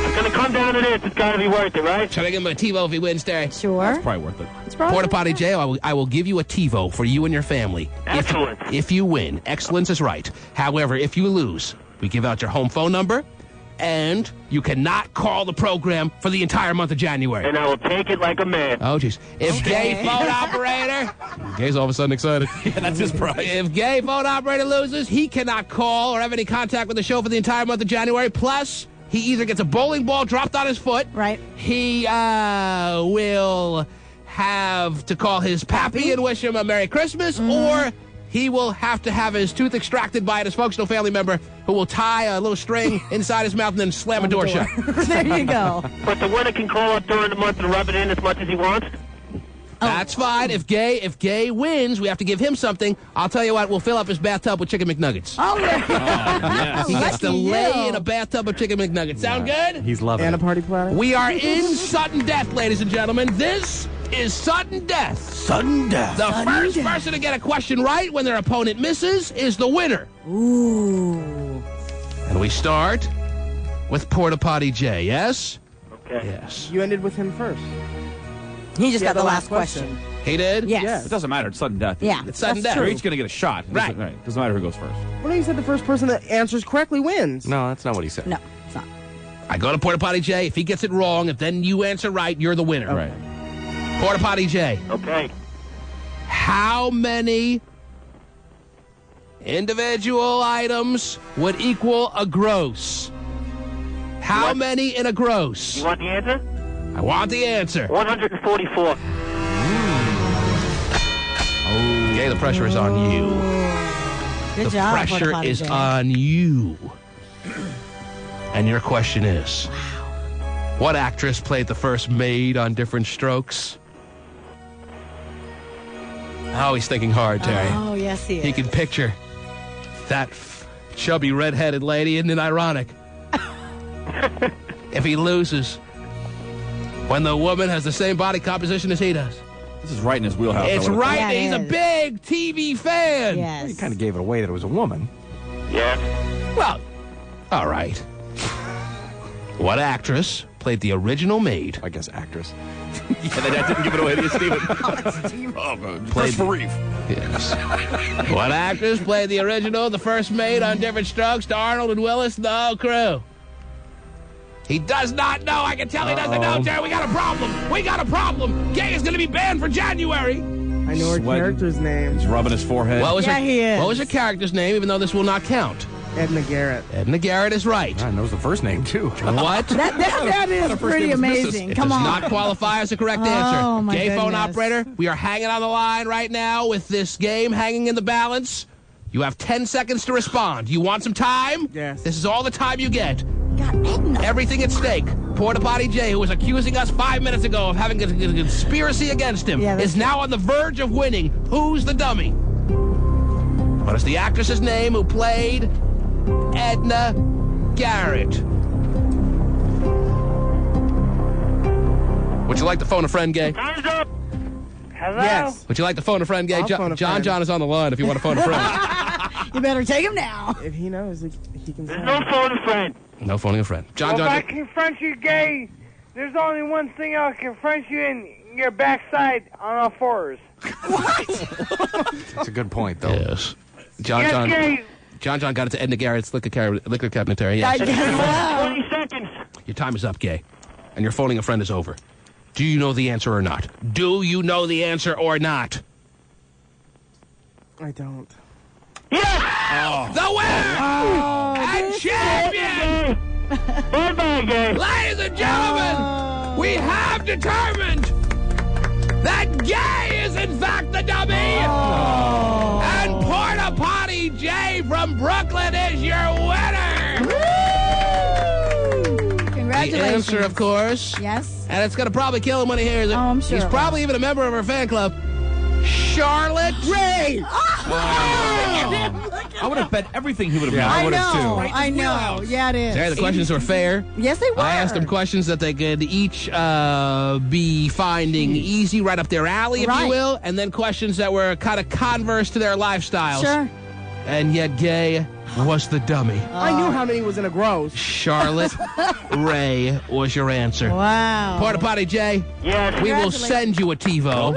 [SPEAKER 19] It's going to come down to this. It's got to be worth it, right?
[SPEAKER 3] Shall I give him a TiVo if he wins, Terry?
[SPEAKER 5] Sure.
[SPEAKER 7] That's probably worth it.
[SPEAKER 5] It's probably
[SPEAKER 3] Porta Potty J, I will give you a TiVo for you and your family.
[SPEAKER 19] Excellent.
[SPEAKER 3] If you win. Excellence is right. However, if you lose, we give out your home phone number, and you cannot call the program for the entire month of January.
[SPEAKER 19] And I will take it like a man.
[SPEAKER 3] Oh, jeez. If Gay phone operator... Gay's all of a sudden excited.
[SPEAKER 7] Yeah, that's his prize.
[SPEAKER 3] If Gay phone operator loses, he cannot call or have any contact with the show for the entire month of January. Plus, he either gets a bowling ball dropped on his foot.
[SPEAKER 5] Right.
[SPEAKER 3] He will have to call his pappy and wish him a Merry Christmas, or he will have to have his tooth extracted by a dysfunctional family member who will tie a little string inside his mouth and then slam a door shut.
[SPEAKER 5] There you go.
[SPEAKER 19] But the winner can call up during the month and rub it in as much as he wants.
[SPEAKER 3] That's fine. If Gay wins, we have to give him something. I'll tell you what, we'll fill up his bathtub with Chicken McNuggets.
[SPEAKER 5] Oh, yeah.
[SPEAKER 3] He gets to lay in a bathtub of Chicken McNuggets. Sound good?
[SPEAKER 6] He's loving
[SPEAKER 8] And
[SPEAKER 6] it.
[SPEAKER 8] a party platter.
[SPEAKER 3] We are in sudden death, ladies and gentlemen. This is sudden death.
[SPEAKER 7] Sudden death.
[SPEAKER 3] The first person to get a question right when their opponent misses is the winner.
[SPEAKER 5] Ooh.
[SPEAKER 3] And we start with Porta Potty J, yes?
[SPEAKER 19] Okay.
[SPEAKER 3] Yes.
[SPEAKER 8] You ended with him first.
[SPEAKER 5] He just
[SPEAKER 8] Yeah,
[SPEAKER 5] got the
[SPEAKER 8] the
[SPEAKER 5] last
[SPEAKER 8] last
[SPEAKER 5] question.
[SPEAKER 3] He did?
[SPEAKER 5] Yes.
[SPEAKER 7] It doesn't matter. It's sudden death.
[SPEAKER 5] Yeah.
[SPEAKER 3] It's sudden
[SPEAKER 5] that's
[SPEAKER 3] death.
[SPEAKER 7] They're
[SPEAKER 5] true.
[SPEAKER 7] each going to get a shot.
[SPEAKER 3] Right.
[SPEAKER 7] Doesn't matter who goes first.
[SPEAKER 8] Well, no, you said the first person that answers correctly wins.
[SPEAKER 6] No, that's not what he said.
[SPEAKER 5] No, it's not.
[SPEAKER 3] I go to Porta Potty J. If he gets it wrong, if then you answer right, you're the winner.
[SPEAKER 7] Right.
[SPEAKER 3] Porta Potty J.
[SPEAKER 19] Okay.
[SPEAKER 3] How many individual items would equal a gross? How many in a gross?
[SPEAKER 19] You want the answer?
[SPEAKER 3] I want the answer.
[SPEAKER 19] 144.
[SPEAKER 3] Okay, the pressure is on you.
[SPEAKER 5] Good
[SPEAKER 3] The
[SPEAKER 5] job.
[SPEAKER 3] pressure
[SPEAKER 5] Porta Potty
[SPEAKER 3] is
[SPEAKER 5] J.
[SPEAKER 3] on you. And your question is, what actress played the first maid on Different Strokes? Oh, he's thinking hard, Terry.
[SPEAKER 5] Oh, yes, he is.
[SPEAKER 3] He can picture that chubby redheaded lady. Isn't it ironic? If he loses, when the woman has the same body composition as he does,
[SPEAKER 7] This is right in his wheelhouse.
[SPEAKER 3] It's right.
[SPEAKER 5] Yeah,
[SPEAKER 3] He's a big TV fan.
[SPEAKER 5] Yes.
[SPEAKER 6] You kind of gave it away that it was a woman.
[SPEAKER 19] Yeah.
[SPEAKER 3] Well, all right. What actress played the original maid?
[SPEAKER 6] I guess actress.
[SPEAKER 7] Yeah, that didn't give it away to you, Steven. Christopher Reeve.
[SPEAKER 3] Yes. What actress played the original, the first maid on Different Strokes to Arnold and Willis and the whole crew? He does not know. I can tell he doesn't know, Terry. We got a problem. We got a problem. Gay is going to be banned for January.
[SPEAKER 8] I know her
[SPEAKER 7] Sweating.
[SPEAKER 8] character's name.
[SPEAKER 7] He's rubbing his forehead.
[SPEAKER 3] What was
[SPEAKER 5] he is.
[SPEAKER 3] What was her character's name, even though this will not count?
[SPEAKER 8] Edna Garrett.
[SPEAKER 3] Edna Garrett is right.
[SPEAKER 6] I knows the first name, too.
[SPEAKER 3] What?
[SPEAKER 5] That is pretty amazing.
[SPEAKER 3] It
[SPEAKER 5] Come
[SPEAKER 3] does
[SPEAKER 5] on.
[SPEAKER 3] not qualify as a correct
[SPEAKER 5] Oh,
[SPEAKER 3] answer.
[SPEAKER 5] my
[SPEAKER 3] Gay phone
[SPEAKER 5] goodness.
[SPEAKER 3] operator, we are hanging on the line right now with this game hanging in the balance. You have 10 seconds to respond. You want some time?
[SPEAKER 8] Yes.
[SPEAKER 3] This is all the time you get.
[SPEAKER 5] Got Edna.
[SPEAKER 3] Everything at stake. Porta Potty Jay, who was accusing us 5 minutes ago of having a conspiracy against him,
[SPEAKER 5] Yeah,
[SPEAKER 3] is now on the verge of winning. Who's the dummy? What is the actress's name who played Edna Garrett? Would you like to phone a friend, Gay?
[SPEAKER 19] Time's up.
[SPEAKER 10] Hello?
[SPEAKER 8] Yes.
[SPEAKER 3] Would you like to phone a friend, Gay?
[SPEAKER 8] I'll phone a friend.
[SPEAKER 3] John is on the line if you want to phone a friend.
[SPEAKER 5] You better take him now.
[SPEAKER 8] If he knows, he can say.
[SPEAKER 19] No phone a friend.
[SPEAKER 3] No phoning a friend.
[SPEAKER 10] Well, if I confront you, Gay, there's only one thing I'll confront you in your backside on all fours.
[SPEAKER 6] That's a good point, though.
[SPEAKER 3] Yes.
[SPEAKER 10] Gay.
[SPEAKER 3] John got it to Edna Garrett's liquor cabinet, Terry. Yes.
[SPEAKER 19] 20 seconds.
[SPEAKER 3] Your time is up, Gay. And your phoning a friend is over. Do you know the answer or not? Do you know the answer or not?
[SPEAKER 8] I don't.
[SPEAKER 3] Yes! The winner! And champion!
[SPEAKER 19] Bye-bye, Gay.
[SPEAKER 3] Ladies and gentlemen, we have determined that Gay is in fact the dummy! And Porta Potty Jay from Brooklyn is your winner!
[SPEAKER 5] Congratulations.
[SPEAKER 3] The answer, of course.
[SPEAKER 5] Yes.
[SPEAKER 3] And it's going to probably kill him when he hears it.
[SPEAKER 5] Oh, I'm sure
[SPEAKER 3] He's
[SPEAKER 5] it
[SPEAKER 3] probably even a member of our fan club. Charlotte Ray!
[SPEAKER 7] I would have bet everything he would have known.
[SPEAKER 5] I
[SPEAKER 7] would have
[SPEAKER 5] know.
[SPEAKER 7] too.
[SPEAKER 5] I know. Yeah, it is.
[SPEAKER 3] Terry, the questions were fair.
[SPEAKER 5] Yes, they were.
[SPEAKER 3] I asked them questions that they could each be finding easy, right up their alley, if you will, and then questions that were kind of converse to their lifestyles.
[SPEAKER 5] Sure.
[SPEAKER 3] And yet Gay was the dummy.
[SPEAKER 8] I knew how many was in a gross.
[SPEAKER 3] Charlotte Ray was your answer.
[SPEAKER 5] Wow.
[SPEAKER 3] Porta Potty Jay,
[SPEAKER 19] Yes.
[SPEAKER 3] we will send you a TiVo.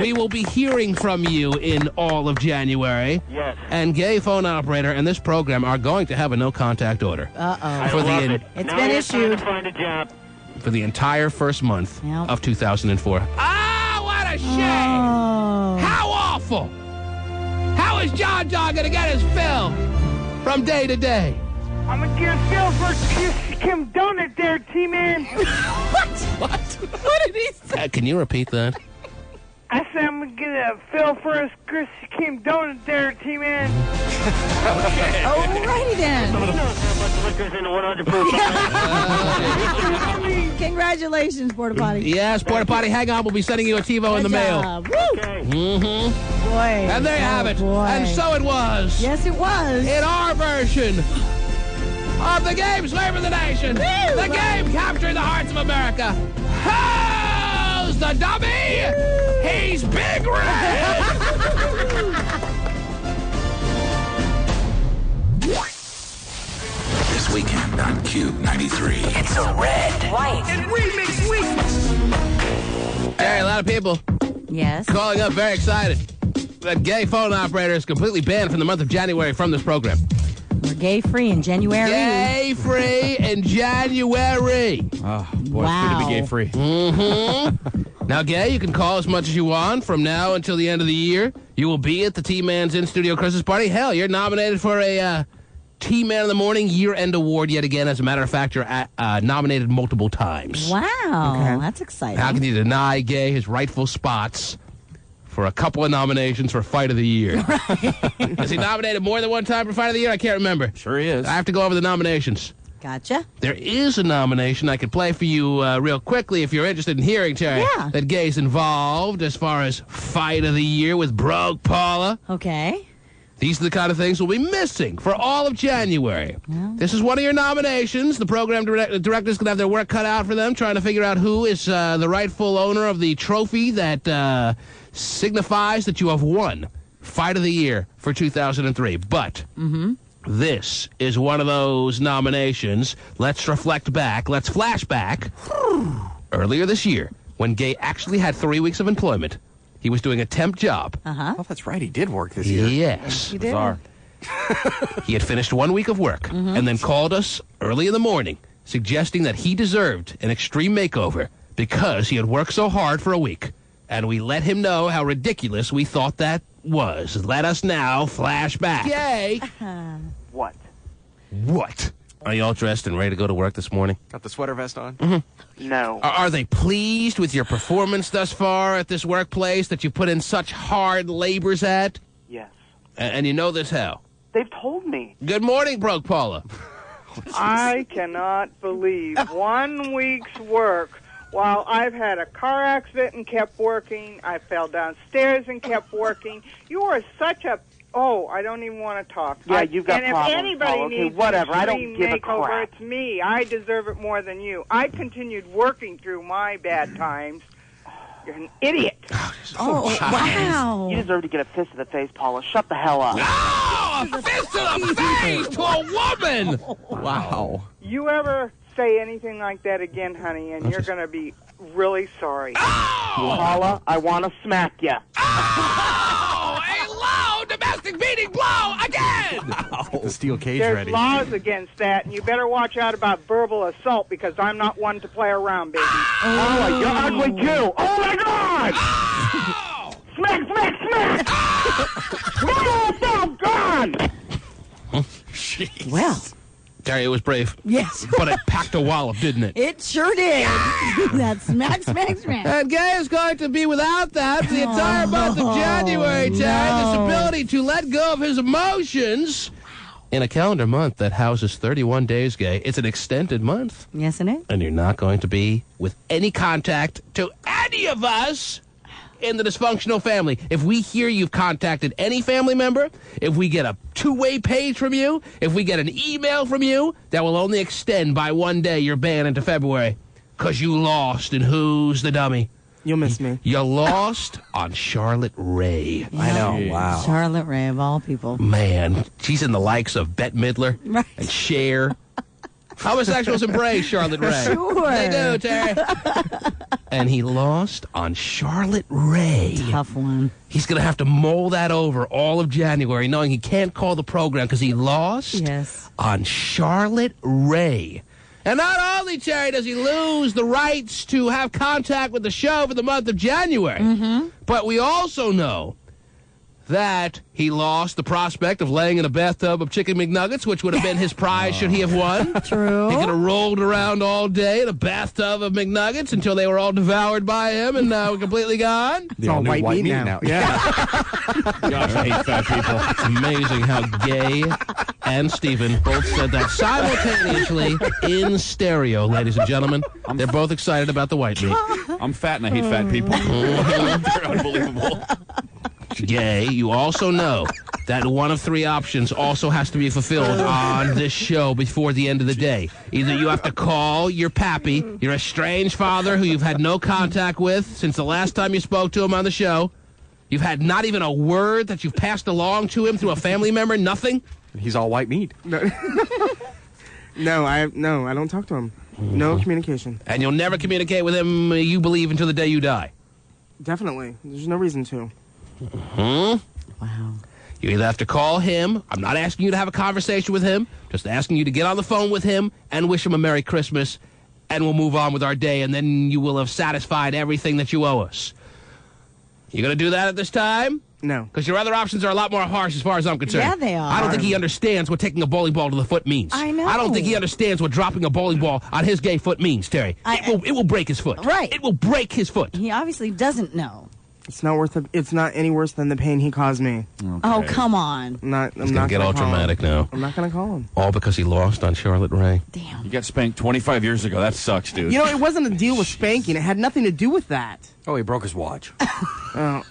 [SPEAKER 3] We will be hearing from you in all of January.
[SPEAKER 19] Yes.
[SPEAKER 3] And Gay phone operator and this program are going to have a no-contact order.
[SPEAKER 19] I
[SPEAKER 3] For
[SPEAKER 19] love
[SPEAKER 3] the
[SPEAKER 19] it.
[SPEAKER 5] It's
[SPEAKER 19] Now
[SPEAKER 5] been
[SPEAKER 19] it's time
[SPEAKER 5] issued.
[SPEAKER 19] to find a job.
[SPEAKER 3] for the entire first month
[SPEAKER 5] Yep.
[SPEAKER 3] of 2004. Ah, what a shame!
[SPEAKER 5] Oh.
[SPEAKER 3] How awful! How is John going to get his fill from day to day?
[SPEAKER 10] I'm going to get a feel for Kim Donut there, T-Man.
[SPEAKER 5] What did he say?
[SPEAKER 3] Can you repeat that?
[SPEAKER 10] I said I'm going to get a feel for his Chris Kim Donut there, T-Man.
[SPEAKER 5] Alrighty then. Congratulations, Porta Potty.
[SPEAKER 3] Yes, Porta Potty, hang on. We'll be sending you a TiVo in the mail.
[SPEAKER 5] Job. Woo!
[SPEAKER 3] Mm-hmm.
[SPEAKER 5] Boy.
[SPEAKER 3] And there you have it.
[SPEAKER 5] Boy.
[SPEAKER 3] And so it was.
[SPEAKER 5] Yes, it was.
[SPEAKER 3] In our version of the game Slave of the Nation. The game capturing the hearts of America. Who's the dummy? He's Big Red.
[SPEAKER 1] This weekend on Cube 93.
[SPEAKER 17] It's a red, white, and remix week.
[SPEAKER 3] Hey, a lot of people
[SPEAKER 5] Yes.
[SPEAKER 3] calling up very excited. That Gay phone operator is completely banned from the month of January from this program.
[SPEAKER 5] We're gay free in January.
[SPEAKER 3] Gay free in January.
[SPEAKER 7] Oh, boy,
[SPEAKER 5] Wow.
[SPEAKER 7] it's good to be gay free.
[SPEAKER 3] Mm-hmm. Now, Gay, you can call as much as you want from now until the end of the year. You will be at the T-Man's in-studio Christmas party. Hell, you're nominated for a T-Man in the Morning year-end award yet again. As a matter of fact, you're nominated multiple times.
[SPEAKER 5] Wow. That's exciting.
[SPEAKER 3] How can you deny Gay his rightful spots for a couple of nominations for Fight of the Year? Is he nominated more than one time for Fight of the Year? I can't remember.
[SPEAKER 7] Sure he is.
[SPEAKER 3] I have to go over the nominations.
[SPEAKER 5] Gotcha.
[SPEAKER 3] There is a nomination I could play for you real quickly if you're interested in hearing, Terry.
[SPEAKER 5] Yeah.
[SPEAKER 3] That Gay's involved as far as Fight of the Year with Broke Paula.
[SPEAKER 5] Okay.
[SPEAKER 3] These are the kind of things we'll be missing for all of January. Yeah. This is one of your nominations. The program directors can have their work cut out for them, trying to figure out who is the rightful owner of the trophy that signifies that you have won Fight of the Year for 2003. But this is one of those nominations. Let's reflect back. Let's flash back. Earlier this year, when Gay actually had 3 weeks of employment. He was doing a temp job.
[SPEAKER 6] Oh, that's right. He did work this year.
[SPEAKER 3] Yes.
[SPEAKER 5] He did.
[SPEAKER 3] Bizarre. He had finished 1 week of work and then called us early in the morning, suggesting that he deserved an extreme makeover because he had worked so hard for a week. And we let him know how ridiculous we thought that was. Let us now flash back. Yay!
[SPEAKER 19] What?
[SPEAKER 3] What? Are you all dressed and ready to go to work this morning?
[SPEAKER 6] Got the sweater vest on?
[SPEAKER 19] No.
[SPEAKER 3] Are they pleased with your performance thus far at this workplace that you put in such hard labors at?
[SPEAKER 19] Yes.
[SPEAKER 3] And you know this how?
[SPEAKER 19] They've told me.
[SPEAKER 3] Good morning, Broke Paula.
[SPEAKER 20] I cannot believe 1 week's work while I've had a car accident and kept working. I fell downstairs and kept working. You are such a... Oh, I don't even want to talk.
[SPEAKER 19] Yeah, you've got problems,
[SPEAKER 20] And if anybody
[SPEAKER 19] Paul. Okay,
[SPEAKER 20] needs
[SPEAKER 19] whatever.
[SPEAKER 20] an
[SPEAKER 19] I don't
[SPEAKER 20] extreme
[SPEAKER 19] give a
[SPEAKER 20] makeover,
[SPEAKER 19] crap.
[SPEAKER 20] it's me. I deserve it more than you. I continued working through my bad times. You're an idiot.
[SPEAKER 5] Oh, wow.
[SPEAKER 19] You deserve to get a fist to the face, Paula. Shut the hell up.
[SPEAKER 3] Oh, a fist to the face to a woman!
[SPEAKER 6] Wow.
[SPEAKER 20] You ever say anything like that again, honey, and you're going to be really sorry.
[SPEAKER 19] Paula, I want to smack you.
[SPEAKER 3] Oh, a low domestic beating blow again!
[SPEAKER 6] Get the steel cage
[SPEAKER 20] There's
[SPEAKER 6] ready.
[SPEAKER 20] laws against that, and you better watch out about verbal assault because I'm not one to play around, baby.
[SPEAKER 19] Oh, you're ugly too. Oh my God!
[SPEAKER 3] Oh!
[SPEAKER 19] Smack, smack, smack! Oh, God!
[SPEAKER 3] Jeez.
[SPEAKER 5] Well.
[SPEAKER 3] Tari, it was brave.
[SPEAKER 5] Yes.
[SPEAKER 3] But it packed a wallop, didn't it?
[SPEAKER 5] It sure did. That's smack, smack, smack.
[SPEAKER 3] And Gay is going to be without that for the entire month of January, Tari. This ability to let go of his emotions in a calendar month that houses 31 days, Gay. It's an extended month.
[SPEAKER 5] Yes, it is.
[SPEAKER 3] And you're not going to be with any contact to any of us in the dysfunctional family. If we hear you've contacted any family member, if we get a two-way page from you, if we get an email from you, that will only extend by 1 day your ban into February. Because you lost in Who's the Dummy.
[SPEAKER 8] You'll miss me.
[SPEAKER 3] You lost on Charlotte Ray.
[SPEAKER 6] I know. Wow.
[SPEAKER 5] Charlotte Ray, of all people.
[SPEAKER 3] Man, she's in the likes of Bette Midler and Cher. Homosexuals embrace Charlotte Ray.
[SPEAKER 5] Sure.
[SPEAKER 3] They do, Terry. And he lost on Charlotte Ray.
[SPEAKER 5] Tough one.
[SPEAKER 3] He's going to have to mull that over all of January, knowing he can't call the program because he lost on Charlotte Ray. And not only, Terry, does he lose the rights to have contact with the show for the month of January, but we also know that he lost the prospect of laying in a bathtub of chicken McNuggets, which would have been his prize should he have won.
[SPEAKER 5] True.
[SPEAKER 3] He could have rolled around all day in a bathtub of McNuggets until they were all devoured by him and were completely gone.
[SPEAKER 6] It's all white meat now.
[SPEAKER 3] Yeah. Gosh, I hate fat people. It's amazing how Gay and Stephen both said that simultaneously in stereo, ladies and gentlemen. They're both excited about the white meat.
[SPEAKER 7] I'm fat and I hate fat people. They're unbelievable.
[SPEAKER 3] Gay, you also know that one of three options also has to be fulfilled on this show before the end of the day. Either you have to call your pappy, your estranged father who you've had no contact with since the last time you spoke to him on the show. You've had not even a word that you've passed along to him through a family member, nothing.
[SPEAKER 6] He's all white meat.
[SPEAKER 8] No, I don't talk to him. No communication.
[SPEAKER 3] And you'll never communicate with him, you believe, until the day you die.
[SPEAKER 8] Definitely. There's no reason to.
[SPEAKER 5] Wow.
[SPEAKER 3] You either have to call him. I'm not asking you to have a conversation with him. Just asking you to get on the phone with him and wish him a Merry Christmas, and we'll move on with our day, and then you will have satisfied everything that you owe us. You going to do that at this time?
[SPEAKER 8] No.
[SPEAKER 3] Because your other options are a lot more harsh as far as I'm concerned.
[SPEAKER 5] Yeah, they are.
[SPEAKER 3] I don't think he understands what taking a bowling ball to the foot means.
[SPEAKER 5] I know.
[SPEAKER 3] I don't think he understands what dropping a bowling ball on his gay foot means, Terry. It will break his foot.
[SPEAKER 5] Right.
[SPEAKER 3] It will break his foot.
[SPEAKER 5] He obviously doesn't know.
[SPEAKER 8] It's not any worse than the pain he caused me.
[SPEAKER 3] Okay.
[SPEAKER 5] Oh, come on.
[SPEAKER 8] I'm not
[SPEAKER 3] going to get all dramatic now.
[SPEAKER 8] I'm not going to call him.
[SPEAKER 3] All because he lost on Charlotte Ray.
[SPEAKER 5] Damn.
[SPEAKER 7] You got spanked 25 years ago. That sucks, dude.
[SPEAKER 8] You know, it wasn't a deal with spanking. It had nothing to do with that.
[SPEAKER 6] Oh, he broke his watch.
[SPEAKER 8] Oh.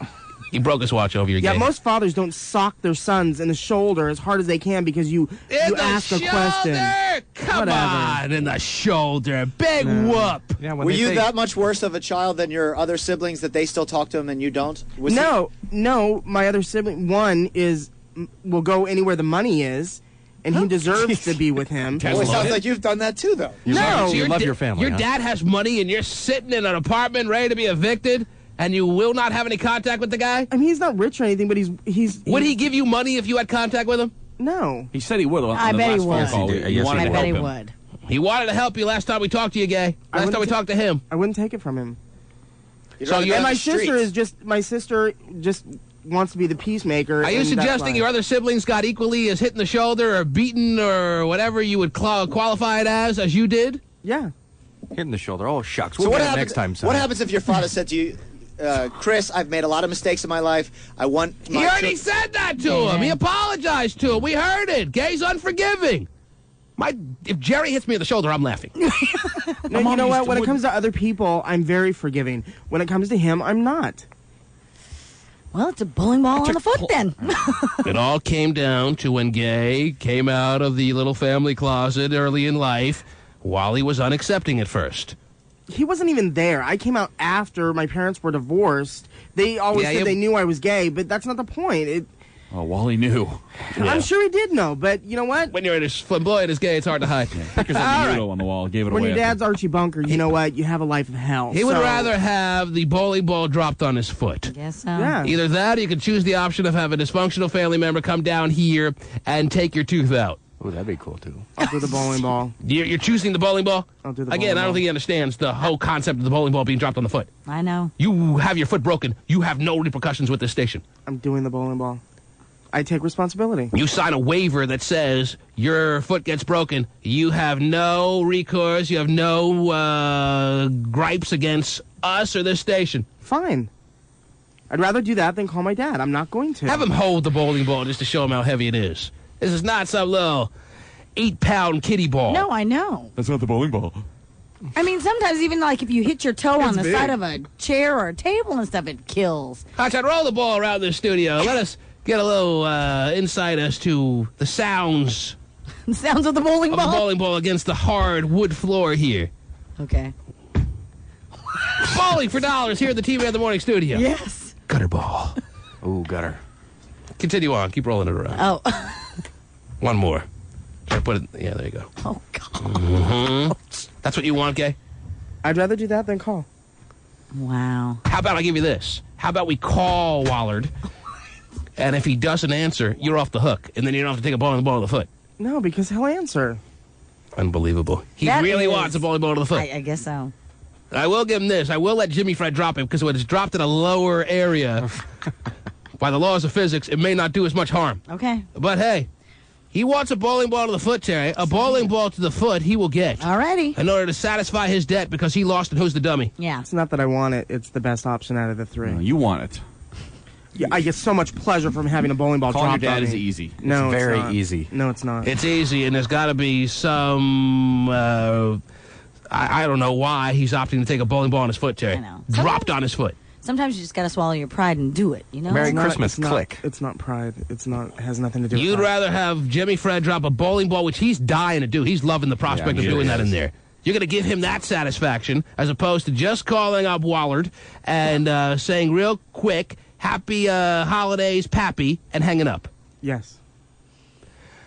[SPEAKER 3] He broke his watch over your
[SPEAKER 8] Yeah,
[SPEAKER 3] game.
[SPEAKER 8] most fathers don't sock their sons in the shoulder as hard as they can because you ask a question.
[SPEAKER 3] Come on, in the shoulder. Big whoop.
[SPEAKER 6] Yeah,
[SPEAKER 9] Were you that much worse of a child than your other siblings that they still talk to him and you don't?
[SPEAKER 8] No, my other sibling, one will go anywhere the money is, and he deserves to be with him.
[SPEAKER 9] Well, it sounds like you've done that too, though.
[SPEAKER 6] You love your family.
[SPEAKER 3] Your
[SPEAKER 6] huh?
[SPEAKER 3] dad has money and you're sitting in an apartment ready to be evicted, and you will not have any contact with the guy?
[SPEAKER 8] I mean, he's not rich or anything, but he's
[SPEAKER 3] Would he give you money if you had contact with him?
[SPEAKER 8] No.
[SPEAKER 7] He said he would.
[SPEAKER 5] I bet he would.
[SPEAKER 7] I
[SPEAKER 5] bet he would.
[SPEAKER 3] He wanted to help you last time we talked to you, Gay. Last time we talked to him.
[SPEAKER 8] I wouldn't take it from him.
[SPEAKER 9] So
[SPEAKER 8] my sister just wants to be the peacemaker.
[SPEAKER 3] Are you suggesting your other siblings got equally as hit in the shoulder or beaten or whatever you would qualify it as you did?
[SPEAKER 8] Yeah.
[SPEAKER 6] Hit in the shoulder. Oh, shucks.
[SPEAKER 9] So
[SPEAKER 6] We'll
[SPEAKER 9] what
[SPEAKER 6] get it
[SPEAKER 9] happens
[SPEAKER 6] next time, son.
[SPEAKER 9] What happens if your father said to you, Chris, I've made a lot of mistakes in my life. I want my
[SPEAKER 3] He already said that to him. He apologized to him. We heard it. Gay's unforgiving. If Jerry hits me in the shoulder, I'm laughing.
[SPEAKER 8] No, you know what? When it comes to other people, I'm very forgiving. When it comes to him, I'm not.
[SPEAKER 5] Well, it's a bowling ball on the foot then.
[SPEAKER 3] It all came down to when Gay came out of the little family closet early in life while he was unaccepting at first.
[SPEAKER 8] He wasn't even there. I came out after my parents were divorced. They always said they knew I was gay, but that's not the point.
[SPEAKER 7] Oh, Wally knew.
[SPEAKER 3] Yeah.
[SPEAKER 8] I'm sure he did know, but you know what?
[SPEAKER 3] When you're as flamboyant as Gay, it's hard to hide.
[SPEAKER 7] Pictures of the Udo on the wall. Gave it
[SPEAKER 8] When
[SPEAKER 7] away.
[SPEAKER 8] your dad's Archie Bunker, you know what? You have a life of hell.
[SPEAKER 3] He would rather have the bowling ball dropped on his foot.
[SPEAKER 5] Guess so.
[SPEAKER 8] Yeah.
[SPEAKER 3] Either that or you could choose the option of having a dysfunctional family member come down here and take your tooth out.
[SPEAKER 6] Oh, that'd be cool, too.
[SPEAKER 8] I'll do the bowling ball.
[SPEAKER 3] You're choosing the bowling ball?
[SPEAKER 8] I'll do the
[SPEAKER 3] Again,
[SPEAKER 8] bowling
[SPEAKER 3] I don't
[SPEAKER 8] ball.
[SPEAKER 3] think he understands the whole concept of the bowling ball being dropped on the foot.
[SPEAKER 5] I know.
[SPEAKER 3] You have your foot broken. You have no repercussions with this station.
[SPEAKER 8] I'm doing the bowling ball. I take responsibility.
[SPEAKER 3] You sign a waiver that says your foot gets broken. You have no recourse. You have no gripes against us or this station.
[SPEAKER 8] Fine. I'd rather do that than call my dad. I'm not going to.
[SPEAKER 3] Have him hold the bowling ball just to show him how heavy it is. This is not some little 8-pound kiddie ball.
[SPEAKER 5] No, I know.
[SPEAKER 7] That's not the bowling ball.
[SPEAKER 5] I mean, sometimes even like if you hit your toe on the
[SPEAKER 8] big.
[SPEAKER 5] side of a chair or a table and stuff, it kills.
[SPEAKER 3] Hotshot, roll the ball around the studio. Let us get a little insight as to the sounds
[SPEAKER 5] The sounds of the bowling
[SPEAKER 3] of
[SPEAKER 5] ball.
[SPEAKER 3] the bowling ball against the hard wood floor here.
[SPEAKER 5] Okay.
[SPEAKER 3] Bowling for dollars here at the TV of the Morning studio.
[SPEAKER 5] Yes.
[SPEAKER 3] Gutter ball.
[SPEAKER 6] Ooh, gutter.
[SPEAKER 3] Continue on. Keep rolling it around.
[SPEAKER 5] Oh.
[SPEAKER 3] One more. Should I put it? Yeah, there you go.
[SPEAKER 5] Oh God.
[SPEAKER 3] Mm-hmm. That's what you want, Gay?
[SPEAKER 8] I'd rather do that than call.
[SPEAKER 5] Wow.
[SPEAKER 3] How about I give you this? How about we call Wallard, and if he doesn't answer, you're off the hook, and then you don't have to take a ball on the foot.
[SPEAKER 8] No, because he'll answer.
[SPEAKER 3] Unbelievable. He
[SPEAKER 5] That
[SPEAKER 3] really
[SPEAKER 5] is-
[SPEAKER 3] wants a bowling ball to the foot.
[SPEAKER 5] I guess so.
[SPEAKER 3] I will give him this. I will let Jimmy Fred drop him because when it's dropped in a lower area, by the laws of physics, it may not do as much harm.
[SPEAKER 5] Okay.
[SPEAKER 3] But hey, he wants a bowling ball to the foot, Terry. A bowling ball to the foot he will get.
[SPEAKER 5] Alrighty.
[SPEAKER 3] In order to satisfy his debt because he lost and who's the dummy.
[SPEAKER 5] Yeah.
[SPEAKER 8] It's not that I want it. It's the best option out of the three.
[SPEAKER 7] No, you want it.
[SPEAKER 8] Yeah, I get so much pleasure from having a bowling ball
[SPEAKER 7] Calling your
[SPEAKER 8] dropped
[SPEAKER 7] dad
[SPEAKER 8] on
[SPEAKER 7] is
[SPEAKER 8] me.
[SPEAKER 7] easy.
[SPEAKER 8] No,
[SPEAKER 6] It's very
[SPEAKER 8] not.
[SPEAKER 6] easy.
[SPEAKER 8] No, it's not.
[SPEAKER 3] It's easy, and there's got to be some... I don't know why he's opting to take a bowling ball on his foot, Terry.
[SPEAKER 5] I know.
[SPEAKER 3] Dropped on his foot.
[SPEAKER 5] Sometimes you just gotta swallow your pride and do it. You know.
[SPEAKER 6] Merry
[SPEAKER 8] It's not-
[SPEAKER 6] Christmas,
[SPEAKER 8] it's not-
[SPEAKER 6] click.
[SPEAKER 8] It's not pride. It's not. It has nothing to do with
[SPEAKER 3] You'd
[SPEAKER 8] pride.
[SPEAKER 3] rather have Jimmy Fred drop a bowling ball, which he's dying to do. He's loving the prospect
[SPEAKER 7] Yeah,
[SPEAKER 3] of
[SPEAKER 7] he
[SPEAKER 3] doing
[SPEAKER 7] really
[SPEAKER 3] that in
[SPEAKER 7] is.
[SPEAKER 3] there. You're going to give him that satisfaction as opposed to just calling up Wallard and saying real quick, happy holidays, Pappy, and hanging up.
[SPEAKER 8] Yes.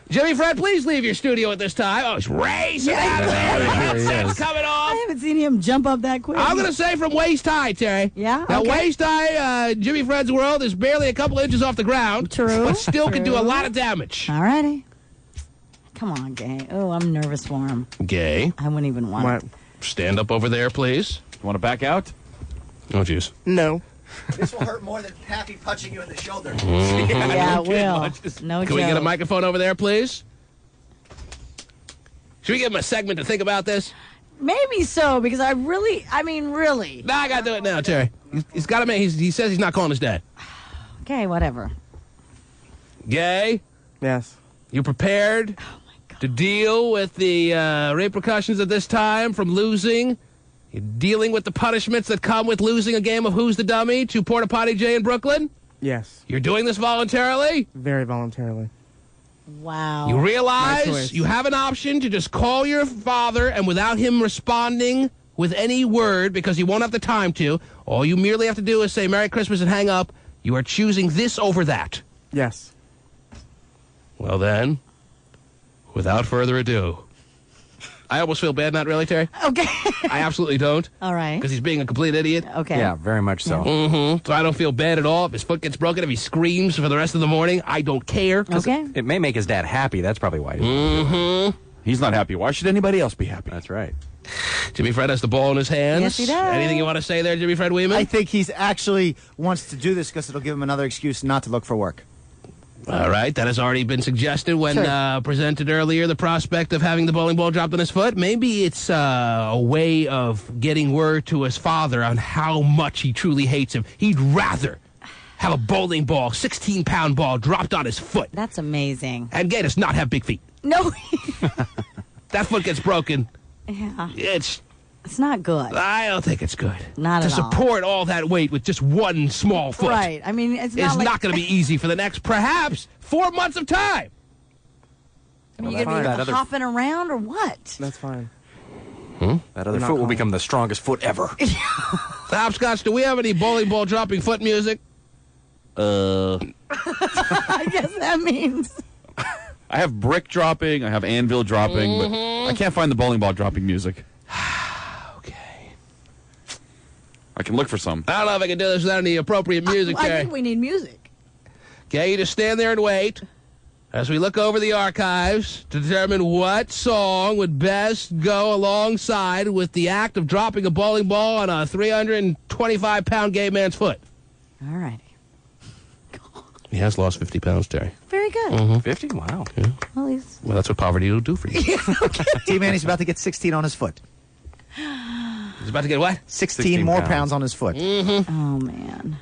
[SPEAKER 3] Jimmy Fred, please leave your studio at this time. Oh, he's racing out of there. The headset's coming off.
[SPEAKER 5] I haven't seen him jump up that quick.
[SPEAKER 3] I'm going to say from waist high, Terry.
[SPEAKER 5] Yeah?
[SPEAKER 3] Now,
[SPEAKER 5] Okay.
[SPEAKER 3] waist high, Jimmy Fred's world is barely a couple inches off the ground.
[SPEAKER 5] True.
[SPEAKER 3] But still can do a
[SPEAKER 5] True.
[SPEAKER 3] lot of damage.
[SPEAKER 5] Alrighty. Come on, Gay. Oh, I'm nervous for him.
[SPEAKER 3] Gay,
[SPEAKER 5] I wouldn't even want
[SPEAKER 8] What?
[SPEAKER 5] it.
[SPEAKER 3] stand up over there, please.
[SPEAKER 7] You want to back out?
[SPEAKER 3] Oh, jeez.
[SPEAKER 8] No.
[SPEAKER 9] This will hurt more than Pappy punching you in the shoulder.
[SPEAKER 5] Yeah, it will. No
[SPEAKER 3] Can
[SPEAKER 5] joke.
[SPEAKER 3] we get a microphone over there, please? Should we give him a segment to think about this?
[SPEAKER 5] Maybe so, because I mean, really.
[SPEAKER 3] Nah, I got to do it now, Terry. He's got to make. He says he's not calling his dad.
[SPEAKER 5] Okay, whatever.
[SPEAKER 3] Gay,
[SPEAKER 8] Yes.
[SPEAKER 3] you prepared to deal with the repercussions of this time from losing? You're dealing with the punishments that come with losing a game of Who's the Dummy to Porta Potty J in Brooklyn?
[SPEAKER 8] Yes.
[SPEAKER 3] You're doing this voluntarily?
[SPEAKER 8] Very voluntarily.
[SPEAKER 5] Wow.
[SPEAKER 3] You
[SPEAKER 8] My
[SPEAKER 3] realize
[SPEAKER 8] choice.
[SPEAKER 3] you have an option to just call your father and without him responding with any word, because he won't have the time to, all you merely have to do is say Merry Christmas and hang up. You are choosing this over that.
[SPEAKER 8] Yes.
[SPEAKER 3] Well then, without further ado, I almost feel bad, not really, Terry?
[SPEAKER 5] Okay.
[SPEAKER 3] I absolutely don't.
[SPEAKER 5] All right.
[SPEAKER 3] Because he's being a complete idiot.
[SPEAKER 5] Okay.
[SPEAKER 6] Yeah, very much so.
[SPEAKER 3] Mm-hmm. So I don't feel bad at all. If his foot gets broken, if he screams for the rest of the morning, I don't care.
[SPEAKER 5] Okay.
[SPEAKER 6] It may make his dad happy. That's probably why.
[SPEAKER 3] Mm-hmm.
[SPEAKER 7] He's not happy. Why should anybody else be happy?
[SPEAKER 6] That's right.
[SPEAKER 3] Jimmy Fred has the ball in his hands.
[SPEAKER 5] Yes, he does.
[SPEAKER 3] Anything you want to say there, Jimmy Fred Weeman?
[SPEAKER 9] I think he's actually wants to do this because it'll give him another excuse not to look for work.
[SPEAKER 3] All right, that has already been suggested when presented earlier, the prospect of having the bowling ball dropped on his foot. Maybe it's a way of getting word to his father on how much he truly hates him. He'd rather have a bowling ball, 16-pound ball, dropped on his foot.
[SPEAKER 5] That's amazing.
[SPEAKER 3] And Gatus not have big feet.
[SPEAKER 5] No.
[SPEAKER 3] That foot gets broken.
[SPEAKER 5] Yeah.
[SPEAKER 3] It's
[SPEAKER 5] not good.
[SPEAKER 3] I don't think it's good.
[SPEAKER 5] Not
[SPEAKER 3] to
[SPEAKER 5] at all.
[SPEAKER 3] support all that weight with just one small foot.
[SPEAKER 5] Right. I mean, it's not
[SPEAKER 3] not going to be easy for the next, perhaps, 4 months of time.
[SPEAKER 5] I mean, you're going to be hopping around or what?
[SPEAKER 8] That's fine.
[SPEAKER 6] That other foot will become the strongest foot ever.
[SPEAKER 3] Hopscotch, do we have any bowling ball dropping foot music?
[SPEAKER 5] I guess that means.
[SPEAKER 7] I have brick dropping, I have anvil dropping, but I can't find the bowling ball dropping music.
[SPEAKER 3] Okay.
[SPEAKER 7] I can look for some.
[SPEAKER 3] I don't know if I can do this without any appropriate music,
[SPEAKER 5] I
[SPEAKER 3] Terry.
[SPEAKER 5] think we need music.
[SPEAKER 3] Okay, you just stand there and wait as we look over the archives to determine what song would best go alongside with the act of dropping a bowling ball on a 325-pound gay man's foot.
[SPEAKER 5] All righty.
[SPEAKER 3] He has lost 50 pounds, Terry.
[SPEAKER 5] Very good.
[SPEAKER 6] 50? Wow.
[SPEAKER 3] Yeah.
[SPEAKER 5] Well, he's...
[SPEAKER 3] Well, that's what poverty will do for you.
[SPEAKER 9] T-Man, he's about to get 16 on his foot.
[SPEAKER 3] He's about to get what?
[SPEAKER 9] 16 more pounds on his foot.
[SPEAKER 3] Mm-hmm.
[SPEAKER 5] Oh, man.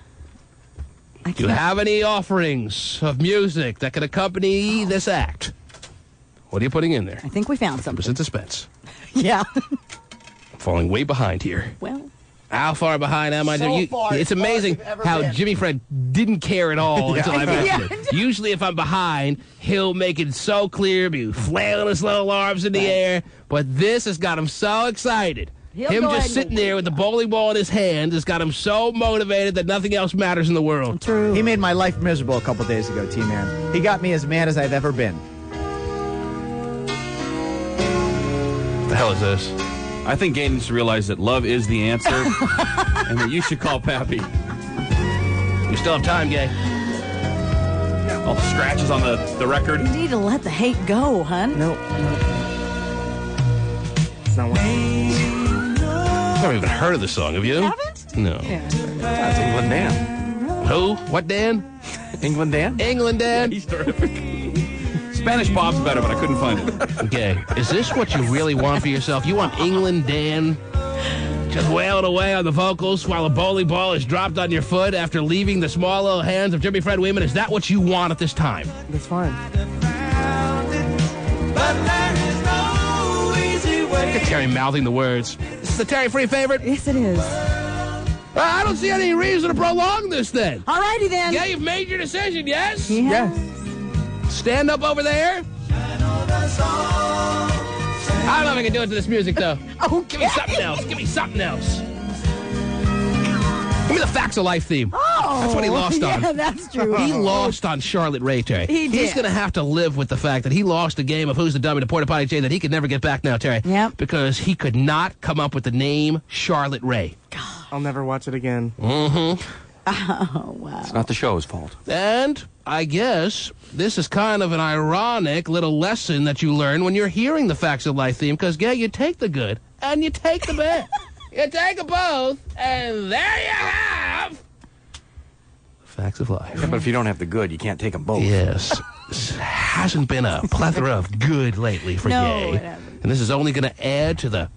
[SPEAKER 3] Do you have any offerings of music that could accompany this act? What are you putting in there?
[SPEAKER 5] I think we found
[SPEAKER 3] Keep us
[SPEAKER 5] something.
[SPEAKER 3] in suspense.
[SPEAKER 5] Yeah.
[SPEAKER 3] I'm falling way behind here.
[SPEAKER 5] Well.
[SPEAKER 3] How far behind am I? It's amazing how Jimmy Fred didn't care at all until I mentioned it. Usually if I'm behind, he'll make it so clear, be flailing his little arms in the air. But this has got him so excited. Him just sitting there with the bowling ball in his hand has got him so motivated that nothing else matters in the world.
[SPEAKER 5] True.
[SPEAKER 9] He made my life miserable a couple days ago, T-Man. He got me as mad as I've ever been.
[SPEAKER 3] What the hell is this?
[SPEAKER 7] I think Gay needs to realize that love is the answer, and that you should call Pappy.
[SPEAKER 3] You still have time, Gay.
[SPEAKER 7] All the scratches on the record.
[SPEAKER 5] You need to let the hate go, hun.
[SPEAKER 8] Nope. It's not working.
[SPEAKER 3] I've never even heard of this song. Have you?
[SPEAKER 5] Haven't?
[SPEAKER 3] No.
[SPEAKER 6] That's England Dan.
[SPEAKER 3] Who? What Dan?
[SPEAKER 6] England Dan?
[SPEAKER 3] England Dan?
[SPEAKER 7] He's terrific. Spanish Bob's better, but I couldn't find it.
[SPEAKER 3] Okay, is this what you really want for yourself? You want England Dan just wailing away on the vocals while a bowling ball is dropped on your foot after leaving the small little hands of Jimmy Fred Weeman? Is that what you want at this time?
[SPEAKER 8] That's fine.
[SPEAKER 3] Look at Terry mouthing the words. This is the Terry Free favorite?
[SPEAKER 5] Yes, it is.
[SPEAKER 3] I don't see any reason to prolong this then.
[SPEAKER 5] All righty then.
[SPEAKER 3] Yeah, you've made your decision, yes?
[SPEAKER 8] Yes.
[SPEAKER 3] Stand up over there. I don't know if I can do it to this music, though.
[SPEAKER 5] Okay.
[SPEAKER 3] Give me something else. Give me something else. Give me the Facts of Life theme.
[SPEAKER 5] Oh.
[SPEAKER 3] That's what he lost on.
[SPEAKER 5] Yeah, that's true.
[SPEAKER 3] He lost on Charlotte Ray, Terry.
[SPEAKER 5] He did.
[SPEAKER 3] He's going to have to live with the fact that he lost a game of Who's the Dummy to Porta Potty Jay that he could never get back now, Terry.
[SPEAKER 5] Yep.
[SPEAKER 3] Because he could not come up with the name Charlotte Ray.
[SPEAKER 8] I'll never watch it again.
[SPEAKER 3] Mm-hmm.
[SPEAKER 5] Oh, wow.
[SPEAKER 6] It's not the show's fault.
[SPEAKER 3] And I guess this is kind of an ironic little lesson that you learn when you're hearing the Facts of Life theme, because, yeah, you take the good and you take the bad. You take them both, and there you have Facts of Life.
[SPEAKER 6] Yeah, but if you don't have the good, you can't take them both.
[SPEAKER 3] Yes. Hasn't been a plethora of good lately for
[SPEAKER 5] No,
[SPEAKER 3] Gay.
[SPEAKER 5] it hasn't.
[SPEAKER 3] And this is only going to add to the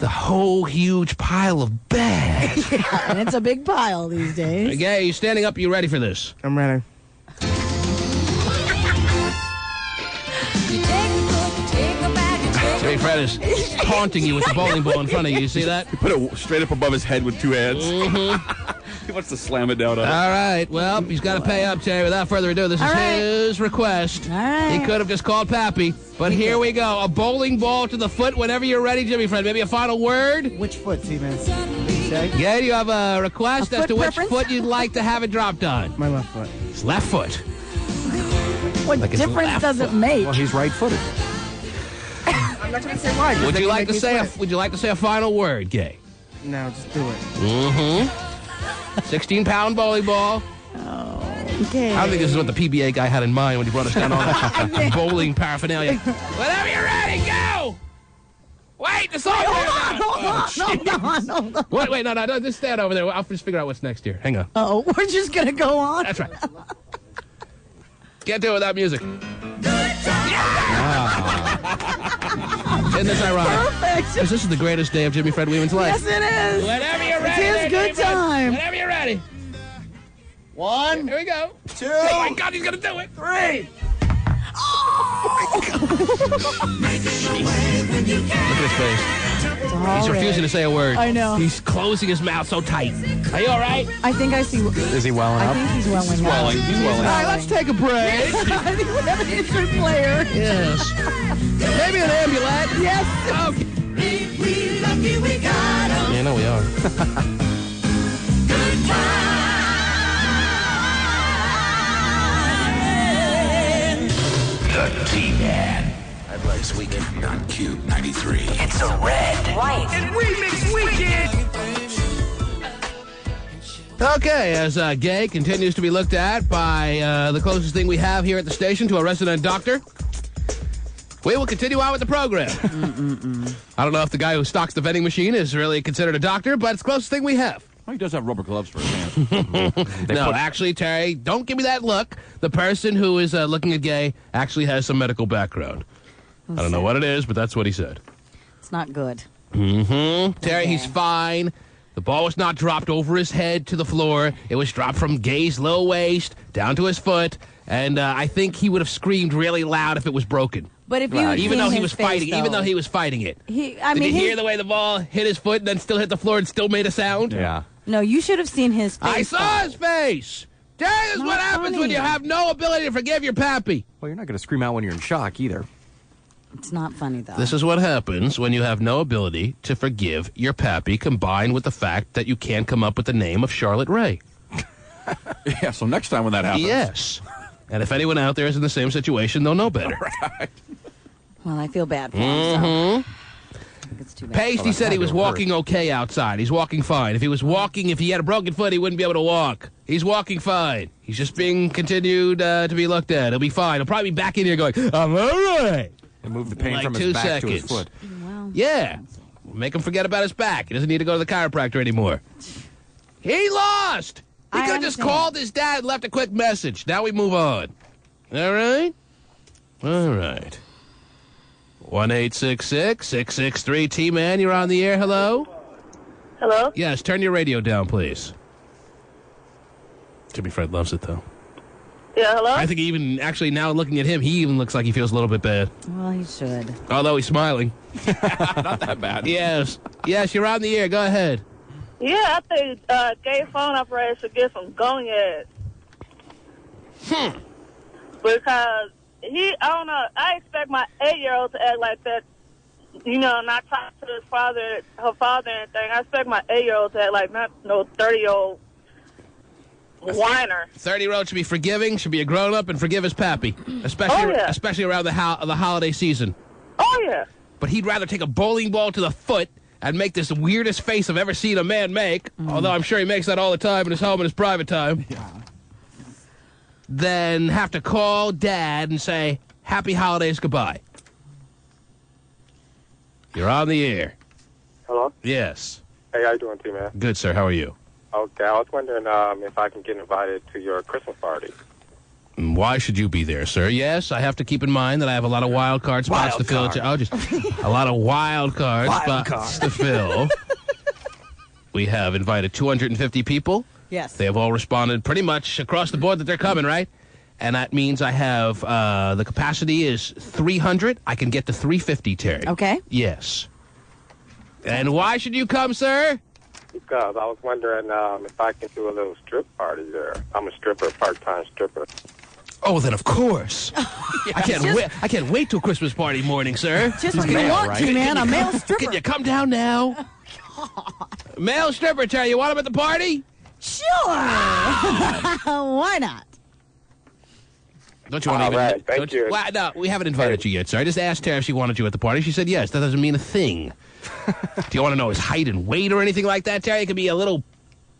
[SPEAKER 3] whole huge pile of bad.
[SPEAKER 5] Yeah, and it's a big pile these days.
[SPEAKER 3] Gay, you standing up? You ready for this?
[SPEAKER 8] I'm ready.
[SPEAKER 3] Jimmy Fred is taunting you with the bowling ball in front of you. You see that?
[SPEAKER 7] He put it straight up above his head with two hands.
[SPEAKER 3] Mm-hmm.
[SPEAKER 7] He wants to slam it down on it.
[SPEAKER 3] All right. Well, he's got to pay up, Terry. Without further ado, this is his request.
[SPEAKER 5] All right.
[SPEAKER 3] He could have just called Pappy, but here we go. A bowling ball to the foot whenever you're ready, Jimmy Fred. Maybe a final word?
[SPEAKER 8] Which foot, T-Man?
[SPEAKER 3] Yeah, do you have a request as to which
[SPEAKER 5] preference?
[SPEAKER 3] foot you'd like to have it dropped on?
[SPEAKER 8] My left foot.
[SPEAKER 3] It's left foot.
[SPEAKER 5] What
[SPEAKER 3] Like it's
[SPEAKER 5] difference
[SPEAKER 3] left
[SPEAKER 5] does it
[SPEAKER 3] foot.
[SPEAKER 5] make?
[SPEAKER 6] Well, he's right-footed.
[SPEAKER 8] I'm not going to say why.
[SPEAKER 3] Would you like to say a final word, Gay?
[SPEAKER 8] No, just do it.
[SPEAKER 3] Mm-hmm. 16-pound bowling ball.
[SPEAKER 5] Okay.
[SPEAKER 3] I don't think this is what the PBA guy had in mind when he brought us down all that bowling paraphernalia. Whenever you're ready, go! Wait, the song.
[SPEAKER 5] Hold on.
[SPEAKER 3] Wait, no, just stand over there. I'll just figure out what's next here. Hang on.
[SPEAKER 5] Oh, we're just going to go on?
[SPEAKER 3] That's right. Can't do it without music. Isn't this ironic?
[SPEAKER 5] Perfect.
[SPEAKER 3] Because this is the greatest day of Jimmy Fred Weeman's life.
[SPEAKER 5] Yes, it is.
[SPEAKER 3] Whenever you're ready.
[SPEAKER 5] It's his good time.
[SPEAKER 3] Whenever you're ready.
[SPEAKER 9] 1,
[SPEAKER 3] Here we go.
[SPEAKER 9] 2,
[SPEAKER 3] Oh, my God, he's going to do it.
[SPEAKER 9] 3.
[SPEAKER 3] Look at his face. He's refusing to say a word.
[SPEAKER 5] I know.
[SPEAKER 3] He's closing his mouth so tight. Are you all right?
[SPEAKER 5] I think I see.
[SPEAKER 6] Is he welling
[SPEAKER 5] I
[SPEAKER 6] up?
[SPEAKER 5] think he's welling up.
[SPEAKER 7] Swelling. He's
[SPEAKER 3] All
[SPEAKER 7] swelling.
[SPEAKER 3] right, let's take a break.
[SPEAKER 5] I think we have an injured player.
[SPEAKER 3] Yes. Maybe an ambulance.
[SPEAKER 5] Yes.
[SPEAKER 3] Okay. Yeah, no, we are.
[SPEAKER 1] The T-Man. This weekend on KUBE 93.
[SPEAKER 17] It's a red, white, and remix weekend.
[SPEAKER 3] Okay, as Gay continues to be looked at by the closest thing we have here at the station to a resident doctor, we will continue on with the program. I don't know if the guy who stocks the vending machine is really considered a doctor, but it's the closest thing we have.
[SPEAKER 7] Well, he does have rubber gloves for his hands.
[SPEAKER 3] No, actually, Terry, don't give me that look. The person who is looking at Gay actually has some medical background. I don't know what it is, but that's what he said.
[SPEAKER 5] It's not good.
[SPEAKER 3] Mm-hmm. Terry, he's fine. The ball was not dropped over his head to the floor. It was dropped from Gay's low waist down to his foot, and I think he would have screamed really loud if it was broken.
[SPEAKER 5] But if you
[SPEAKER 3] even though he was fighting, even though he was fighting it. Did you hear the way the ball hit his foot and then still hit the floor and still made a sound?
[SPEAKER 6] Yeah.
[SPEAKER 5] No, you should have seen his face.
[SPEAKER 3] I saw his face. Terry, this is what happens when you have no ability to forgive your pappy.
[SPEAKER 6] Well, you're not going to scream out when you're in shock either.
[SPEAKER 5] It's not funny, though.
[SPEAKER 3] This is what happens when you have no ability to forgive your pappy, combined with the fact that you can't come up with the name of Charlotte Ray.
[SPEAKER 7] Yeah, so next time when that happens.
[SPEAKER 3] Yes. And if anyone out there is in the same situation, they'll know better.
[SPEAKER 7] Right.
[SPEAKER 5] Well, I feel bad for him. So. I think it's too bad.
[SPEAKER 3] Pasty said he was walking okay outside. He's walking fine. If he had a broken foot, he wouldn't be able to walk. He's walking fine. He's just being continued to be looked at. He'll be fine. He'll probably be back in here going, I'm all right.
[SPEAKER 6] And move the pain
[SPEAKER 3] Like
[SPEAKER 6] from
[SPEAKER 3] 2
[SPEAKER 6] his back
[SPEAKER 3] seconds.
[SPEAKER 6] to his foot.
[SPEAKER 5] Well,
[SPEAKER 3] Yeah. Make him forget about his back. He doesn't need to go to the chiropractor anymore. He lost. He could have just called his dad and left a quick message. Now we move on. All right? All right. 1-866-663-T-Man. You're on the air. Hello?
[SPEAKER 10] Hello?
[SPEAKER 3] Yes, turn your radio down, please. Jimmy Fred loves it, though.
[SPEAKER 10] Yeah, hello?
[SPEAKER 3] I think even, actually, now looking at him, he even looks like he feels a little bit bad.
[SPEAKER 5] Well, he should.
[SPEAKER 3] Although he's smiling.
[SPEAKER 7] Not that bad.
[SPEAKER 3] Yes. Yes, you're on the air. Go ahead.
[SPEAKER 10] Yeah, I think gay phone operators should get some going ads. Because I don't know, I expect my 8-year-old to act like that, not talk to her father and anything. I expect my 8-year-old to act like not no 30-year-old whiner.
[SPEAKER 3] 30-year-old should be forgiving, should be a grown-up, and forgive his pappy, especially around the holiday season.
[SPEAKER 10] Oh, yeah.
[SPEAKER 3] But he'd rather take a bowling ball to the foot and make this weirdest face I've ever seen a man make, although I'm sure he makes that all the time in his home and his private time, than have to call Dad and say, Happy Holidays, goodbye. You're on the air.
[SPEAKER 21] Hello?
[SPEAKER 3] Yes.
[SPEAKER 21] Hey, how you doing, T-Man?
[SPEAKER 3] Good, sir. How are you?
[SPEAKER 21] Okay, I was wondering if I can get invited to your Christmas party.
[SPEAKER 3] Why should you be there, sir? Yes, I have to keep in mind that I have a lot of wild card spots to fill. A lot of wild card spots to fill. We have invited 250 people.
[SPEAKER 5] Yes.
[SPEAKER 3] They have all responded pretty much across the board that they're coming, right? And that means I have, the capacity is 300. I can get to 350, Terry.
[SPEAKER 5] Okay.
[SPEAKER 3] Yes. And why should you come, sir?
[SPEAKER 21] Because I was wondering if I can do a little strip party there. I'm a stripper, part-time stripper.
[SPEAKER 3] Oh, then of course. I can't wait till Christmas party morning, sir.
[SPEAKER 5] Just when you want to, man. A male stripper.
[SPEAKER 3] Can you come down now? Male stripper, Terry. You want him at the party?
[SPEAKER 5] Sure. Why not?
[SPEAKER 3] Don't you want to even?
[SPEAKER 21] Right, thank you.
[SPEAKER 3] Well, no, we haven't invited you yet, sir. I just asked Terry if she wanted you at the party. She said yes. That doesn't mean a thing. Do you want to know his height and weight or anything like that, Terry? It could be a little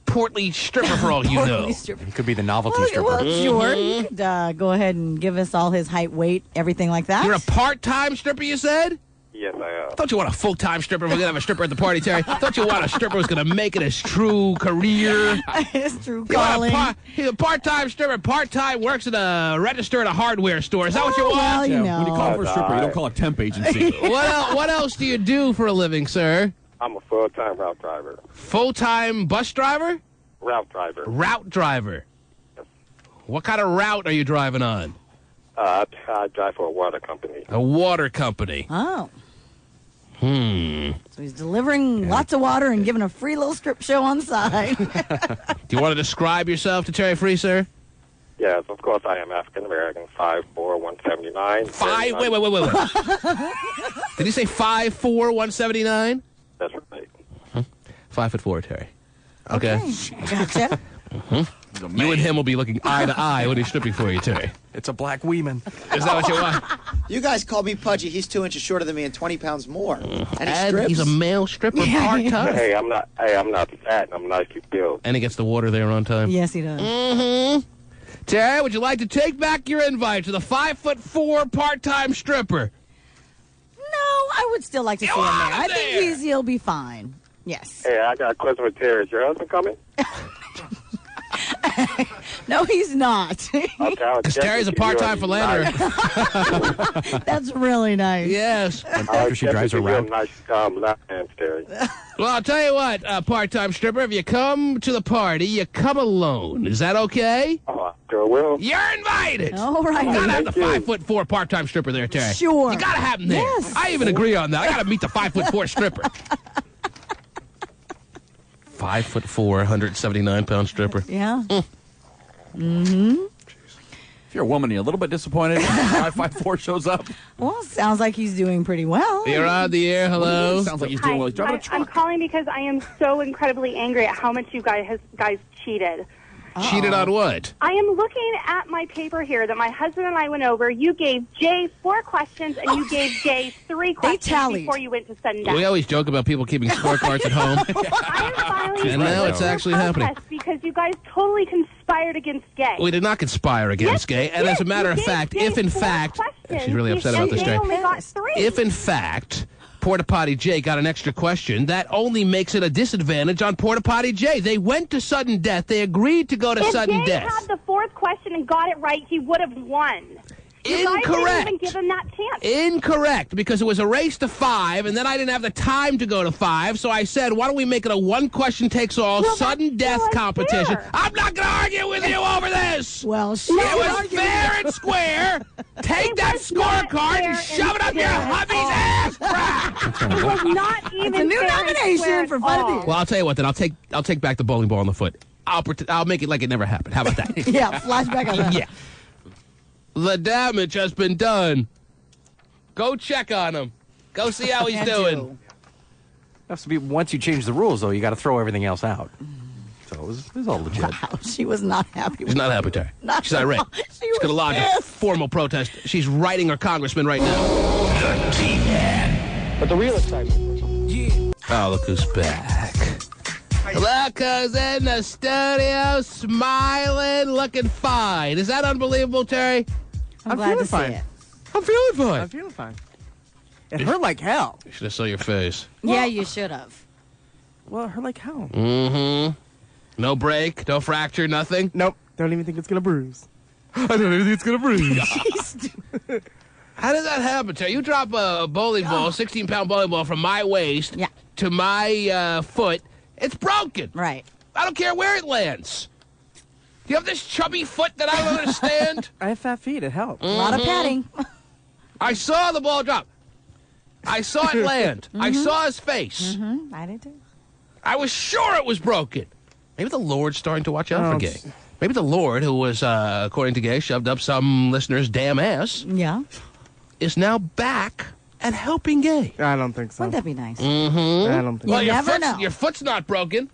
[SPEAKER 3] portly stripper for all you know.
[SPEAKER 6] It could be the novelty stripper.
[SPEAKER 5] Well, sure. You could go ahead and give us all his height, weight, everything like that.
[SPEAKER 3] You're a part-time stripper, you said?
[SPEAKER 21] Yes, I am.
[SPEAKER 3] Don't you want a full-time stripper? We're going to have a stripper at the party, Terry. Don't you want a stripper who's going to make it his true career?
[SPEAKER 5] His true calling.
[SPEAKER 3] He's a part-time stripper, part-time, works at a register at a hardware store. Is that what you want?
[SPEAKER 5] Well, you know.
[SPEAKER 7] When you call for a stripper, you don't call a temp agency.
[SPEAKER 3] What else do you do for a living, sir?
[SPEAKER 21] I'm a full-time route driver.
[SPEAKER 3] Full-time bus driver?
[SPEAKER 21] Route driver.
[SPEAKER 3] Route driver.
[SPEAKER 21] Yes.
[SPEAKER 3] What kind of route are you driving on?
[SPEAKER 21] I drive for a water company.
[SPEAKER 3] A water company.
[SPEAKER 5] Oh.
[SPEAKER 3] So
[SPEAKER 5] he's delivering lots of water and giving a free little strip show on the side.
[SPEAKER 3] Do you want to describe yourself to Terry Free, sir?
[SPEAKER 21] Yes, of course I am African-American, 5'4", 179.
[SPEAKER 3] Wait. Did he say 5'4", 179?
[SPEAKER 21] That's right.
[SPEAKER 3] 5'4", Terry. Okay.
[SPEAKER 5] Gotcha.
[SPEAKER 3] You and him will be looking eye to eye when he's stripping for you, Terry.
[SPEAKER 6] It's a black weeman.
[SPEAKER 3] Is that what you want?
[SPEAKER 9] You guys call me pudgy. He's 2 inches shorter than me and 20 pounds more. And he strips.
[SPEAKER 3] He's a male stripper part-time.
[SPEAKER 21] Hey, I'm not fat. I'm nicely built.
[SPEAKER 3] And he gets the water there on time.
[SPEAKER 5] Yes, he does.
[SPEAKER 3] Mm-hmm. Terry, would you like to take back your invite to the 5'4" part-time stripper?
[SPEAKER 5] No, I would still like to see him there. I think he'll be fine. Yes.
[SPEAKER 21] Hey, I got a question for Terry. Is your husband coming?
[SPEAKER 5] No, he's not.
[SPEAKER 3] Because Terry's a part-time philanderer.
[SPEAKER 5] That's really nice.
[SPEAKER 3] Yes.
[SPEAKER 6] After she drives around.
[SPEAKER 21] Nice lap dance, Terry.
[SPEAKER 3] Well, I'll tell you what, part-time stripper, if you come to the party, you come alone. Is that okay?
[SPEAKER 21] Oh, I sure will.
[SPEAKER 3] You're invited.
[SPEAKER 5] All right.
[SPEAKER 3] You gotta have the 5'4" part-time stripper there, Terry.
[SPEAKER 5] Sure.
[SPEAKER 3] You gotta have him there.
[SPEAKER 5] Yes.
[SPEAKER 3] I even agree on that. I gotta meet the 5'4" stripper. 5'4", 179-pound stripper.
[SPEAKER 5] Yeah.
[SPEAKER 7] If you're a woman, you're a little bit disappointed when 5'4" shows up.
[SPEAKER 5] Well, sounds like he's doing pretty well.
[SPEAKER 3] You're on the air. Hello.
[SPEAKER 7] Sounds like he's doing well. He's driving a truck.
[SPEAKER 4] I'm calling because I am so incredibly angry at how much you guys cheated.
[SPEAKER 3] Cheated on what?
[SPEAKER 4] I am looking at my paper here that my husband and I went over. You gave Jay 4 questions, and you gave Jay 3 questions before you went to sudden death.
[SPEAKER 3] We always joke about people keeping scorecards at home.
[SPEAKER 4] I am filing
[SPEAKER 3] And now it's actually happening.
[SPEAKER 4] because you guys totally conspired against Gay.
[SPEAKER 3] We did not conspire against Gay. And as a matter of fact, if in fact... She's really upset about this, Jay. If in fact... Porta Potty Jay got an extra question, that only makes it a disadvantage on Porta Potty Jay. They went to sudden death. They agreed to go to sudden death.
[SPEAKER 4] If Jay had the 4th question and got it right, he would have won.
[SPEAKER 3] Incorrect.
[SPEAKER 4] You guys didn't even give him that chance.
[SPEAKER 3] Incorrect, because it was a race to 5, and then I didn't have the time to go to 5, so I said, why don't we make it a one-question-takes-all sudden death competition?
[SPEAKER 4] Fair.
[SPEAKER 3] I'm not going to argue with you over this.
[SPEAKER 5] Well,
[SPEAKER 3] it was fair and square. Take that scorecard and shove it up your hubby's ass crack.
[SPEAKER 4] It was not even
[SPEAKER 5] It's a new
[SPEAKER 4] fair and
[SPEAKER 5] nomination
[SPEAKER 4] square
[SPEAKER 5] for
[SPEAKER 4] at
[SPEAKER 5] Fun of
[SPEAKER 4] all.
[SPEAKER 5] the
[SPEAKER 3] Well, I'll tell you what, then I'll take back the bowling ball on the foot. I'll make it like it never happened. How about that?
[SPEAKER 5] Yeah, flashback on that.
[SPEAKER 3] Yeah. The damage has been done. Go check on him. Go see how he's doing.
[SPEAKER 6] Has to be once you change the rules, though. You got to throw everything else out. So it was all legit.
[SPEAKER 5] Wow, she was not happy.
[SPEAKER 3] She's not happy, Terry. She's irate. She's going to lodge a
[SPEAKER 5] pissed.
[SPEAKER 3] formal protest. She's writing her congressman right now.
[SPEAKER 1] The T-Man.
[SPEAKER 11] But the real excitement.
[SPEAKER 3] Oh, look who's back. Look who's in the studio, smiling, looking fine. Is that unbelievable, Terry?
[SPEAKER 5] I'm glad to see
[SPEAKER 8] fine.
[SPEAKER 5] it.
[SPEAKER 3] I'm feeling fine.
[SPEAKER 8] I'm feeling fine. It hurt like hell.
[SPEAKER 3] You should have saw your face.
[SPEAKER 5] Yeah, you should have.
[SPEAKER 8] Well, it hurt like hell.
[SPEAKER 3] Mm-hmm. No break, no fracture, nothing?
[SPEAKER 8] Nope. Don't even think it's going to bruise.
[SPEAKER 3] I don't even think it's going to bruise. How did that happen, Terry? You drop a bowling ball, 16-pound bowling ball from my waist to my foot. It's broken.
[SPEAKER 5] Right.
[SPEAKER 3] I don't care where it lands. Do you have this chubby foot that I don't understand?
[SPEAKER 8] I have fat feet. It helps.
[SPEAKER 5] A lot of padding.
[SPEAKER 3] I saw the ball drop. I saw it land. I saw his face.
[SPEAKER 5] I did too.
[SPEAKER 3] I was sure it was broken. Maybe the Lord's starting to watch out for Gay. Maybe the Lord, who was, according to Gay, shoved up some listener's damn ass, is now back and helping Gay.
[SPEAKER 8] I don't think so.
[SPEAKER 5] Wouldn't that be nice?
[SPEAKER 3] Mm-hmm.
[SPEAKER 8] I don't think
[SPEAKER 3] Well,
[SPEAKER 8] so.
[SPEAKER 5] never know.
[SPEAKER 3] Your foot's not broken.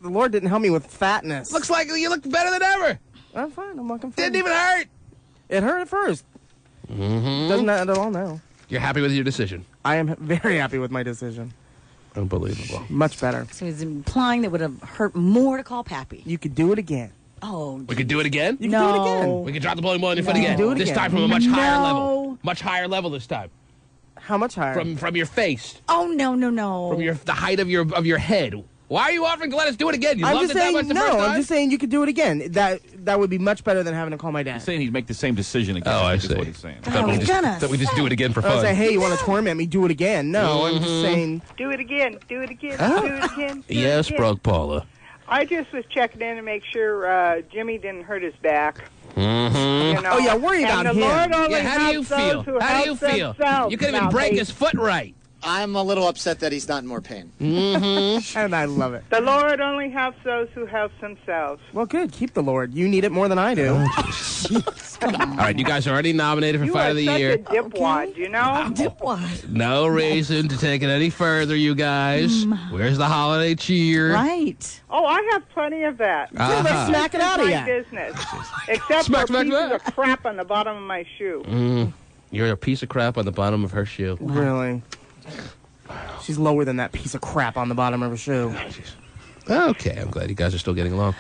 [SPEAKER 8] The Lord didn't help me with fatness.
[SPEAKER 3] Looks like you look better than ever.
[SPEAKER 8] I'm fine. I'm looking fine.
[SPEAKER 3] Didn't even hurt.
[SPEAKER 8] It hurt at first.
[SPEAKER 3] Mm-hmm.
[SPEAKER 8] Doesn't at all now.
[SPEAKER 3] You're happy with your decision?
[SPEAKER 8] I am very happy with my decision.
[SPEAKER 3] Unbelievable.
[SPEAKER 8] Much better.
[SPEAKER 5] So he's implying that it would have hurt more to call Pappy.
[SPEAKER 8] You could do it again.
[SPEAKER 5] Oh,
[SPEAKER 3] We could do it again?
[SPEAKER 8] You can do it again.
[SPEAKER 3] We could drop the bowling ball on your foot
[SPEAKER 8] No.
[SPEAKER 3] again.
[SPEAKER 8] Do it
[SPEAKER 3] This
[SPEAKER 8] again.
[SPEAKER 3] time from a much higher
[SPEAKER 5] No.
[SPEAKER 3] level. Much higher level this time.
[SPEAKER 8] How much higher?
[SPEAKER 3] From your face.
[SPEAKER 5] Oh, no.
[SPEAKER 3] From the height of your head. Why are you offering to let us do it again? You
[SPEAKER 8] I'm
[SPEAKER 3] loved
[SPEAKER 8] just
[SPEAKER 3] it that
[SPEAKER 8] saying,
[SPEAKER 3] much the first time?
[SPEAKER 8] I'm just saying you could do it again. That would be much better than having to call my dad.
[SPEAKER 7] He's saying he'd make the same decision again.
[SPEAKER 3] Oh, I
[SPEAKER 7] is
[SPEAKER 3] see.
[SPEAKER 7] what he's saying.
[SPEAKER 3] Thought we just do it again for
[SPEAKER 8] I was
[SPEAKER 3] fun.
[SPEAKER 8] saying, hey, you want to torment me? Do it again. No, I'm just saying.
[SPEAKER 20] Do it again. Do it again.
[SPEAKER 3] Ah.
[SPEAKER 20] Do it again. Do
[SPEAKER 3] Yes,
[SPEAKER 20] it again.
[SPEAKER 3] broke Paula.
[SPEAKER 20] I just was checking in to make sure Jimmy didn't hurt his back.
[SPEAKER 3] Mm-hmm.
[SPEAKER 20] You know?
[SPEAKER 8] Oh, yeah, worry about
[SPEAKER 20] and the
[SPEAKER 8] him.
[SPEAKER 20] Lord only
[SPEAKER 3] Yeah, how do you
[SPEAKER 20] helps those
[SPEAKER 3] feel?
[SPEAKER 20] who
[SPEAKER 3] How do you
[SPEAKER 20] help
[SPEAKER 3] feel?
[SPEAKER 20] themselves
[SPEAKER 3] You couldn't even
[SPEAKER 20] now,
[SPEAKER 3] break
[SPEAKER 20] baby.
[SPEAKER 3] his foot right.
[SPEAKER 9] I'm a little upset that he's not in more pain.
[SPEAKER 3] Mm-hmm.
[SPEAKER 8] And I love it.
[SPEAKER 20] The Lord only helps those who help themselves.
[SPEAKER 8] Well, good. Keep the Lord. You need it more than I do.
[SPEAKER 3] All right, you guys are already nominated for
[SPEAKER 20] You
[SPEAKER 3] Fight
[SPEAKER 20] are
[SPEAKER 3] of the
[SPEAKER 20] such
[SPEAKER 3] Year.
[SPEAKER 20] a dipwad, you know?
[SPEAKER 5] Dipwad.
[SPEAKER 3] No reason to take it any further, you guys. Where's the holiday cheer?
[SPEAKER 5] Right.
[SPEAKER 20] Oh, I have plenty of that.
[SPEAKER 3] Uh-huh.
[SPEAKER 8] Smack it out of
[SPEAKER 20] my
[SPEAKER 8] ya.
[SPEAKER 20] business. Except
[SPEAKER 3] Smack,
[SPEAKER 20] for
[SPEAKER 3] smack,
[SPEAKER 20] pieces
[SPEAKER 3] smack.
[SPEAKER 20] of crap on the bottom of my shoe.
[SPEAKER 3] You're a piece of crap on the bottom of her shoe.
[SPEAKER 8] Really? She's lower than that piece of crap on the bottom of her shoe.
[SPEAKER 3] Okay, I'm glad you guys are still getting along.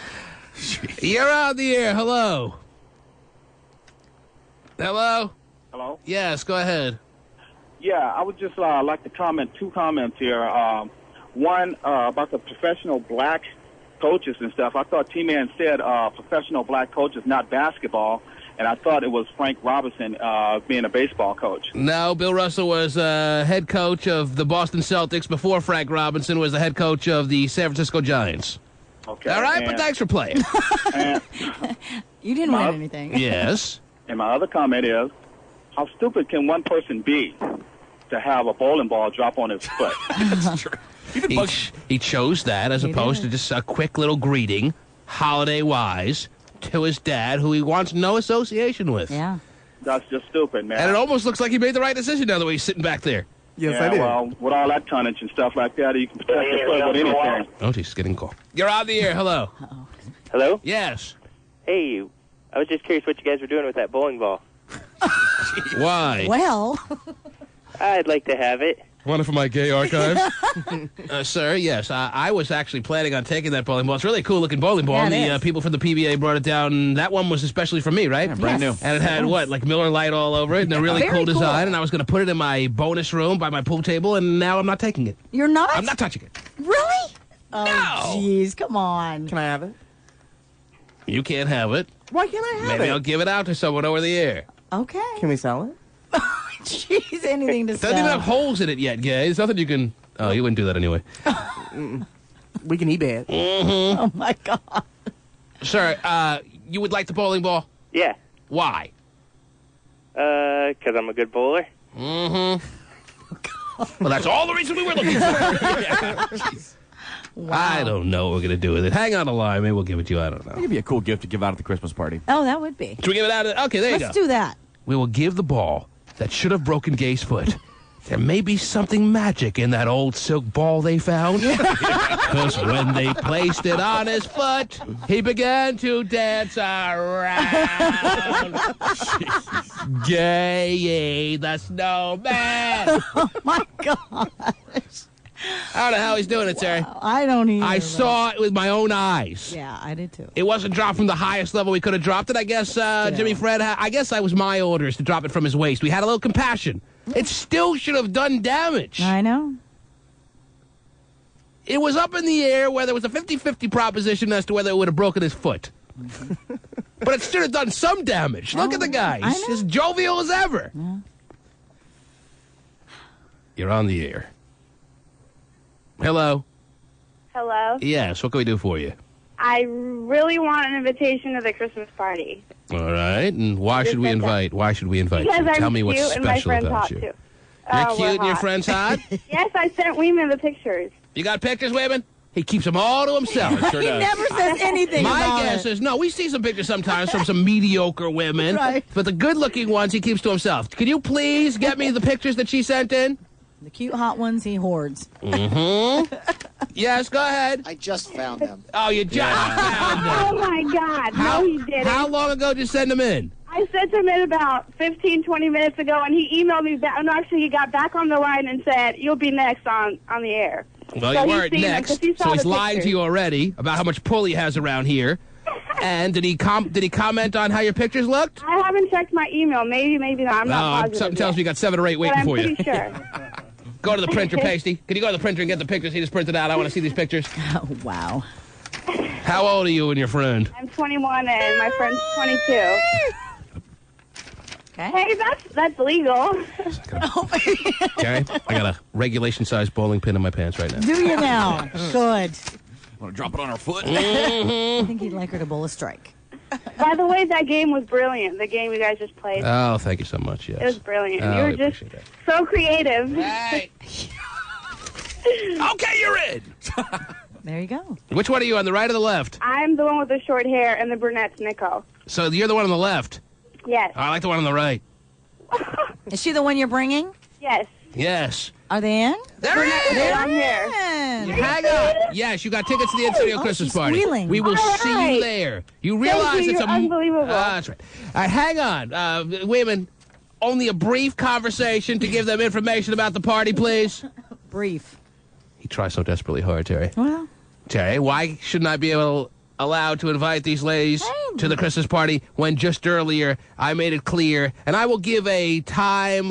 [SPEAKER 3] You're on the air. Hello. Hello?
[SPEAKER 2] Hello?
[SPEAKER 3] Yes, go ahead.
[SPEAKER 2] Yeah, I would just like to comment 2 comments here. One, about the professional black coaches and stuff. I thought T-Man said professional black coaches, not basketball, and I thought it was Frank Robinson being a baseball coach.
[SPEAKER 3] No, Bill Russell was head coach of the Boston Celtics before Frank Robinson was the head coach of the San Francisco Giants.
[SPEAKER 2] Okay.
[SPEAKER 3] All right, but thanks for playing.
[SPEAKER 2] And
[SPEAKER 5] You didn't win anything.
[SPEAKER 3] Yes.
[SPEAKER 2] And my other comment is, how stupid can one person be to have a bowling ball drop on his foot?
[SPEAKER 3] That's true. He chose that as opposed to just a quick little greeting, holiday-wise, to his dad, who he wants no association with.
[SPEAKER 5] Yeah.
[SPEAKER 2] That's just stupid, man.
[SPEAKER 3] And it almost looks like he made the right decision now the way he's sitting back there.
[SPEAKER 8] Yes,
[SPEAKER 2] yeah,
[SPEAKER 8] I did.
[SPEAKER 2] Well, with all that tonnage and stuff like that, you can protect your foot with anything.
[SPEAKER 3] Oh, he's getting called. You're on the air. Hello.
[SPEAKER 22] Hello?
[SPEAKER 3] Yes.
[SPEAKER 22] Hey, I was just curious what you guys were doing with that bowling ball.
[SPEAKER 3] Why?
[SPEAKER 5] Well,
[SPEAKER 22] I'd like to have it.
[SPEAKER 3] Want it for my gay archive? Sir, yes. I was actually planning on taking that bowling ball. It's a really cool-looking bowling ball.
[SPEAKER 5] Yeah, it
[SPEAKER 3] The
[SPEAKER 5] is.
[SPEAKER 3] people from the PBA brought it down. That one was especially for me, right?
[SPEAKER 7] Yeah, brand new.
[SPEAKER 3] And it had, what, like Miller Lite all over it and a really
[SPEAKER 5] Very
[SPEAKER 3] cool design.
[SPEAKER 5] cool.
[SPEAKER 3] And I was going to put it in my bonus room by my pool table, and now I'm not taking it.
[SPEAKER 5] you're not?
[SPEAKER 3] I'm not touching it.
[SPEAKER 5] Really? Oh,
[SPEAKER 3] No.
[SPEAKER 5] jeez. Come on.
[SPEAKER 8] Can I have it?
[SPEAKER 3] You can't have it.
[SPEAKER 8] Why can't I have
[SPEAKER 3] Maybe
[SPEAKER 8] it?
[SPEAKER 3] I'll give it out to someone over the air.
[SPEAKER 5] Okay.
[SPEAKER 8] Can we sell it?
[SPEAKER 5] Jeez, anything to
[SPEAKER 3] It doesn't even
[SPEAKER 5] sell.
[SPEAKER 3] have holes in it yet, gay. There's nothing you can... Oh, you wouldn't do that anyway.
[SPEAKER 8] We can eBay it.
[SPEAKER 3] Mm-hmm.
[SPEAKER 5] Oh, my God.
[SPEAKER 3] Sir, you would like the bowling ball?
[SPEAKER 22] Yeah.
[SPEAKER 3] Why?
[SPEAKER 22] 'Cause I'm a good bowler.
[SPEAKER 3] Mm-hmm. Well, that's all the reason we were looking for.
[SPEAKER 5] Wow.
[SPEAKER 3] I don't know what we're going to do with it. Hang on the line. Maybe we'll give it to you. I don't know.
[SPEAKER 7] It'd be a cool gift to give out at the Christmas party.
[SPEAKER 5] Oh, that would be.
[SPEAKER 3] Should we give it out? Okay, there you go.
[SPEAKER 5] Let's do that.
[SPEAKER 3] We will give the ball that should have broken Gay's foot. There may be something magic in that old silk ball they found. Because when they placed it on his foot, he began to dance around. Gay the snowman.
[SPEAKER 5] Oh, my gosh.
[SPEAKER 3] I don't know how he's doing it, Terry.
[SPEAKER 5] I don't either.
[SPEAKER 3] I saw it with my own eyes.
[SPEAKER 5] Yeah, I did too.
[SPEAKER 3] It wasn't dropped from the highest level we could have dropped it. I guess Jimmy Fred, I guess that was my orders to drop it from his waist. We had a little compassion. It still should have done damage.
[SPEAKER 5] I know.
[SPEAKER 3] It was up in the air where there was a 50-50 proposition as to whether it would have broken his foot. But it should have done some damage. Look at the guy. He's as jovial as ever.
[SPEAKER 5] Yeah.
[SPEAKER 3] You're on the air. Hello.
[SPEAKER 4] Hello.
[SPEAKER 3] Yes, what can we do for you?
[SPEAKER 4] I really want an invitation to the Christmas party.
[SPEAKER 3] All right, and why should we invite? Why should we invite
[SPEAKER 4] Because
[SPEAKER 3] you?
[SPEAKER 4] I'm
[SPEAKER 3] Tell me what's
[SPEAKER 4] cute and my
[SPEAKER 3] special
[SPEAKER 4] friends
[SPEAKER 3] about
[SPEAKER 4] hot
[SPEAKER 3] you.
[SPEAKER 4] too.
[SPEAKER 3] You're
[SPEAKER 4] we're
[SPEAKER 3] cute and your
[SPEAKER 4] hot.
[SPEAKER 3] friend's hot?
[SPEAKER 4] Yes, I sent Weeman the pictures.
[SPEAKER 3] You got pictures, Weeman? He keeps them all to himself.
[SPEAKER 5] He never says anything
[SPEAKER 3] My
[SPEAKER 5] about
[SPEAKER 3] guess
[SPEAKER 5] it.
[SPEAKER 3] is, no, we see some pictures sometimes from some mediocre women.
[SPEAKER 5] Right.
[SPEAKER 3] But the good-looking ones he keeps to himself. Could you please get me the pictures that she sent in?
[SPEAKER 5] The cute hot ones he hoards.
[SPEAKER 3] Mm-hmm. Yes, go ahead.
[SPEAKER 9] I just found them.
[SPEAKER 3] Oh, you just found them.
[SPEAKER 4] Oh, my God. No, he didn't.
[SPEAKER 3] How long ago did you send them in?
[SPEAKER 4] I sent him in about 15, 20 minutes ago, and he emailed me back. No, actually, he got back on the line and said, you'll be next on the air.
[SPEAKER 3] Well,
[SPEAKER 4] So
[SPEAKER 3] you
[SPEAKER 4] he's
[SPEAKER 3] weren't
[SPEAKER 4] seen them,
[SPEAKER 3] next,
[SPEAKER 4] 'cause he saw
[SPEAKER 3] so he's
[SPEAKER 4] the
[SPEAKER 3] lying to
[SPEAKER 4] pictures.
[SPEAKER 3] you already about how much pull he has around here. And did he comment on how your pictures looked?
[SPEAKER 4] I haven't checked my email. Maybe not. I'm not positive
[SPEAKER 3] something
[SPEAKER 4] yet.
[SPEAKER 3] tells me you got 7 or 8
[SPEAKER 4] But
[SPEAKER 3] waiting
[SPEAKER 4] I'm
[SPEAKER 3] for you.
[SPEAKER 4] pretty sure.
[SPEAKER 3] Go to the printer, Pasty. Can you go to the printer and get the pictures he just printed out? I want to see these pictures.
[SPEAKER 5] Oh, wow.
[SPEAKER 3] How old are you and your friend?
[SPEAKER 4] I'm 21, and my friend's 22.
[SPEAKER 5] Okay.
[SPEAKER 4] Hey, that's legal.
[SPEAKER 3] Okay, I got a regulation-sized bowling pin in my pants right now.
[SPEAKER 5] Do you now? Good.
[SPEAKER 7] Want to drop it on her foot?
[SPEAKER 5] I think he'd like her to bowl a strike.
[SPEAKER 4] By the way, that game was brilliant. The game you guys just played.
[SPEAKER 3] Oh, thank you so much, yes.
[SPEAKER 4] It was brilliant.
[SPEAKER 3] Oh,
[SPEAKER 4] You
[SPEAKER 3] I
[SPEAKER 4] were just
[SPEAKER 3] appreciate
[SPEAKER 4] so creative.
[SPEAKER 3] Okay, you're in.
[SPEAKER 5] There you go.
[SPEAKER 3] Which one are you, on the right or the left?
[SPEAKER 4] I'm the one with the short hair, and the brunette's Nico.
[SPEAKER 3] So you're the one on the left.
[SPEAKER 4] Yes.
[SPEAKER 3] I like the one on the right.
[SPEAKER 5] Is she the one you're bringing?
[SPEAKER 4] Yes.
[SPEAKER 3] Yes.
[SPEAKER 5] Are they in?
[SPEAKER 3] They're in.
[SPEAKER 5] They're
[SPEAKER 4] I'm here.
[SPEAKER 5] in.
[SPEAKER 3] Hang on. Yes, you got tickets to the in-studio Christmas
[SPEAKER 5] she's
[SPEAKER 3] party.
[SPEAKER 5] squealing.
[SPEAKER 3] We will
[SPEAKER 4] All
[SPEAKER 3] see
[SPEAKER 4] right.
[SPEAKER 3] you there. You
[SPEAKER 4] Thank
[SPEAKER 3] realize
[SPEAKER 4] you.
[SPEAKER 3] it's
[SPEAKER 4] You're unbelievable.
[SPEAKER 3] That's right. Hang on. Wait a minute. Only a brief conversation to give them information about the party, please.
[SPEAKER 5] Brief.
[SPEAKER 3] He tries so desperately hard, Terry.
[SPEAKER 5] Well,
[SPEAKER 3] Terry, why shouldn't I be allowed to invite these ladies to the Christmas party when just earlier I made it clear, and I will give a time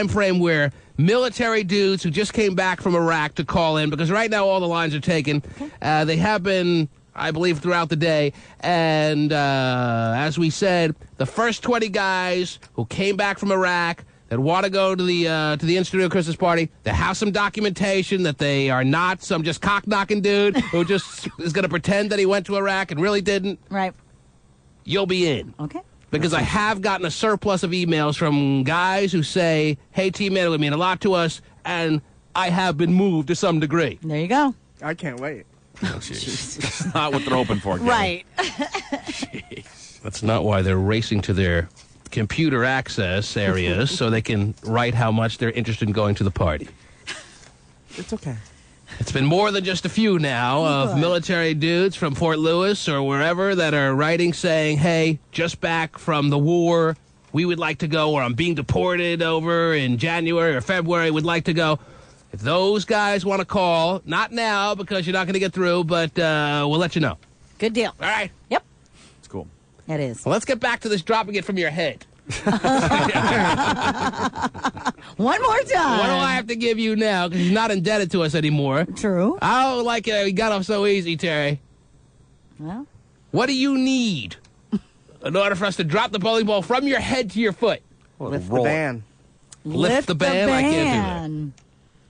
[SPEAKER 3] frame where military dudes who just came back from Iraq to call in, because right now all the lines are taken. They have been, I believe, throughout the day. And as we said, the first 20 guys who came back from Iraq that want to go to the in-studio Christmas party, they have some documentation that they are not some just cock-knocking dude who just is going to pretend that he went to Iraq and really didn't.
[SPEAKER 5] right.
[SPEAKER 3] You'll be in.
[SPEAKER 5] Okay.
[SPEAKER 3] Because I have gotten a surplus of emails from guys who say, hey, T-Man, it would mean a lot to us, and I have been moved to some degree.
[SPEAKER 5] There you go.
[SPEAKER 8] I can't wait.
[SPEAKER 7] That's not what they're hoping for. Gary.
[SPEAKER 5] Right.
[SPEAKER 3] That's not why they're racing to their computer access areas so they can write how much they're interested in going to the party.
[SPEAKER 8] It's okay.
[SPEAKER 3] It's been more than just a few now of military dudes from Fort Lewis or wherever that are writing saying, hey, just back from the war, we would like to go, or I'm being deported over in January or February, would like to go. If those guys want to call, not now because you're not going to get through, but we'll let you know.
[SPEAKER 5] Good deal.
[SPEAKER 3] All right.
[SPEAKER 5] Yep.
[SPEAKER 7] It's cool.
[SPEAKER 5] It is.
[SPEAKER 3] Well, let's get back to this dropping it from your head.
[SPEAKER 5] One more time.
[SPEAKER 3] What do I have to give you now? Because he's not indebted to us anymore.
[SPEAKER 5] True.
[SPEAKER 3] I don't like it. He got off so easy, Terry.
[SPEAKER 5] Well,
[SPEAKER 3] What do you need in order for us to drop the bowling ball from your head to your foot?
[SPEAKER 8] Lift the band.
[SPEAKER 3] Lift the band? I can't do that.
[SPEAKER 5] band.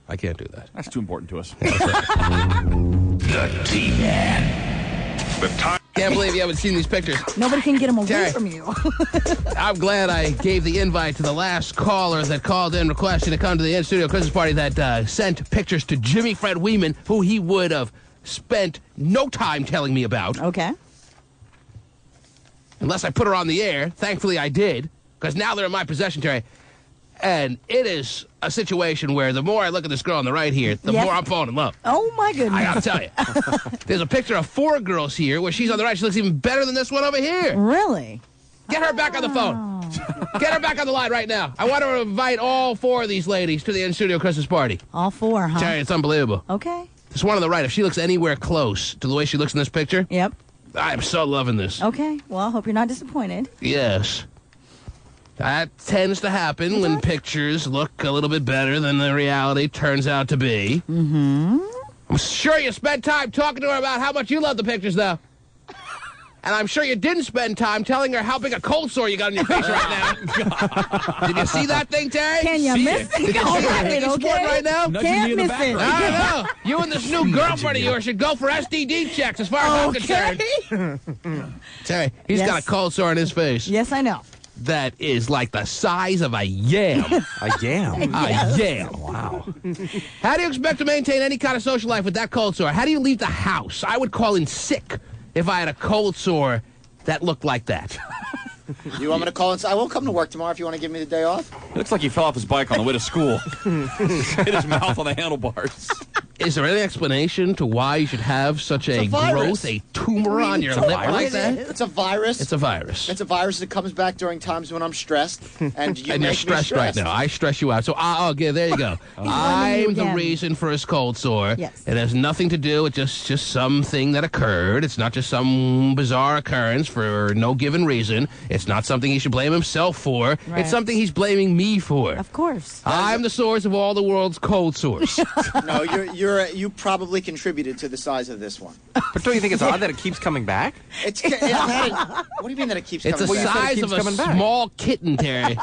[SPEAKER 3] I can't do that.
[SPEAKER 7] That's too important to us.
[SPEAKER 1] The T-Man. The time.
[SPEAKER 3] Can't believe you haven't seen these pictures.
[SPEAKER 5] Nobody can get them away
[SPEAKER 3] Terry.
[SPEAKER 5] from you.
[SPEAKER 3] I'm glad I gave the invite to the last caller that called in requesting to come to the in-studio Christmas party that sent pictures to Jimmy Fred Weeman, who he would have spent no time telling me about.
[SPEAKER 5] Okay.
[SPEAKER 3] Unless I put her on the air. Thankfully, I did, because now they're in my possession, Terry. And it is a situation where the more I look at this girl on the right here, the
[SPEAKER 5] Yes.
[SPEAKER 3] more I'm falling in love.
[SPEAKER 5] Oh, my goodness.
[SPEAKER 3] I gotta tell you. There's a picture of 4 girls here where she's on the right. She looks even better than this one over here.
[SPEAKER 5] Really?
[SPEAKER 3] Get her back on the phone. Get her back on the line right now. I want to invite all 4 of these ladies to the in-studio Christmas party.
[SPEAKER 5] All 4, huh?
[SPEAKER 3] Terry, it's unbelievable.
[SPEAKER 5] Okay.
[SPEAKER 3] This one on the right, if she looks anywhere close to the way she looks in this picture,
[SPEAKER 5] Yep.
[SPEAKER 3] I'm so loving this.
[SPEAKER 5] Okay. Well, I hope you're not disappointed.
[SPEAKER 3] Yes. That tends to happen when pictures look a little bit better than the reality turns out to be.
[SPEAKER 5] Mm-hmm.
[SPEAKER 3] I'm sure you spent time talking to her about how much you love the pictures, though. And I'm sure you didn't spend time telling her how big a cold sore you got on your face right now. Did you see that thing, Terry?
[SPEAKER 5] Can you miss it?
[SPEAKER 3] Did you see that thing
[SPEAKER 5] Okay.
[SPEAKER 3] sport right now?
[SPEAKER 5] Can't miss it.
[SPEAKER 3] I don't know. You and this new girlfriend of yours should go for STD checks as far as I'm concerned. Terry, he's
[SPEAKER 5] Yes.
[SPEAKER 3] got a cold sore on his face.
[SPEAKER 5] Yes, I know.
[SPEAKER 3] that is like the size of a yam.
[SPEAKER 6] A yam?
[SPEAKER 3] A yam.
[SPEAKER 6] Wow.
[SPEAKER 3] How do you expect to maintain any kind of social life with that cold sore? How do you leave the house? I would call in sick if I had a cold sore that looked like that.
[SPEAKER 9] You want me to call in? I won't come to work tomorrow if you want to give me the day off.
[SPEAKER 7] It looks like he fell off his bike on the way to school. Hit his mouth on the handlebars.
[SPEAKER 3] Is there any explanation to why you should have such a growth, a tumor on your lip like that?
[SPEAKER 9] It's a virus.
[SPEAKER 3] It's a virus.
[SPEAKER 9] It's a virus that comes back during times when I'm stressed. And
[SPEAKER 3] you're stressed right now. I stress you out. So, okay, there you go. I'm the reason for his cold sore.
[SPEAKER 5] Yes.
[SPEAKER 3] It has nothing to do with just something that occurred. It's not just some bizarre occurrence for no given reason. It's not something he should blame himself for.
[SPEAKER 5] Right.
[SPEAKER 3] It's something he's blaming me for.
[SPEAKER 5] Of course.
[SPEAKER 3] I'm the source of all the world's cold sores.
[SPEAKER 9] No, you probably contributed to the size of this one.
[SPEAKER 6] But don't you think it's odd that it keeps coming back?
[SPEAKER 9] What do you mean that it keeps
[SPEAKER 3] It's
[SPEAKER 9] coming
[SPEAKER 3] the
[SPEAKER 9] back?
[SPEAKER 3] size of a small kitten, Terry.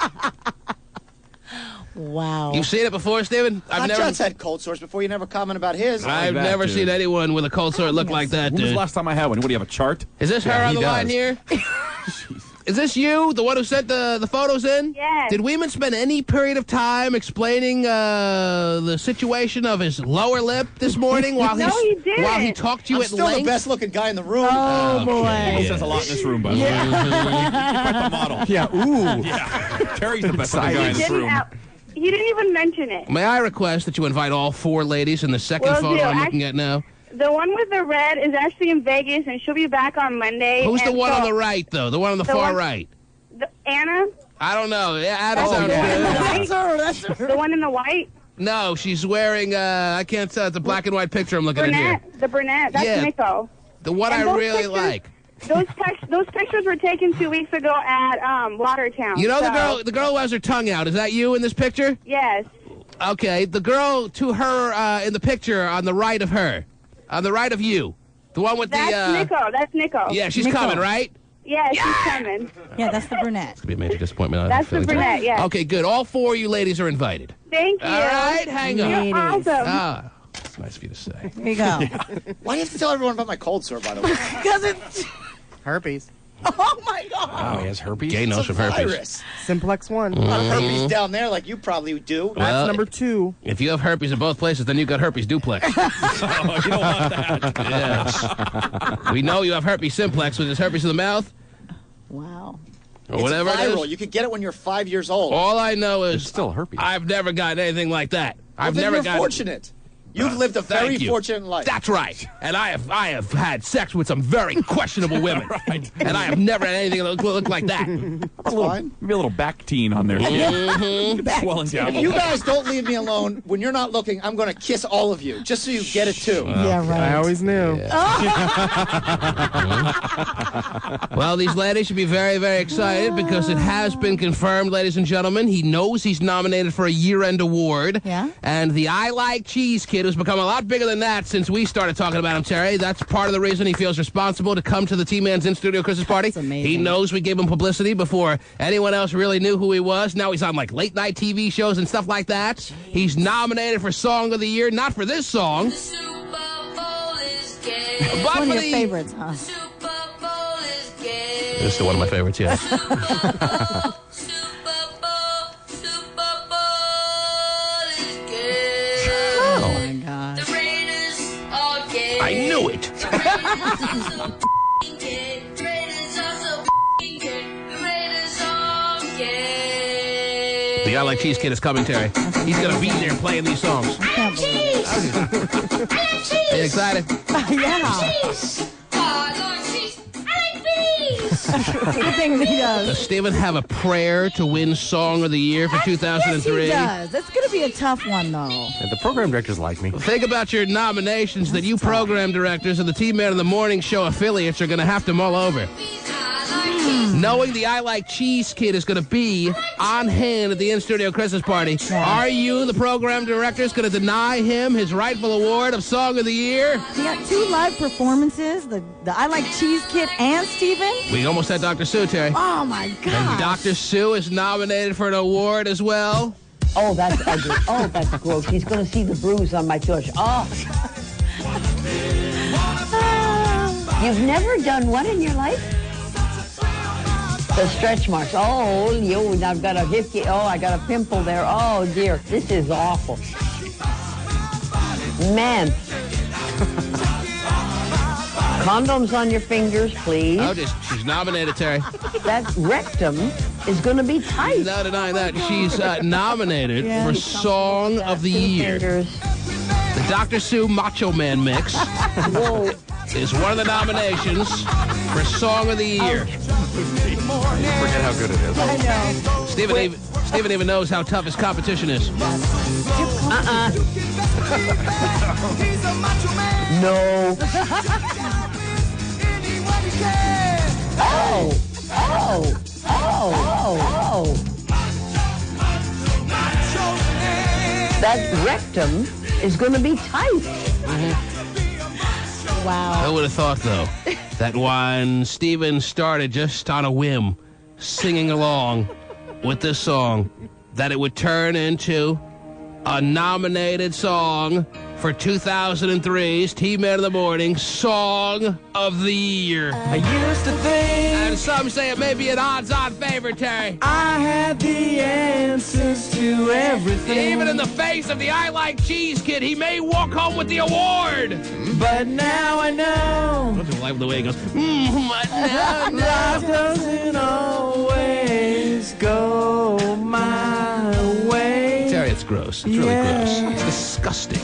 [SPEAKER 5] Wow.
[SPEAKER 3] You've seen it before, Steven?
[SPEAKER 9] Hot Shots had cold sores before. You never comment about his.
[SPEAKER 3] I've never seen anyone with a cold sore look like that,
[SPEAKER 7] When was
[SPEAKER 3] dude.
[SPEAKER 7] the last time I had one? What, do you have a chart?
[SPEAKER 3] Is this her on the line here? Is this you, the one who sent the photos in?
[SPEAKER 4] Yes.
[SPEAKER 3] Did Weeman spend any period of time explaining the situation of his lower lip this morning while
[SPEAKER 4] No, he didn't.
[SPEAKER 3] while he talked to you
[SPEAKER 9] I'm
[SPEAKER 3] at
[SPEAKER 9] still
[SPEAKER 3] length?
[SPEAKER 9] the best looking guy in the room.
[SPEAKER 5] Oh, boy.
[SPEAKER 7] He says a lot in this room, by the way. You're quite the model.
[SPEAKER 6] Yeah, ooh.
[SPEAKER 7] Yeah. Terry's the best looking guy in this room.
[SPEAKER 4] You didn't even mention it.
[SPEAKER 3] May I request that you invite all 4 ladies in the second
[SPEAKER 4] Will
[SPEAKER 3] photo
[SPEAKER 4] do.
[SPEAKER 3] I'm looking at now?
[SPEAKER 4] The one with the red is actually in Vegas, and she'll be back on Monday.
[SPEAKER 3] Who's the
[SPEAKER 4] and
[SPEAKER 3] one
[SPEAKER 4] so-
[SPEAKER 3] on the right, though? The one on the far right?
[SPEAKER 4] Anna?
[SPEAKER 3] I don't know. Yeah, Anna
[SPEAKER 4] That's
[SPEAKER 3] sounds
[SPEAKER 4] the one in the
[SPEAKER 3] good.
[SPEAKER 4] white?
[SPEAKER 5] That's her.
[SPEAKER 4] The one in the white?
[SPEAKER 3] No, she's wearing, I can't tell. It's a black and white picture I'm looking at here.
[SPEAKER 4] Brunette. The brunette. That's
[SPEAKER 3] Yeah.
[SPEAKER 4] Nico.
[SPEAKER 3] The one
[SPEAKER 4] And
[SPEAKER 3] I
[SPEAKER 4] those
[SPEAKER 3] really
[SPEAKER 4] pictures-
[SPEAKER 3] like.
[SPEAKER 4] Those pictures were taken 2 weeks ago at Watertown.
[SPEAKER 3] You know
[SPEAKER 4] so-
[SPEAKER 3] the girl who has her tongue out. Is that you in this picture?
[SPEAKER 4] Yes.
[SPEAKER 3] Okay, the girl to her in the picture on the right of her, on the right of you, the one with
[SPEAKER 4] That's Nico. That's Nico.
[SPEAKER 3] Yeah, she's
[SPEAKER 5] Nico.
[SPEAKER 3] coming, right?
[SPEAKER 4] Yeah, she's coming.
[SPEAKER 5] Yeah, that's the brunette.
[SPEAKER 3] It's gonna be a major disappointment.
[SPEAKER 4] That's the brunette, yes.
[SPEAKER 3] Okay, good. All 4 of you ladies are invited.
[SPEAKER 4] Thank you.
[SPEAKER 3] All right, hang on.
[SPEAKER 4] You're awesome.
[SPEAKER 3] Ah, that's nice of you to say.
[SPEAKER 5] Here you go.
[SPEAKER 9] Why do you have to tell everyone about my cold sore, by the way?
[SPEAKER 5] Because it's...
[SPEAKER 8] Herpes.
[SPEAKER 5] Oh, my God.
[SPEAKER 6] Oh, he has herpes?
[SPEAKER 3] Gay knows
[SPEAKER 9] It's a
[SPEAKER 3] of herpes.
[SPEAKER 9] virus.
[SPEAKER 8] Simplex 1.
[SPEAKER 9] Not herpes down there like you probably do.
[SPEAKER 8] That's
[SPEAKER 3] Well,
[SPEAKER 8] number 2.
[SPEAKER 3] If you have herpes in both places, then you got herpes duplex.
[SPEAKER 7] Oh, you don't want that.
[SPEAKER 3] Yes. We know you have herpes simplex, which is herpes in the mouth,
[SPEAKER 5] Wow.
[SPEAKER 3] or whatever
[SPEAKER 9] it's
[SPEAKER 3] it
[SPEAKER 9] viral.
[SPEAKER 3] is.
[SPEAKER 9] You could get it when you're 5 years old.
[SPEAKER 3] All I know is
[SPEAKER 6] It's still herpes.
[SPEAKER 3] I've never gotten anything like that. I've
[SPEAKER 9] Well, then
[SPEAKER 3] never
[SPEAKER 9] you're
[SPEAKER 3] gotten.
[SPEAKER 9] fortunate. You've lived a
[SPEAKER 3] Thank
[SPEAKER 9] very
[SPEAKER 3] you.
[SPEAKER 9] fortunate life.
[SPEAKER 3] That's right. And I have had sex with some very questionable women. Right. And I have never had anything that look like that.
[SPEAKER 9] That's fine.
[SPEAKER 7] Maybe a little back teen on there. Swelling down.
[SPEAKER 9] If you guys don't leave me alone when you're not looking, I'm going to kiss all of you just so you get it too.
[SPEAKER 5] Yeah, right.
[SPEAKER 8] I always knew.
[SPEAKER 3] Well, these ladies should be very, very excited because it has been confirmed, ladies and gentlemen. He knows he's nominated for a year-end award.
[SPEAKER 5] Yeah.
[SPEAKER 3] And the I Like Cheese Kid, who's become a lot bigger than that since we started talking about him, Terry. That's part of the reason he feels responsible to come to the T-Man's in-studio Christmas party.
[SPEAKER 5] That's amazing.
[SPEAKER 3] He knows we gave him publicity before anyone else really knew who he was. Now he's on, like, late-night TV shows and stuff like that. Jeez. He's nominated for Song of the Year, not for this song.
[SPEAKER 5] It's one of your favorites, huh?
[SPEAKER 3] It's still one of my favorites, yeah.
[SPEAKER 5] Oh, my God.
[SPEAKER 3] I knew it. The I Like Cheese Kid is coming, Terry. He's going to be there playing these songs.
[SPEAKER 5] I can't believe it.
[SPEAKER 3] Are you excited?
[SPEAKER 5] Yeah. Good thing he does.
[SPEAKER 3] Does Steven have a prayer to win Song of the Year for 2003?
[SPEAKER 5] Yes, he does. That's going to be a tough one, though.
[SPEAKER 6] And the program directors like me.
[SPEAKER 3] Think about your nominations that you program directors and the T-Man in the Morning Show affiliates are going to have to mull over. Knowing the I Like Cheese Kid is going to be on hand at the in-studio Christmas party, are you, the program directors, going to deny him his rightful award of Song of the Year?
[SPEAKER 5] He got 2 live performances, the I Like Cheese Kid and Steven.
[SPEAKER 3] We almost had Dr. Sue, Terry.
[SPEAKER 5] Oh, my
[SPEAKER 3] And
[SPEAKER 5] God.
[SPEAKER 3] Dr. Sue is nominated for an award as well.
[SPEAKER 12] Oh, that's ugly. Oh, that's gross. He's going to see the bruise on my tush. Oh. You've never done what in your life? The stretch marks. Oh, I've got a hickey. Oh, I got a pimple there. Oh, dear. This is awful. Man. Condoms on your fingers, please.
[SPEAKER 3] Oh, she's nominated, Terry.
[SPEAKER 12] That rectum is going to be tight.
[SPEAKER 3] No denying that. She's nominated for Song of the Year. The Dr. Sue Macho Man mix is one of the nominations for Song of the Year.
[SPEAKER 6] Forget how good it is.
[SPEAKER 5] I know.
[SPEAKER 3] Steven even knows how tough his competition is.
[SPEAKER 12] No. Oh. That rectum is going to be tight.
[SPEAKER 5] Wow.
[SPEAKER 3] Who would have thought, though, that when Steven started just on a whim, singing along with this song, that it would turn into a nominated song for 2003's T-Man in the Morning Song of the Year.
[SPEAKER 13] I used to think,
[SPEAKER 3] and some say it may be an odds-on favorite, Terry.
[SPEAKER 13] I had the answers to everything.
[SPEAKER 3] Even in the face of the I Like Cheese Kid, he may walk home with the award.
[SPEAKER 13] But now I know.
[SPEAKER 3] I just like the way he goes,
[SPEAKER 13] life doesn't always go my way.
[SPEAKER 3] Terry, it's gross. It's really gross. It's disgusting.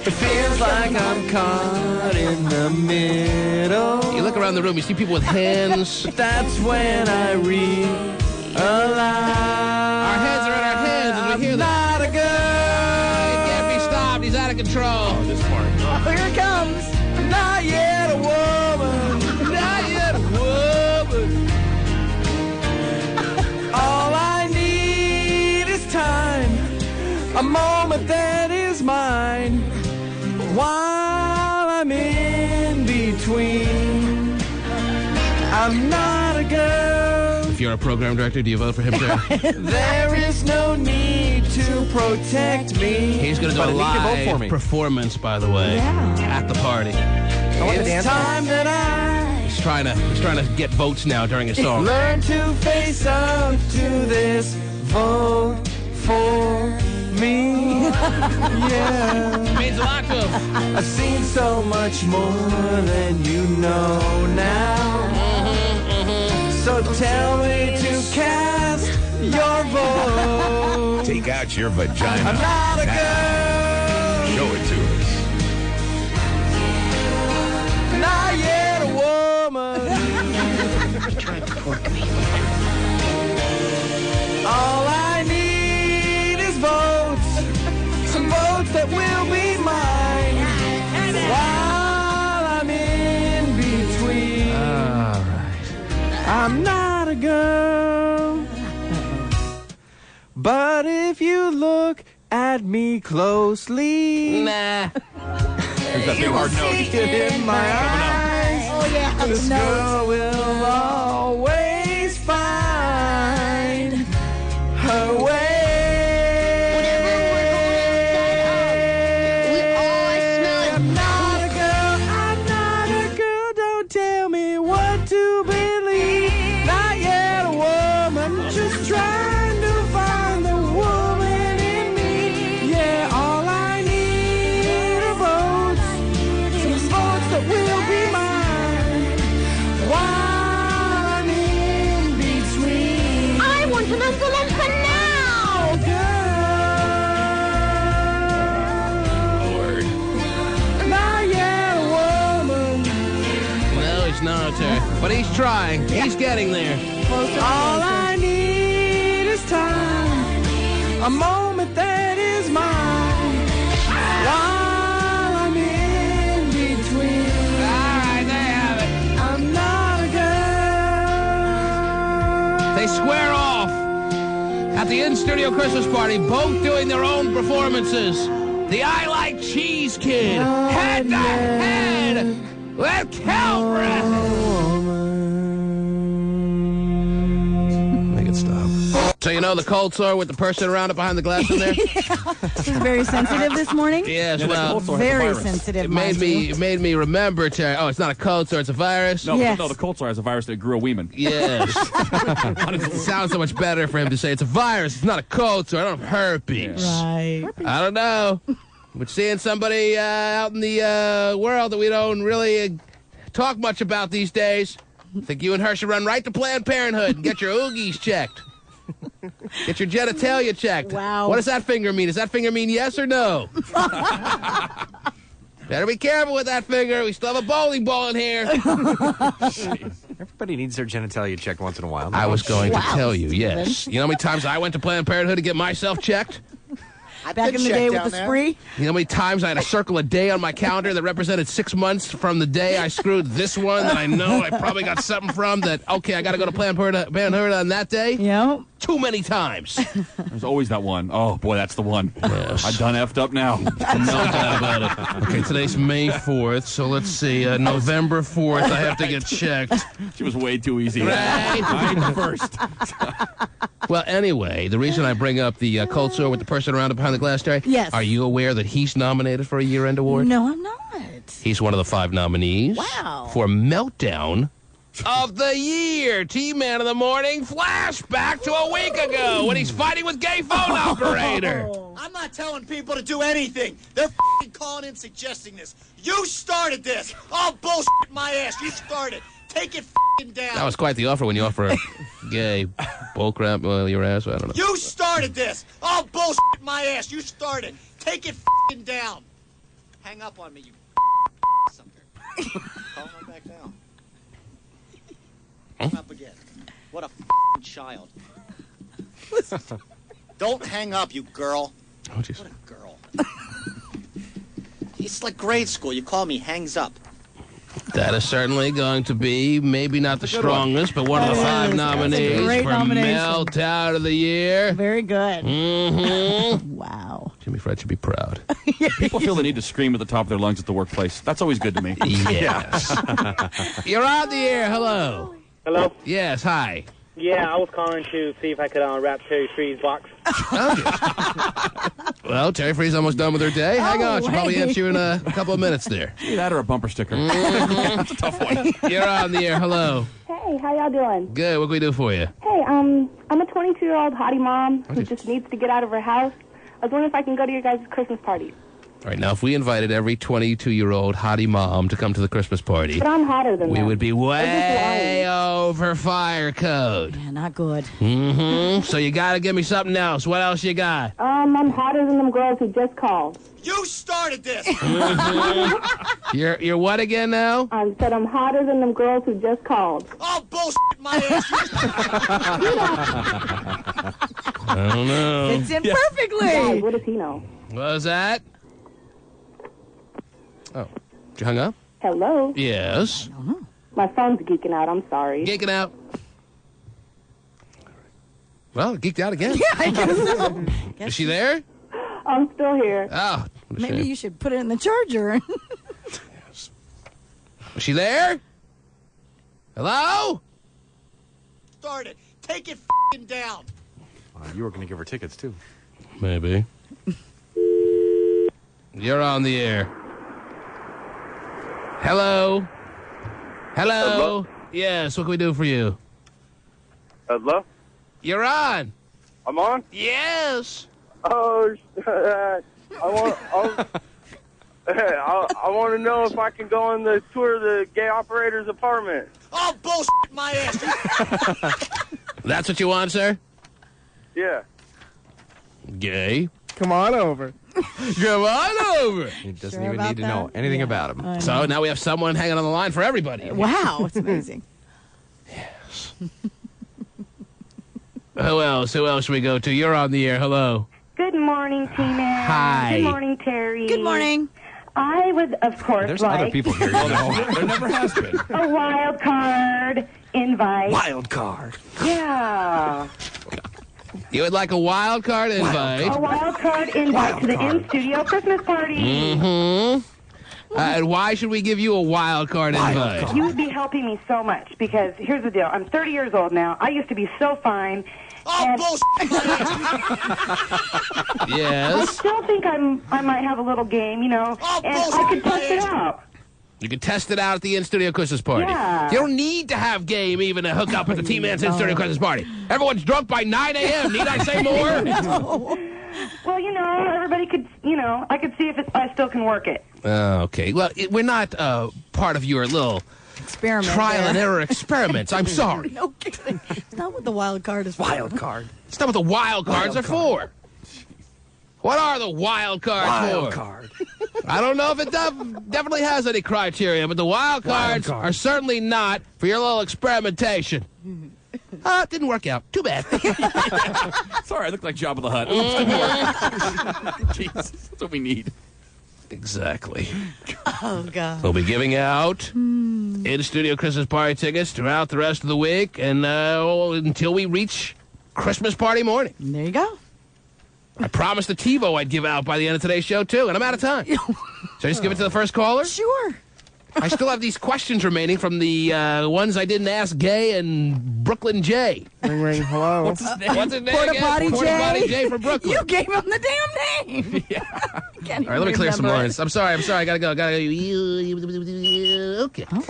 [SPEAKER 13] It feels like I'm caught in the middle.
[SPEAKER 3] You look around the room, you see people with hands.
[SPEAKER 13] That's when I realize
[SPEAKER 3] our heads are in our hands and we hear that.
[SPEAKER 13] Not a girl.
[SPEAKER 3] It can't be stopped. He's out of control. Oh, this part.
[SPEAKER 5] Oh, here it comes.
[SPEAKER 13] Not yet a woman.
[SPEAKER 3] Not yet a woman.
[SPEAKER 13] All I need is time. A moment that is mine. While I'm in between, I'm not a girl.
[SPEAKER 3] If you're a program director, do you vote for him, Terry?
[SPEAKER 13] There is no need to protect me.
[SPEAKER 3] He's going to do a live performance, by the way, at the party.
[SPEAKER 13] It's time that
[SPEAKER 3] He's trying to get votes now during his song.
[SPEAKER 13] learn to face up to this. Vote for me. Yeah.
[SPEAKER 3] Means a lot to him.
[SPEAKER 13] I've seen so much more than you know now. So tell me to cast your vote.
[SPEAKER 1] Take out your vagina.
[SPEAKER 13] I'm not a girl.
[SPEAKER 1] Show it to us.
[SPEAKER 13] Not yet a woman. All I need is votes. Some votes that will be mine. While I'm in between.
[SPEAKER 3] All right.
[SPEAKER 13] I'm not a girl. But if you look at me closely.
[SPEAKER 3] Nah.
[SPEAKER 13] You will see it in my eyes.
[SPEAKER 5] Oh, yeah.
[SPEAKER 13] This girl will always find her way. I'm not a girl, don't tell me what to believe. Not yet a woman, just trying to find the woman in me. Yeah, all I need are votes. Some votes that will be mine. While I'm in between.
[SPEAKER 18] I want an envelope for now.
[SPEAKER 3] Lord.
[SPEAKER 13] Not yet a woman.
[SPEAKER 3] No, he's not, Terry. But he's trying. He's getting there.
[SPEAKER 13] All I need is time. A moment that is mine. While I'm in between.
[SPEAKER 3] All right, there you have it.
[SPEAKER 13] I'm not a girl.
[SPEAKER 3] They square off at the in-studio Christmas party, both doing their own performances. The I Like Cheese Kid, head to head with Kilbreath. Make it stop. So you know know the cold sore with the person around it behind the glass in there?
[SPEAKER 5] This is very sensitive this morning.
[SPEAKER 3] Yes,
[SPEAKER 7] Yeah, the
[SPEAKER 3] well,
[SPEAKER 7] cold sore has a
[SPEAKER 5] Very
[SPEAKER 7] virus.
[SPEAKER 5] sensitive.
[SPEAKER 3] it made me remember, Terry. Oh, it's not a cold sore, it's a virus?
[SPEAKER 7] No,
[SPEAKER 5] Yes.
[SPEAKER 7] no, the cold sore has a virus that grew a Weeman.
[SPEAKER 3] Yes. It sounds so much better for him to say it's a virus. It's not a cold sore. I don't have herpes.
[SPEAKER 5] Right.
[SPEAKER 3] I don't know. But seeing somebody out in the world that we don't really talk much about these days, I think you and her should run right to Planned Parenthood and get your oogies checked. Get your genitalia checked.
[SPEAKER 5] Wow.
[SPEAKER 3] What does that finger mean? Does that finger mean yes or no? Better be careful with that finger. We still have a bowling ball in here.
[SPEAKER 6] Everybody needs their genitalia checked once in a while.
[SPEAKER 3] I was going to tell you, yes. You know how many times I went to Planned Parenthood to get myself checked?
[SPEAKER 5] Back in the day with the spree.
[SPEAKER 3] You know how many times I had a circle a day on my calendar that represented 6 months from the day I screwed this one that I know I probably got something from that, okay, I got to go to Planned Parenthood on that day?
[SPEAKER 5] Yep.
[SPEAKER 3] Too many times.
[SPEAKER 7] There's always that one. Oh, boy, that's the one.
[SPEAKER 3] Yes.
[SPEAKER 7] I done effed up now.
[SPEAKER 3] No doubt about it. Okay, today's May 4th, so let's see. November 4th, I have to get checked.
[SPEAKER 7] She was way too easy.
[SPEAKER 3] Right?
[SPEAKER 7] I'm first.
[SPEAKER 3] Well, anyway, the reason I bring up the cold sore with the person around behind the glass, Terry.
[SPEAKER 5] Yes.
[SPEAKER 3] Are you aware that he's nominated for a year-end award?
[SPEAKER 5] No, I'm not.
[SPEAKER 3] He's one of the 5 nominees.
[SPEAKER 5] Wow.
[SPEAKER 3] For Meltdown of the Year. T-Man in the Morning flashback to a week ago when he's fighting with gay phone operator.
[SPEAKER 9] I'm not telling people to do anything. They're f***ing calling in suggesting this. You started this. Oh, bullshit my ass. You started. Take it f***ing down.
[SPEAKER 3] That was quite the offer when you offer a gay bullcrap your ass. I don't know.
[SPEAKER 9] You started this. Oh, bullshit my ass. You started. Take it f***ing down. Hang up on me, you sucker. Call him back down. Hang up again. What a f***ing child. Don't hang up, you girl.
[SPEAKER 3] Oh, jeez.
[SPEAKER 9] What a girl. It's like grade school. You call me, hangs up.
[SPEAKER 3] That is certainly going to be maybe not the strongest, but one of the 5 nominees
[SPEAKER 5] great
[SPEAKER 3] for
[SPEAKER 5] nomination.
[SPEAKER 3] Meltdown of the Year.
[SPEAKER 5] Very good.
[SPEAKER 3] Mm-hmm.
[SPEAKER 5] Wow.
[SPEAKER 3] Jimmy Fred should be proud.
[SPEAKER 7] People feel the need to scream at the top of their lungs at the workplace. That's always good to me.
[SPEAKER 3] Yes. You're on the air. Hello.
[SPEAKER 14] Hello?
[SPEAKER 3] Yes, hi.
[SPEAKER 14] Yeah, I was calling to see if I could wrap Terry Free's box.
[SPEAKER 3] Well, Terry Free's almost done with her day. Hang on. She'll probably answer you in a couple of minutes there.
[SPEAKER 7] Either that or a bumper sticker.
[SPEAKER 3] That's a tough one. You're on the air. Hello.
[SPEAKER 4] Hey, how y'all doing?
[SPEAKER 3] Good. What can we do for you?
[SPEAKER 4] Hey, I'm a 22-year-old hottie mom who just needs to get out of her house. I was wondering if I can go to your guys' Christmas party.
[SPEAKER 3] All right, now, if we invited every 22-year-old hottie mom to come to the Christmas party,
[SPEAKER 4] But I'm hotter than
[SPEAKER 3] we
[SPEAKER 4] that.
[SPEAKER 3] would be way over fire code.
[SPEAKER 5] Yeah, not good.
[SPEAKER 3] Mm-hmm. So you got to give me something else. What else you got?
[SPEAKER 4] I'm hotter than them girls who just called.
[SPEAKER 9] You started this.
[SPEAKER 3] Mm-hmm. You're what again now?
[SPEAKER 4] I said I'm hotter than them girls who just called.
[SPEAKER 9] Oh, bullshit my ass.
[SPEAKER 3] I don't know.
[SPEAKER 5] Fits in perfectly.
[SPEAKER 4] Guys, what does he know?
[SPEAKER 3] What was that? Oh, you hung up?
[SPEAKER 4] Hello?
[SPEAKER 3] Yes.
[SPEAKER 4] My phone's geeking out. I'm sorry.
[SPEAKER 3] Geeking out. Well, geeked out again.
[SPEAKER 5] Yeah, I guess so.
[SPEAKER 3] Is she there?
[SPEAKER 4] I'm still here.
[SPEAKER 3] Oh, what a
[SPEAKER 5] Maybe
[SPEAKER 3] shame.
[SPEAKER 5] you should put it in the charger.
[SPEAKER 3] Is she there? Hello?
[SPEAKER 9] Started. Take it f***ing down.
[SPEAKER 6] You were going to give her tickets, too.
[SPEAKER 3] Maybe. You're on the air. Hello? Hello? Yes, what can we do for you?
[SPEAKER 15] Hello?
[SPEAKER 3] You're on.
[SPEAKER 15] I'm on?
[SPEAKER 3] Yes.
[SPEAKER 15] Oh, I want to know if I can go on the tour of the gay operator's apartment.
[SPEAKER 9] Oh, bullshit my ass.
[SPEAKER 3] That's what you want, sir?
[SPEAKER 15] Yeah.
[SPEAKER 3] Gay.
[SPEAKER 8] Come on over.
[SPEAKER 3] Come on over.
[SPEAKER 6] He doesn't even need to know anything about him.
[SPEAKER 3] So now we have someone hanging on the line for everybody.
[SPEAKER 5] Wow, it's amazing.
[SPEAKER 3] Yes. Who else? Who else should we go to? You're on the air. Hello.
[SPEAKER 4] Good morning, T-Man.
[SPEAKER 3] Hi.
[SPEAKER 4] Good morning, Terry.
[SPEAKER 5] Good morning.
[SPEAKER 4] I would, of course,
[SPEAKER 6] There's
[SPEAKER 4] like
[SPEAKER 6] other people here, you know.
[SPEAKER 7] There never has been.
[SPEAKER 4] a wild card invite.
[SPEAKER 6] Wild card.
[SPEAKER 4] Yeah.
[SPEAKER 3] You would like a wild card invite?
[SPEAKER 4] A wild card invite to the in-studio Christmas party.
[SPEAKER 3] Mm-hmm. And why should we give you a wild card invite?
[SPEAKER 4] You would be helping me so much because here's the deal. I'm 30 years old now. I used to be so fine,
[SPEAKER 9] Oh, bullshit!
[SPEAKER 3] Yes.
[SPEAKER 16] I still think I might have a little game, and I could test it out.
[SPEAKER 3] You can test it out at the in-studio Christmas party.
[SPEAKER 16] Yeah.
[SPEAKER 3] You don't need to have game even to hook up at the T-Man's in-studio Christmas party. Everyone's drunk by 9 a.m. Need I say more?
[SPEAKER 16] No. Well, everybody could, I could see if I still can work it.
[SPEAKER 3] Okay. Well, we're not part of your little
[SPEAKER 5] experiment
[SPEAKER 3] trial and error experiments. I'm sorry.
[SPEAKER 5] No kidding. It's not what the wild card is for.
[SPEAKER 6] Wild card.
[SPEAKER 3] It's not what the wild cards are for. What are the wild cards
[SPEAKER 6] Wild
[SPEAKER 3] for?
[SPEAKER 6] card.
[SPEAKER 3] I don't know if it definitely has any criteria, but the wild cards are certainly not for your little experimentation. It didn't work out. Too bad.
[SPEAKER 7] Sorry, I look like Jabba the Hutt. Jesus, that's what we need.
[SPEAKER 3] Exactly.
[SPEAKER 5] Oh, God.
[SPEAKER 3] We'll be giving out in-studio Christmas party tickets throughout the rest of the week and until we reach Christmas party morning.
[SPEAKER 5] There you go.
[SPEAKER 3] I promised the TiVo I'd give out by the end of today's show, too, and I'm out of time. Should I just give it to the first caller?
[SPEAKER 5] Sure.
[SPEAKER 3] I still have these questions remaining from the ones I didn't ask Gay and Brooklyn J.
[SPEAKER 8] Ring, ring, hello.
[SPEAKER 3] What's his name? What's his name
[SPEAKER 5] Porta
[SPEAKER 3] again?
[SPEAKER 5] Potty
[SPEAKER 3] Porta
[SPEAKER 5] J.
[SPEAKER 3] Potty J from Brooklyn.
[SPEAKER 5] You gave him the damn name.
[SPEAKER 3] All right, let me clear some lines. I'm sorry. I gotta go. Okay.
[SPEAKER 5] Oh.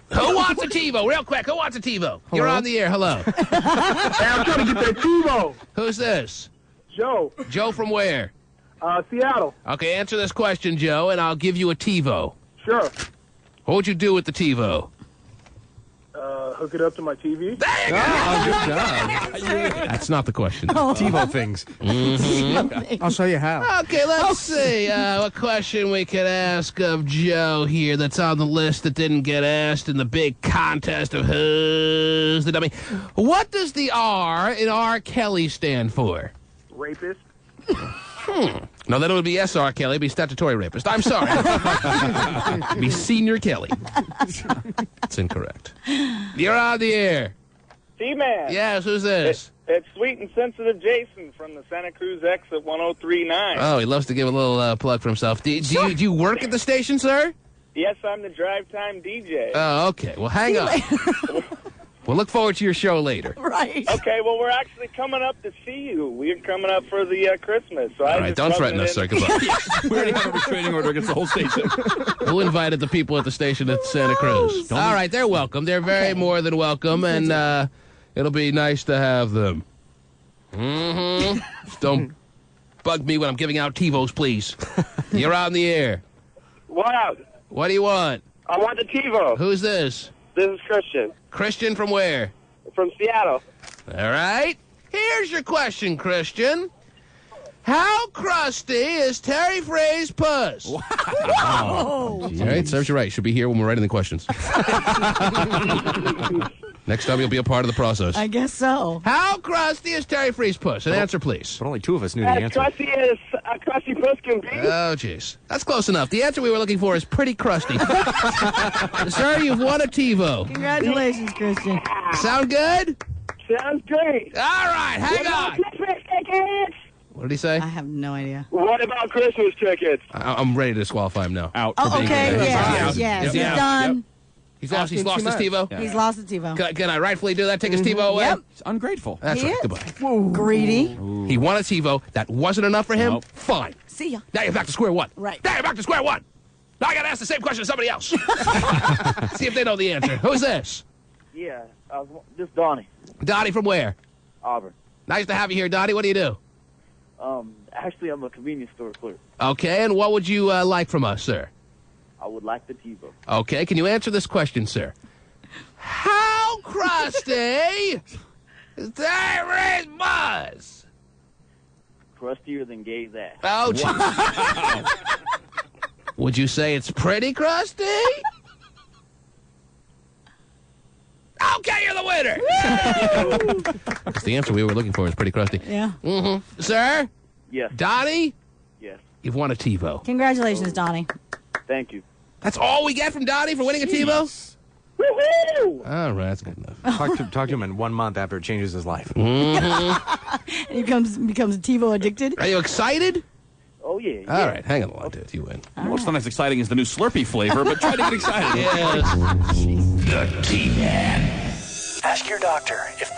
[SPEAKER 3] Who wants a TiVo? Real quick. Who wants a TiVo? You're on the air. Hello.
[SPEAKER 19] Hey, I'm trying to get that TiVo.
[SPEAKER 3] Who's this?
[SPEAKER 19] Joe.
[SPEAKER 3] Joe from where?
[SPEAKER 19] Seattle.
[SPEAKER 3] Okay, answer this question, Joe, and I'll give you a TiVo.
[SPEAKER 19] Sure.
[SPEAKER 3] What would you do with the TiVo?
[SPEAKER 19] Hook it up to my TV.
[SPEAKER 3] There you go.
[SPEAKER 6] Good job.
[SPEAKER 3] That's not the question.
[SPEAKER 6] TiVo things.
[SPEAKER 8] I'll show you how.
[SPEAKER 3] Okay, let's see what question we could ask of Joe here that's on the list that didn't get asked in the big contest of Who's the Dummy. What does the R in R. Kelly stand for?
[SPEAKER 19] Rapist.
[SPEAKER 3] No, then it would be S.R. Kelly. It'd be statutory rapist. I'm sorry. It'd be Senior Kelly. That's incorrect. You're on the air.
[SPEAKER 23] T-Man.
[SPEAKER 3] Yes, who's this?
[SPEAKER 23] It's Sweet and Sensitive Jason from the Santa Cruz exit 1039.
[SPEAKER 3] Oh, he loves to give a little plug for himself. Do you work at the station, sir?
[SPEAKER 23] Yes, I'm the drive time DJ.
[SPEAKER 3] Oh, okay. Well, hang on. We'll look forward to your show later.
[SPEAKER 5] Right.
[SPEAKER 23] Okay, well, we're actually coming up to see you. We're coming up for the Christmas. So
[SPEAKER 3] All right, don't threaten us, sir. Goodbye.
[SPEAKER 7] We already have a restraining order against the whole station.
[SPEAKER 3] Who invited the people at the station at Santa Cruz? All right, they're welcome. They're very more than welcome, and it'll be nice to have them. Just don't bug me when I'm giving out TiVos, please. You're on the air.
[SPEAKER 23] What?
[SPEAKER 3] What do you want?
[SPEAKER 23] I want the TiVo.
[SPEAKER 3] Who's this?
[SPEAKER 23] This is Christian.
[SPEAKER 3] Christian from where?
[SPEAKER 23] From Seattle.
[SPEAKER 3] All right. Here's your question, Christian. How crusty is Terry Frey's puss?
[SPEAKER 5] Whoa.
[SPEAKER 3] All right, serves you right. Should be here when we're writing the questions. Next time you'll be a part of the process.
[SPEAKER 5] I guess so.
[SPEAKER 3] How crusty is Terry Frey's puss? An answer, please.
[SPEAKER 6] But only two of us knew the answer.
[SPEAKER 23] Crusty as a crusty puss can be.
[SPEAKER 3] Oh, jeez. That's close enough. The answer we were looking for is pretty crusty. Sir, you've won a TiVo.
[SPEAKER 5] Congratulations, Christian.
[SPEAKER 3] Sound good?
[SPEAKER 23] Sounds great.
[SPEAKER 3] All right, hang on.
[SPEAKER 23] Christmas tickets?
[SPEAKER 3] What did he say?
[SPEAKER 5] I have no idea.
[SPEAKER 23] What about Christmas tickets?
[SPEAKER 3] I'm ready to disqualify him now.
[SPEAKER 7] Out.
[SPEAKER 5] Oh, okay.
[SPEAKER 3] Yes.
[SPEAKER 5] Yes. He's
[SPEAKER 3] Yep.
[SPEAKER 5] done.
[SPEAKER 3] He's lost his TiVo?
[SPEAKER 5] Yeah. He's lost the TiVo.
[SPEAKER 3] Can I rightfully do that? Take his TiVo away?
[SPEAKER 5] Yep.
[SPEAKER 7] It's ungrateful.
[SPEAKER 3] That's
[SPEAKER 5] He
[SPEAKER 3] right.
[SPEAKER 5] is.
[SPEAKER 3] Goodbye.
[SPEAKER 5] Greedy.
[SPEAKER 3] He won a TiVo. That wasn't enough for him?
[SPEAKER 7] Nope.
[SPEAKER 3] Fine.
[SPEAKER 5] See ya.
[SPEAKER 3] Now you're back to square one.
[SPEAKER 5] Right.
[SPEAKER 3] Now you're back to square one. Now I got to ask the same question to somebody else. See if they know the answer. Who's this?
[SPEAKER 23] Yeah, this is Donnie.
[SPEAKER 3] Dottie from where?
[SPEAKER 23] Auburn.
[SPEAKER 3] Nice to have you here, Dottie. What do you do?
[SPEAKER 23] Actually, I'm a convenience store clerk.
[SPEAKER 3] Okay, and what would you like from us, sir?
[SPEAKER 23] I would like the TiVo.
[SPEAKER 3] Okay, can you answer this question, sir? How crusty is Terry's buzz?
[SPEAKER 23] Crustier than Gay's ass.
[SPEAKER 3] Oh, wow. Would you say it's pretty crusty? Okay, you're the winner. That's the answer we were looking for. Is pretty crusty.
[SPEAKER 5] Yeah.
[SPEAKER 3] Mm-hmm. Sir?
[SPEAKER 23] Yes.
[SPEAKER 3] Donnie?
[SPEAKER 23] Yes.
[SPEAKER 3] You've won a TiVo.
[SPEAKER 5] Congratulations, Donnie.
[SPEAKER 23] Thank you.
[SPEAKER 3] That's all we get from Donnie for winning a TiVo?
[SPEAKER 23] Woohoo!
[SPEAKER 3] All right, that's good enough.
[SPEAKER 6] Talk to him in 1 month after it changes his life.
[SPEAKER 3] Mm-hmm.
[SPEAKER 5] He becomes TiVo addicted.
[SPEAKER 3] Are you excited?
[SPEAKER 23] Oh, yeah.
[SPEAKER 3] All right, hang on the line, dude. You win.
[SPEAKER 7] What's not as exciting as the new Slurpee flavor, but try to get excited.
[SPEAKER 3] Yes.
[SPEAKER 1] The T-Man.
[SPEAKER 17] Ask your doctor if